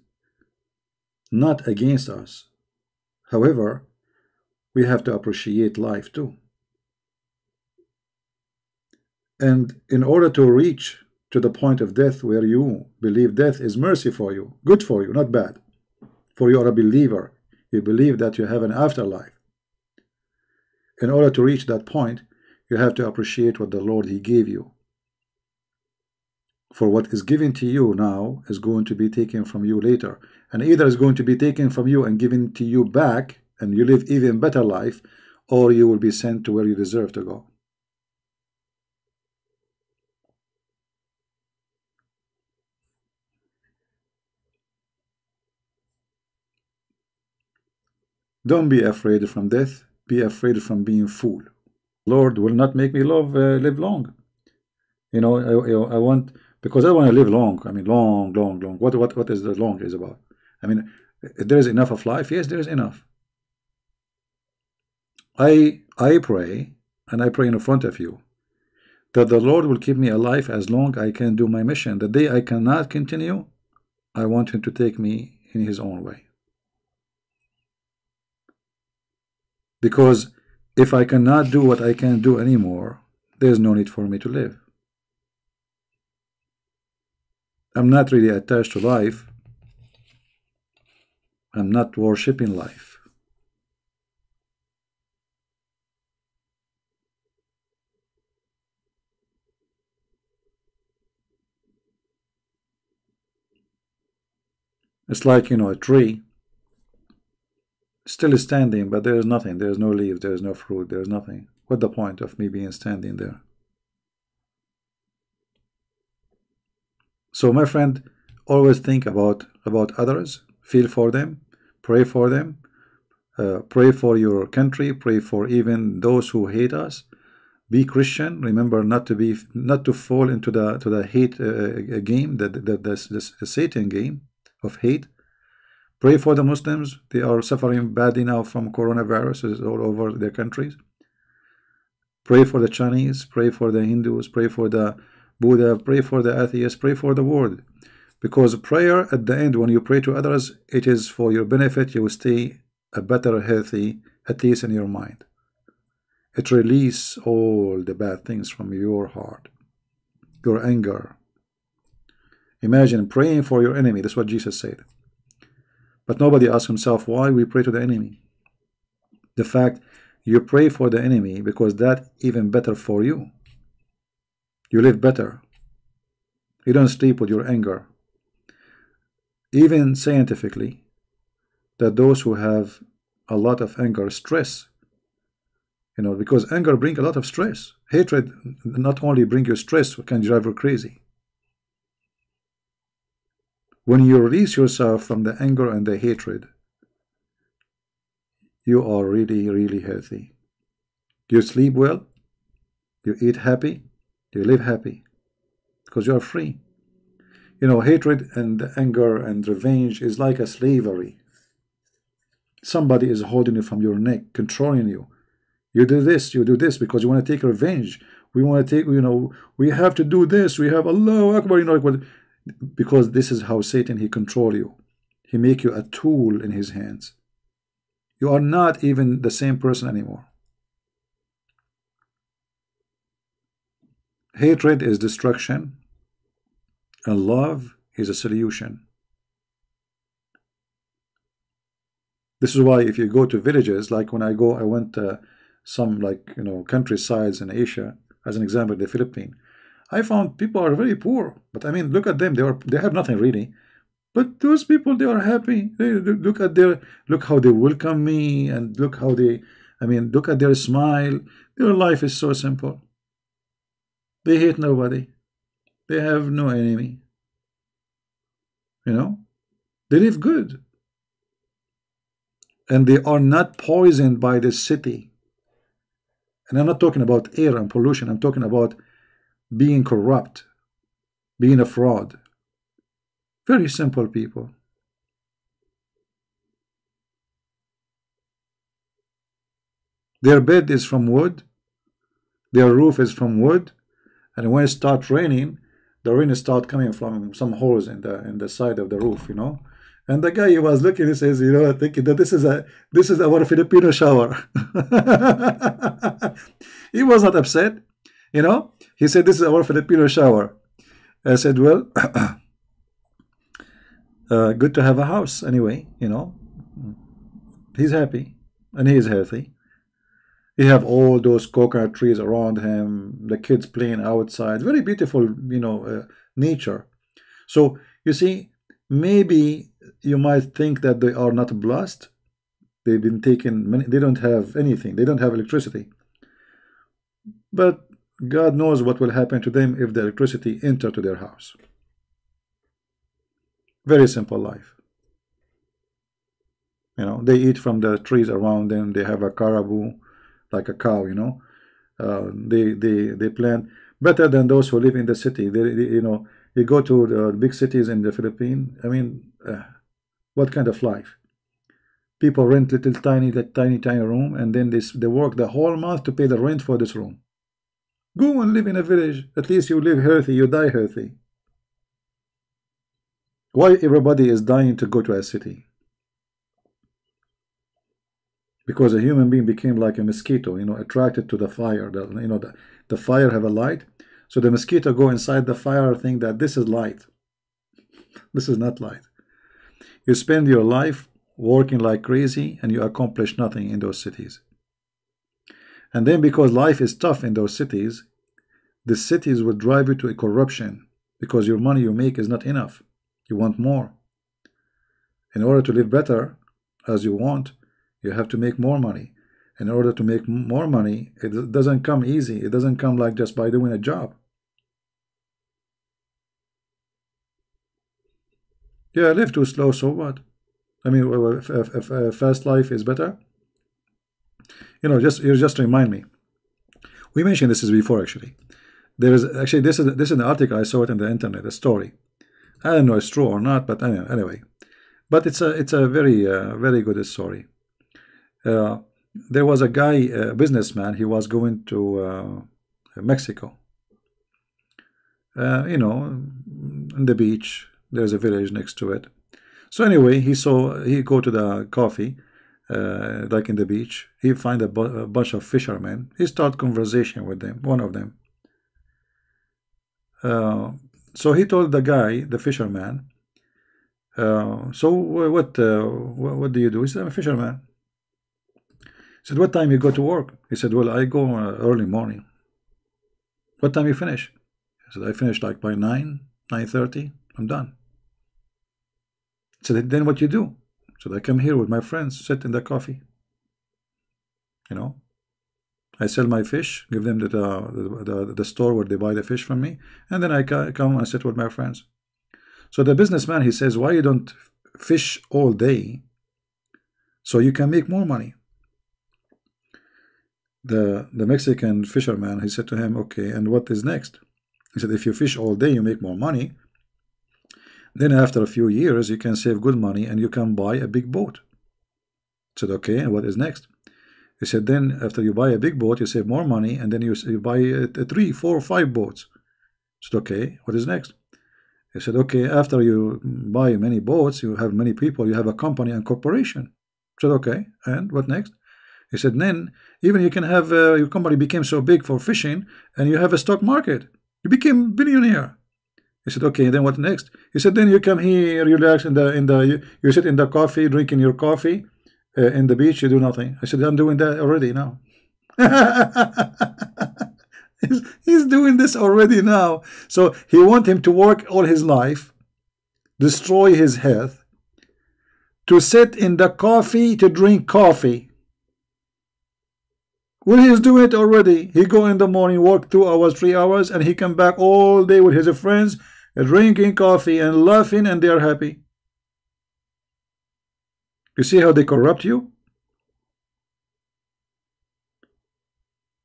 not against us. However, we have to appreciate life too. And in order to reach to the point of death where you believe death is mercy for you, good for you, not bad, for you are a believer, you believe that you have an afterlife. In order to reach that point, you have to appreciate what the Lord, he gave you. For what is given to you now is going to be taken from you later. And either is going to be taken from you and given to you back, and you live even better life, or you will be sent to where you deserve to go. Don't be afraid from death. Be afraid from being fool. Lord will not make me live long. I want, because I want to live long. I mean, long, long, long. What is the long is about? I mean, there is enough of life. Yes, there is enough. I pray, and I pray in front of you, that the Lord will keep me alive as long I can do my mission. The day I cannot continue, I want Him to take me in His own way. Because if I cannot do what I can't do anymore, there's no need for me to live. I'm not really attached to life. I'm not worshipping life. It's like, a tree still standing, but there's nothing. There's no leaves, there's no fruit, there's nothing. What's the point of me being standing there? So my friend, always think about others, feel for them, pray for them, pray for your country, pray for even those who hate us. Be Christian. Remember not to fall into the hate game, the Satan game of hate. Pray for the Muslims. They are suffering badly now from coronavirus all over their countries. Pray for the Chinese. Pray for the Hindus. Pray for the Buddha. Pray for the atheists. Pray for the world. Because prayer at the end, when you pray to others, it is for your benefit. You will stay a better, healthy, at least in your mind. It releases all the bad things from your heart, your anger. Imagine praying for your enemy. That's what Jesus said. But nobody asks himself why we pray to the enemy. The fact you pray for the enemy because that's even better for you. You live better. You don't sleep with your anger. Even scientifically, that those who have a lot of anger, stress, because anger brings a lot of stress. Hatred not only brings you stress, it can drive you crazy. When you release yourself from the anger and the hatred, you are really, really healthy. You sleep well, you eat happy, you live happy, because you are free. Hatred and anger and revenge is like a slavery. Somebody is holding you from your neck, controlling you. You do this because you want to take revenge. We want to take, we have to do this. We have Allah Akbar, because this is how Satan, he control you. He make you a tool in his hands. You are not even the same person anymore. Hatred is destruction, and love is a solution. This is why if you go to villages, like when I went some countrysides in Asia, as an example, the Philippines, I found people are very poor, but I mean, look at them. They have nothing really, but those people, they are happy. Look how they welcome me, and look how look at their smile. Their life is so simple. They hate nobody. They have no enemy. They live good, and they are not poisoned by the city. And I'm not talking about air and pollution. I'm talking about being corrupt, being a fraud. Very simple people. Their bed is from wood, their roof is from wood, and when it starts raining, the rain starts coming from some holes in the side of the roof, And the guy, he was looking, he says, thinking that this is our Filipino shower. He was not upset, He said, this is our Filipino shower. I said, well, good to have a house anyway, He's happy, and he is healthy. He have all those coconut trees around him, the kids playing outside. Very beautiful, nature. So, you see, maybe you might think that they are not blessed. They've been taken, they don't have anything. They don't have electricity. But God knows what will happen to them if the electricity enter to their house. Very simple life. You know, they eat from the trees around them. They have a caribou, like a cow. You know, they plant better than those who live in the city. You know, you go to the big cities in the Philippines. I mean, what kind of life? People rent little tiny room, and then they work the whole month to pay the rent for this room. Go and live in a village. At least you live healthy. You die healthy. Why everybody is dying to go to a city? Because a human being became like a mosquito, you know, attracted to the fire. You know, the fire have a light, so the mosquito go inside the fire, think that this is light. This is not light. You spend your life working like crazy, and you accomplish nothing in those cities. And then because life is tough in those cities, the cities will drive you to a corruption because your money you make is not enough. You want more. In order to live better as you want, you have to make more money. In order to make more money, it doesn't come easy. It doesn't come like just by doing a job. Yeah, I live too slow, so what? I mean, if a fast life is better, you know, just remind me. We mentioned this is before actually. There is actually this is an article I saw it in the internet, a story. I don't know if it's true or not, but anyway. But it's a very good story. Uh, there was a guy, a businessman. He was going to Mexico. You know, in the beach. There's a village next to it. So anyway, he go to the coffee, like in the beach. He find a bunch of fishermen. He start conversation with them. One of them. So he told the guy, the fisherman. So what do you do? He said, I'm a fisherman. He said, what time you go to work? He said, well, I go early morning. What time you finish? He said, I finish like by 9:30. I'm done. He said, then what you do? So I come here with my friends, sit in the coffee. You know, I sell my fish, give them the store where they buy the fish from me, and then I come and sit with my friends. So the businessman, he says, why you don't fish all day so you can make more money? The Mexican fisherman, he said to him, okay, and what is next? He said, if you fish all day, you make more money. Then after a few years, you can save good money and you can buy a big boat. I said, okay, and what is next? He said, then after you buy a big boat, you save more money, and then you buy 3, 4, 5 boats. I said, okay, what is next? He said, okay, after you buy many boats, you have many people, you have a company and corporation. I said, okay, and what next? He said, then even you can have your company became so big for fishing, and you have a stock market. You became billionaire. He said, okay, then what next? He said, then you come here, relax you sit in the coffee, drinking your coffee in the beach, you do nothing. I said, I'm doing that already now. He's doing this already now. So he want him to work all his life, destroy his health, to sit in the coffee, to drink coffee. Well, he's doing it already. He go in the morning, work 2 hours, 3 hours, and he come back all day with his friends, drinking coffee and laughing, and they are happy. You see how they corrupt you?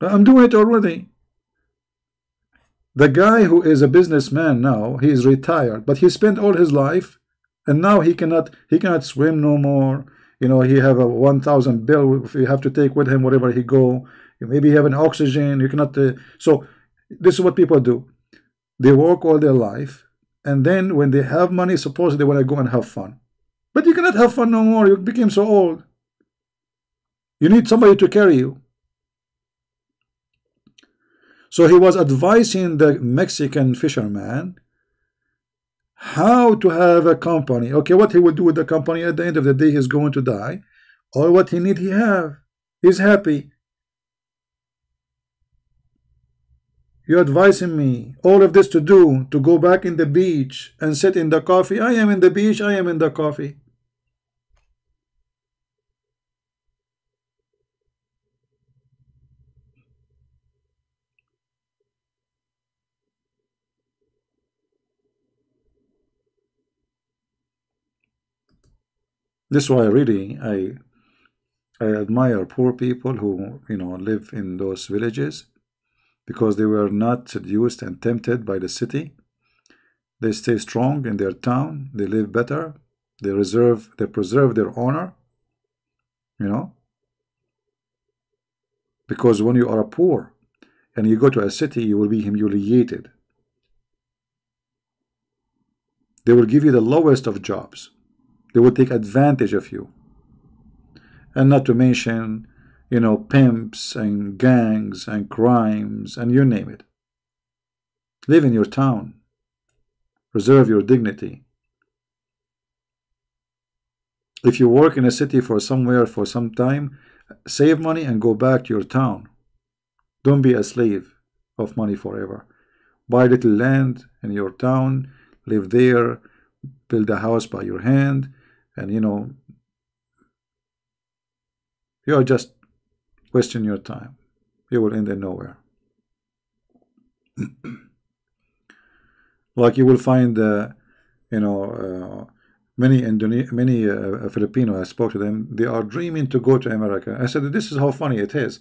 I'm doing it already. The guy who is a businessman now, he is retired, but he spent all his life, and now he cannot swim no more. You know, he have a 1,000 bill if you have to take with him wherever he go. Maybe you have an oxygen. You cannot. So this is what people do. They work all their life, and then when they have money, supposedly they want to go and have fun. But you cannot have fun no more. You became so old. You need somebody to carry you. So he was advising the Mexican fisherman how to have a company. Okay, what he will do with the company at the end of the day, he's going to die. All what he need, he have. He's happy. You're advising me all of this to do, to go back in the beach and sit in the coffee. I am in the beach, I am in the coffee. This is why really I admire poor people who live in those villages, because they were not seduced and tempted by the city. They stay strong in their town. They live better. They preserve their honor, you know. Because when you are poor and you go to a city, you will be humiliated. They will give you the lowest of jobs. They will take advantage of you. And not to mention, pimps and gangs and crimes and you name it. Live in your town. Preserve your dignity. If you work in a city for somewhere for some time, save money and go back to your town. Don't be a slave of money forever. Buy little land in your town, live there, build a house by your hand, and you are just wasting your time. You will end in nowhere. Like you will find, many Filipino. I spoke to them. They are dreaming to go to America. I said, this is how funny it is.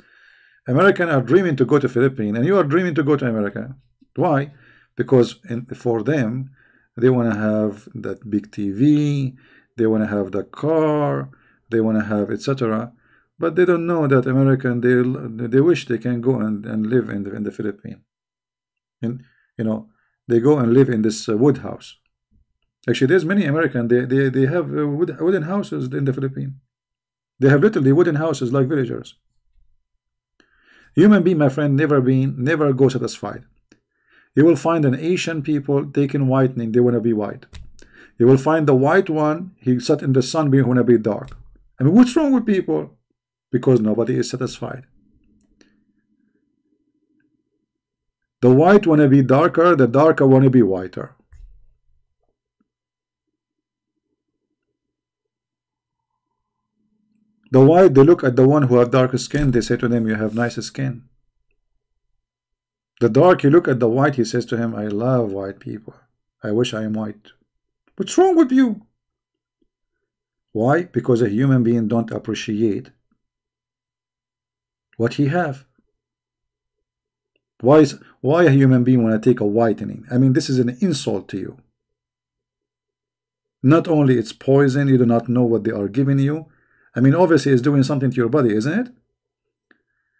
Americans are dreaming to go to Philippines, and you are dreaming to go to America. Why? Because for them, they want to have that big TV, they want to have the car, they want to have etc. But they don't know that American, they wish they can go and live in the Philippines. And they go and live in this wood house. Actually, there's many American. They have wooden houses in the Philippines. They have literally wooden houses like villagers. Human being, my friend, never go satisfied. You will find an Asian people taking whitening. They want to be white. You will find the white one. He sat in the sun. He want to be dark. I mean, what's wrong with people? Because nobody is satisfied. The white want to be darker. The darker want to be whiter. The white, they look at the one who have darker skin. They say to them, you have nicer skin. The dark, you look at the white. He says to him, I love white people. I wish I am white. What's wrong with you? Why? Because a human being don't appreciate what he have. Why a human being want to take a whitening? I mean, this is an insult to you. Not only it's poison, you do not know what they are giving you. I mean, obviously it's doing something to your body, isn't it?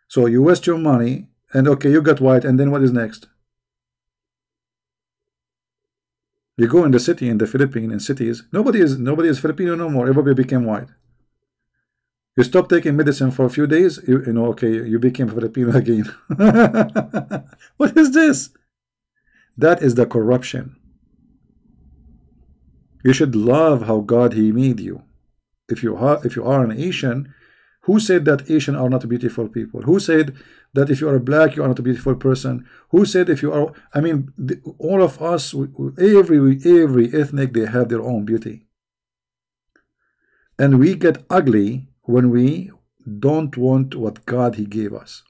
So you waste your money, and okay, you got white, and then what is next? You go in the city, in the Philippines, in cities, nobody is Filipino no more. Everybody became white. You stop taking medicine for a few days, okay, you became Filipino again. What is this? That is the corruption. You should love how God He made you. If you are an Asian, who said that Asian are not beautiful people? Who said that if you are black, you are not a beautiful person? Who said if you are? I mean, all of us, every ethnic, they have their own beauty, and we get ugly when we don't want what God He gave us.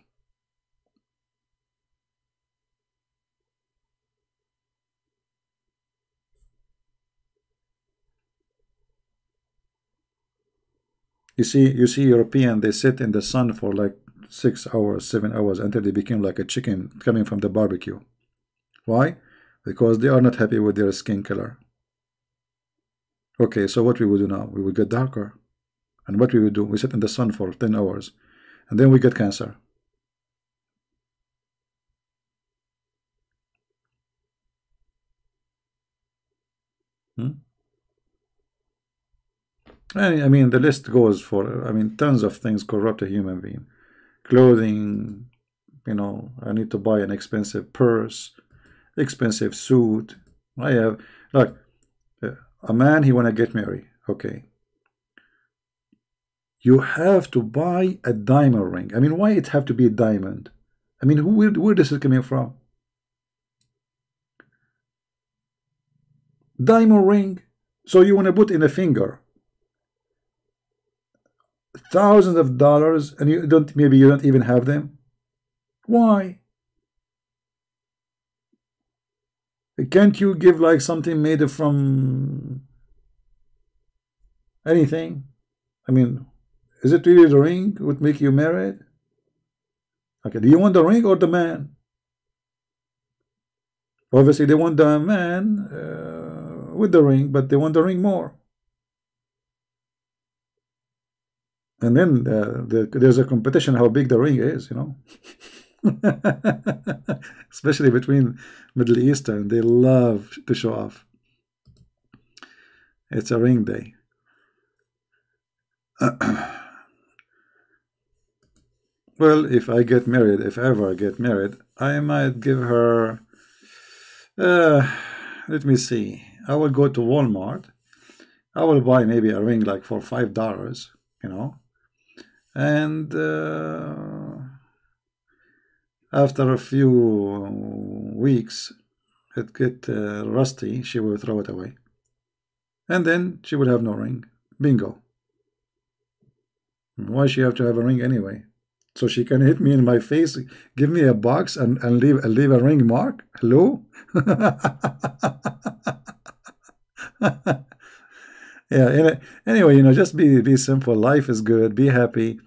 You see European, they sit in the sun for like 6 hours, 7 hours until they become like a chicken coming from the barbecue. Why? Because they are not happy with their skin color. Okay, so what we will do now? We will get darker. And what we will do? We sit in the sun for 10 hours. And then we get cancer. I mean, the list goes for, I mean, tons of things corrupt a human being. Clothing, I need to buy an expensive purse, expensive suit. I have, like, a man, he want to get married. Okay. You have to buy a diamond ring. I mean, why it have to be a diamond? I mean, where this is coming from? Diamond ring. So you want to put in a finger. Thousands of dollars, and maybe you don't even have them. Why? Can't you give like something made from, Anything? I mean, is it really the ring would make you married? Okay, do you want the ring or the man? Obviously, they want the man with the ring, but they want the ring more. And then there's a competition how big the ring is, you know. Especially between Middle Eastern, they love to show off. It's a ring day. Well, if I get married, if ever I get married, I might give her, let me see, I will go to Walmart. I will buy maybe a ring like for $5, you know, and after a few weeks, it get rusty, she will throw it away. And then she will have no ring. Bingo. Why she have to have a ring anyway? So she can hit me in my face, give me a box, and leave a ring mark? Hello? Yeah, anyway, you know, just be simple. Life is good. Be happy.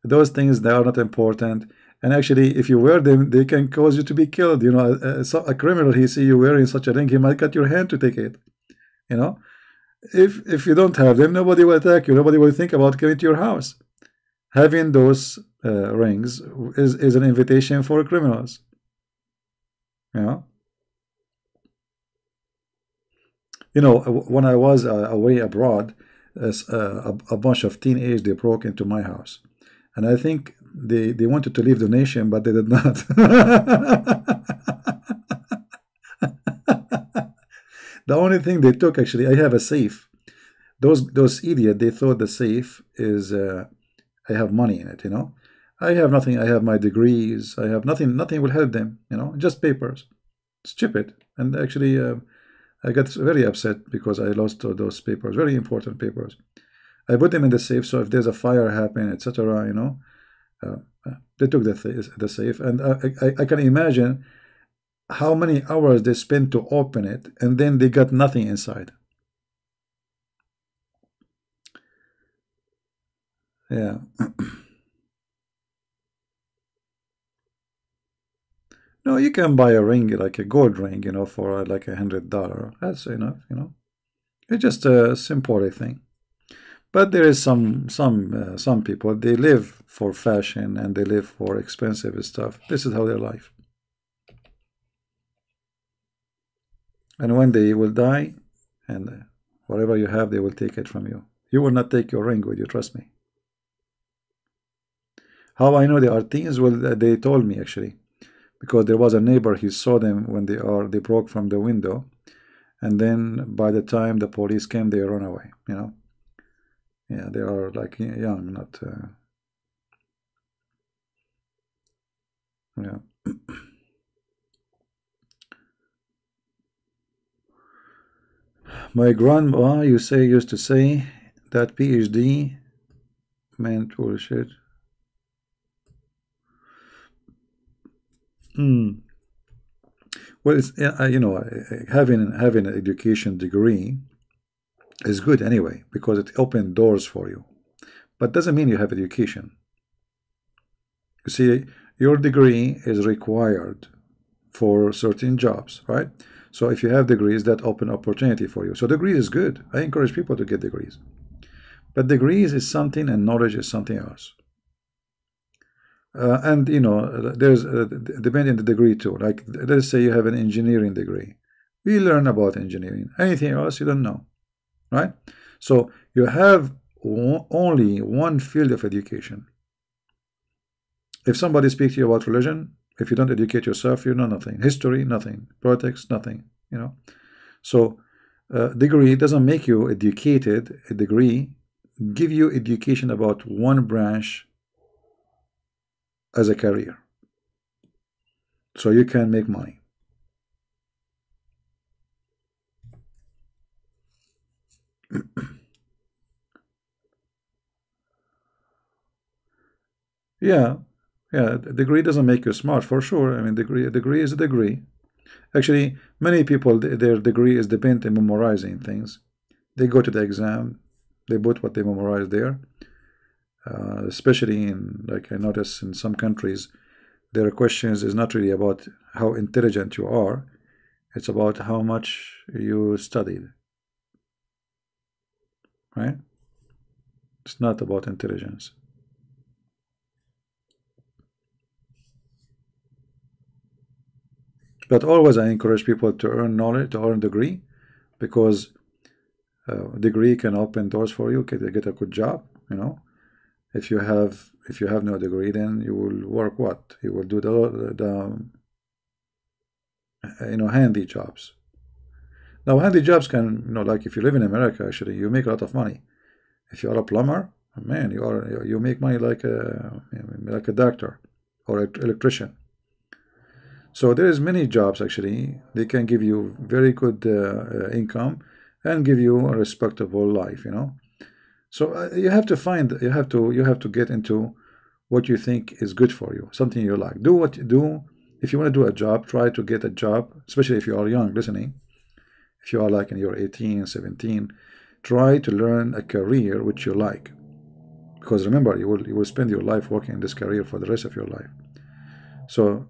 Those things, they are not important. And actually, if you wear them, they can cause you to be killed. You know, a criminal, he see you wearing such a ring, he might cut your hand to take it. You know, if you don't have them, nobody will attack you. Nobody will think about coming to your house. Having those rings is an invitation for criminals. You know, when I was away abroad, a bunch of teenagers, they broke into my house, and I think they wanted to leave the nation, but they did not. The only thing they took, actually, I have a safe. Those idiots, they thought the safe is I have money in it, you know. I have nothing. I have my degrees. I have nothing. Nothing will help them, you know. Just papers. Stupid. And actually, I got very upset because I lost those papers, very important papers. I put them in the safe, so if there's a fire happen, etc., you know, they took the safe, and I can imagine how many hours they spent to open it, and then they got nothing inside. Yeah. No, you can buy a ring, like a gold ring, you know, for like $100. That's enough, you know. It's just a symbolic thing. But there is some people, they live for fashion and they live for expensive stuff. This is how their life. And when they will die, and whatever you have, they will take it from you. You will not take your ring with you, trust me. How I know they are teens? Well, they told me actually, because there was a neighbor, he saw them when they broke from the window, and then by the time the police came, they run away, you know. Yeah, they are like young, not yeah. My grandma, used to say that PhD meant bullshit. Well, it's you know, having an education degree is good anyway because it opens doors for you, but doesn't mean you have education. You see, your degree is required for certain jobs, right? So if you have degrees, that open opportunity for you. So degree is good. I encourage people to get degrees, but degrees is something and knowledge is something else. And you know, there's depending on the degree too. Like let's say you have an engineering degree, we learn about engineering. Anything else you don't know, right? So you have only one field of education. If somebody speaks to you about religion, if you don't educate yourself, you know nothing. History, nothing. Politics, nothing. You know. So degree doesn't make you educated. A degree give you education about one branch as a career, so you can make money. Yeah, yeah. A degree doesn't make you smart for sure. I mean, a degree is a degree. Actually, many people their degree is dependent on memorizing things. They go to the exam, They put what they memorized there. Especially in, like I notice in some countries, their questions is not really about how intelligent you are. It's about how much you studied, right? It's not about intelligence. But always I encourage people to earn knowledge, to earn degree, because degree can open doors for you, get a good job, you know. If you have no degree, then you will work what? You will do the handy jobs. Now handy jobs can, like if you live in America, actually you make a lot of money. If you are a plumber, man, you make money like a doctor or electrician. So there is many jobs actually. They can give you very good income and give you a respectable life, So you have to get into what you think is good for you, something you like. Do. If you want to do a job, try to get a job, especially if you are young listening. If you are like in your 18, 17, try to learn a career which you like. Because remember, you will spend your life working in this career for the rest of your life. So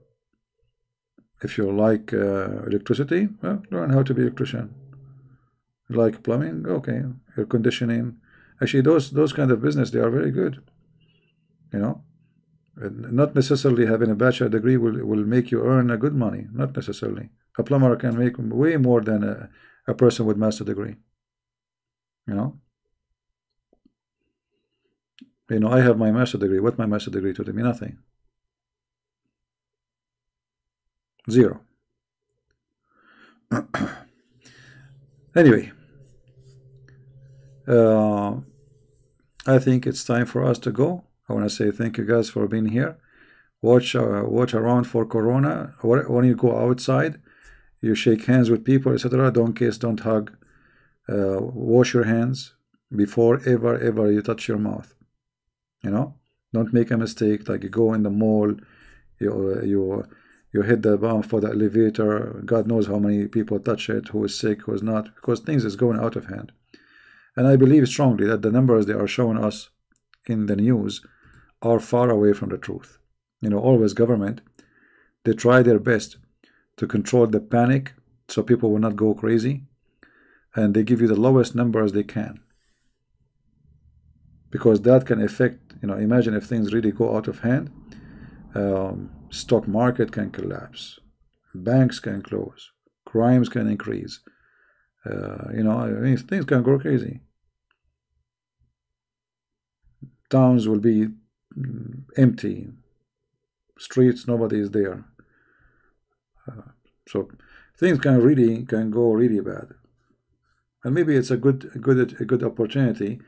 if you like electricity, well, learn how to be an electrician. You like plumbing, okay, air conditioning. Actually, those kind of business, they are very good. Not necessarily having a bachelor degree will make you earn a good money. Not necessarily. A plumber can make way more than a person with master degree. I have my master degree. What my master degree taught me? Nothing. Zero. Anyway, I think it's time for us to go. I want to say thank you guys for being here. Watch around for Corona. When you go outside, you shake hands with people, etc. Don't kiss, don't hug. Wash your hands before ever you touch your mouth. Don't make a mistake like you go in the mall, you hit the bump for the elevator. God knows how many people touch it, who is sick, who is not, because things is going out of hand. And I believe strongly that the numbers they are showing us in the news are far away from the truth. Always government, they try their best to control the panic so people will not go crazy, and they give you the lowest numbers they can, because that can affect, imagine if things really go out of hand. Stock market can collapse, banks can close, crimes can increase, things can go crazy. Towns will be empty, streets, nobody is there. So things can go really bad. And maybe it's a good opportunity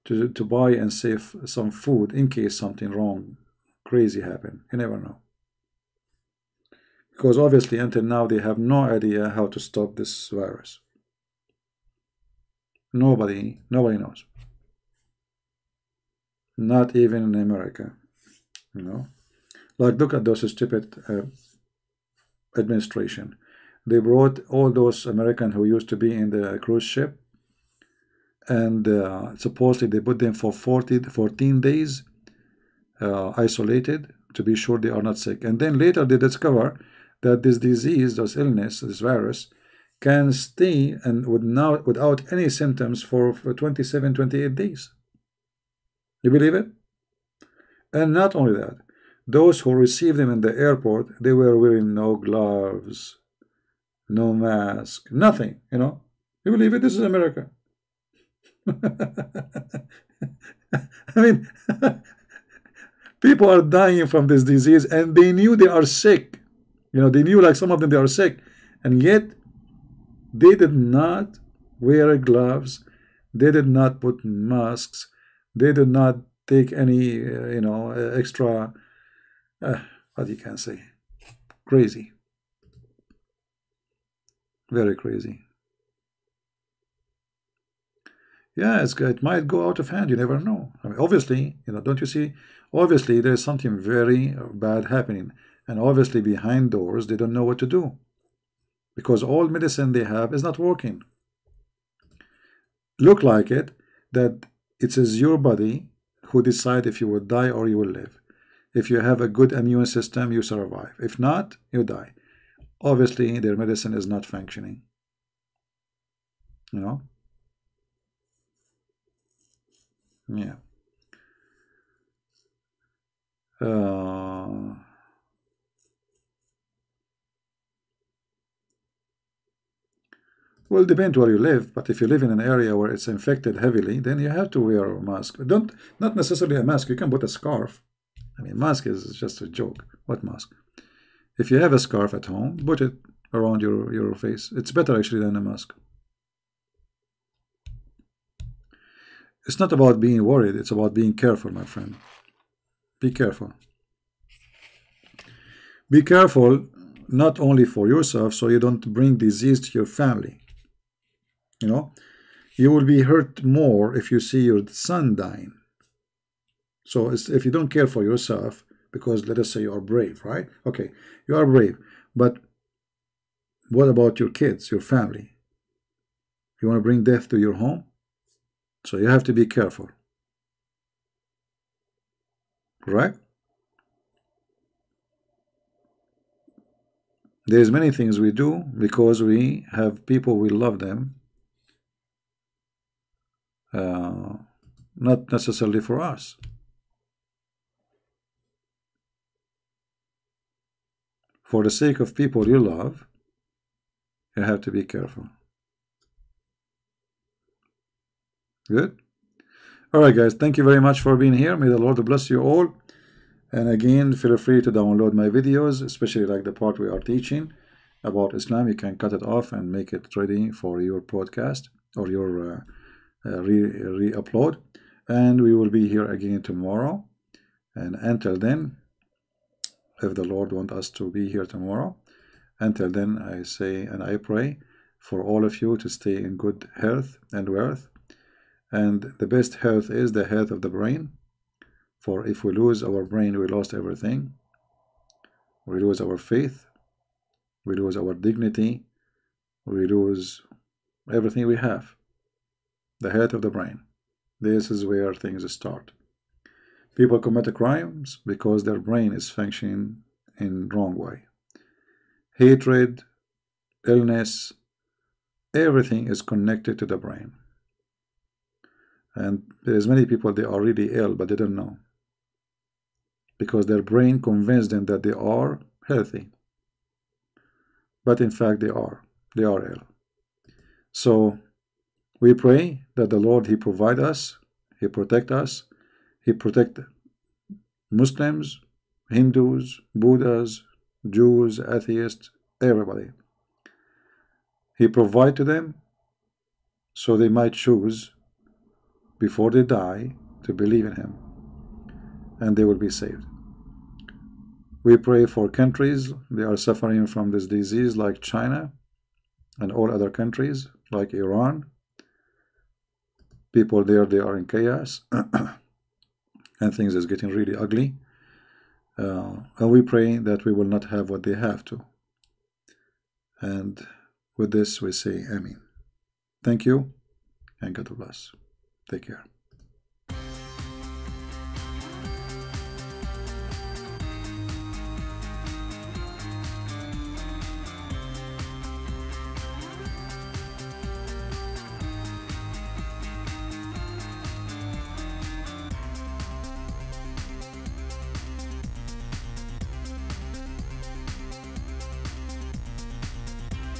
to buy and save some food in case something wrong, crazy happen. You never know. Because obviously until now they have no idea how to stop this virus. Nobody knows. Not even in America. Like look at those stupid administration. They brought all those Americans who used to be in the cruise ship, and supposedly they put them for 14 days isolated to be sure they are not sick. And then later they discover that this disease, this illness, this virus, can stay and without any symptoms for 27, 28 days. You believe it? And not only that, those who received them in the airport, they were wearing no gloves, no mask, nothing, You believe it? This is America. I mean, people are dying from this disease, and they knew they are sick. They knew, like some of them, they are sick, and yet they did not wear gloves. They did not put masks. They did not take any, extra. What you can say? Crazy. Very crazy. Yeah, it might go out of hand. You never know. I mean, obviously, don't you see? Obviously, there's something very bad happening. And obviously, behind doors, they don't know what to do. Because all medicine they have is not working. Look like it that it is your body who decide if you will die or you will live. If you have a good immune system, you survive. If not, you die. Obviously, their medicine is not functioning. You know? Yeah. Well, depend where you live, but if you live in an area where it's infected heavily, then you have to wear a mask. Not necessarily a mask. You can put a scarf. I mean, mask is just a joke. What mask? If you have a scarf at home, put it around your face. It's better actually than a mask. It's not about being worried. It's about being careful, my friend. Be careful. Be careful not only for yourself, so you don't bring disease to your family. You know, you will be hurt more if you see your son dying. So if you don't care for yourself, because let us say you are brave, right? Okay, you are brave, but what about your kids, your family? You want to bring death to your home? So you have to be careful. Correct? There's many things we do because we have people, we love them. Not necessarily for us. For the sake of people you love, you have to be careful. Good? Alright guys, thank you very much for being here. May the Lord bless you all. And again, feel free to download my videos, especially like the part we are teaching about Islam. You can cut it off and make it ready for your podcast or your re-upload. And we will be here again tomorrow. And until then, if the Lord wants us to be here tomorrow, until then, I say and I pray for all of you to stay in good health and wealth. And the best health is the health of the brain. For if we lose our brain, we lost everything. We lose our faith. We lose our dignity. We lose everything we have. The health of the brain. This is where things start. People commit crimes because their brain is functioning in the wrong way. Hatred, illness, everything is connected to the brain. And there's many people, they are really ill, but they don't know. Because their brain convinced them that they are healthy. But in fact, they are ill. So we pray that the Lord, He provide us, He protect us, He protect Muslims, Hindus, Buddhas, Jews, atheists, everybody. He provide to them so they might choose before they die to believe in Him, and they will be saved. We pray for countries, they are suffering from this disease like China and all other countries like Iran. People there, they are in chaos and things is getting really ugly. And we pray that we will not have what they have to. And with this we say Amen. Thank you and God bless. Take care.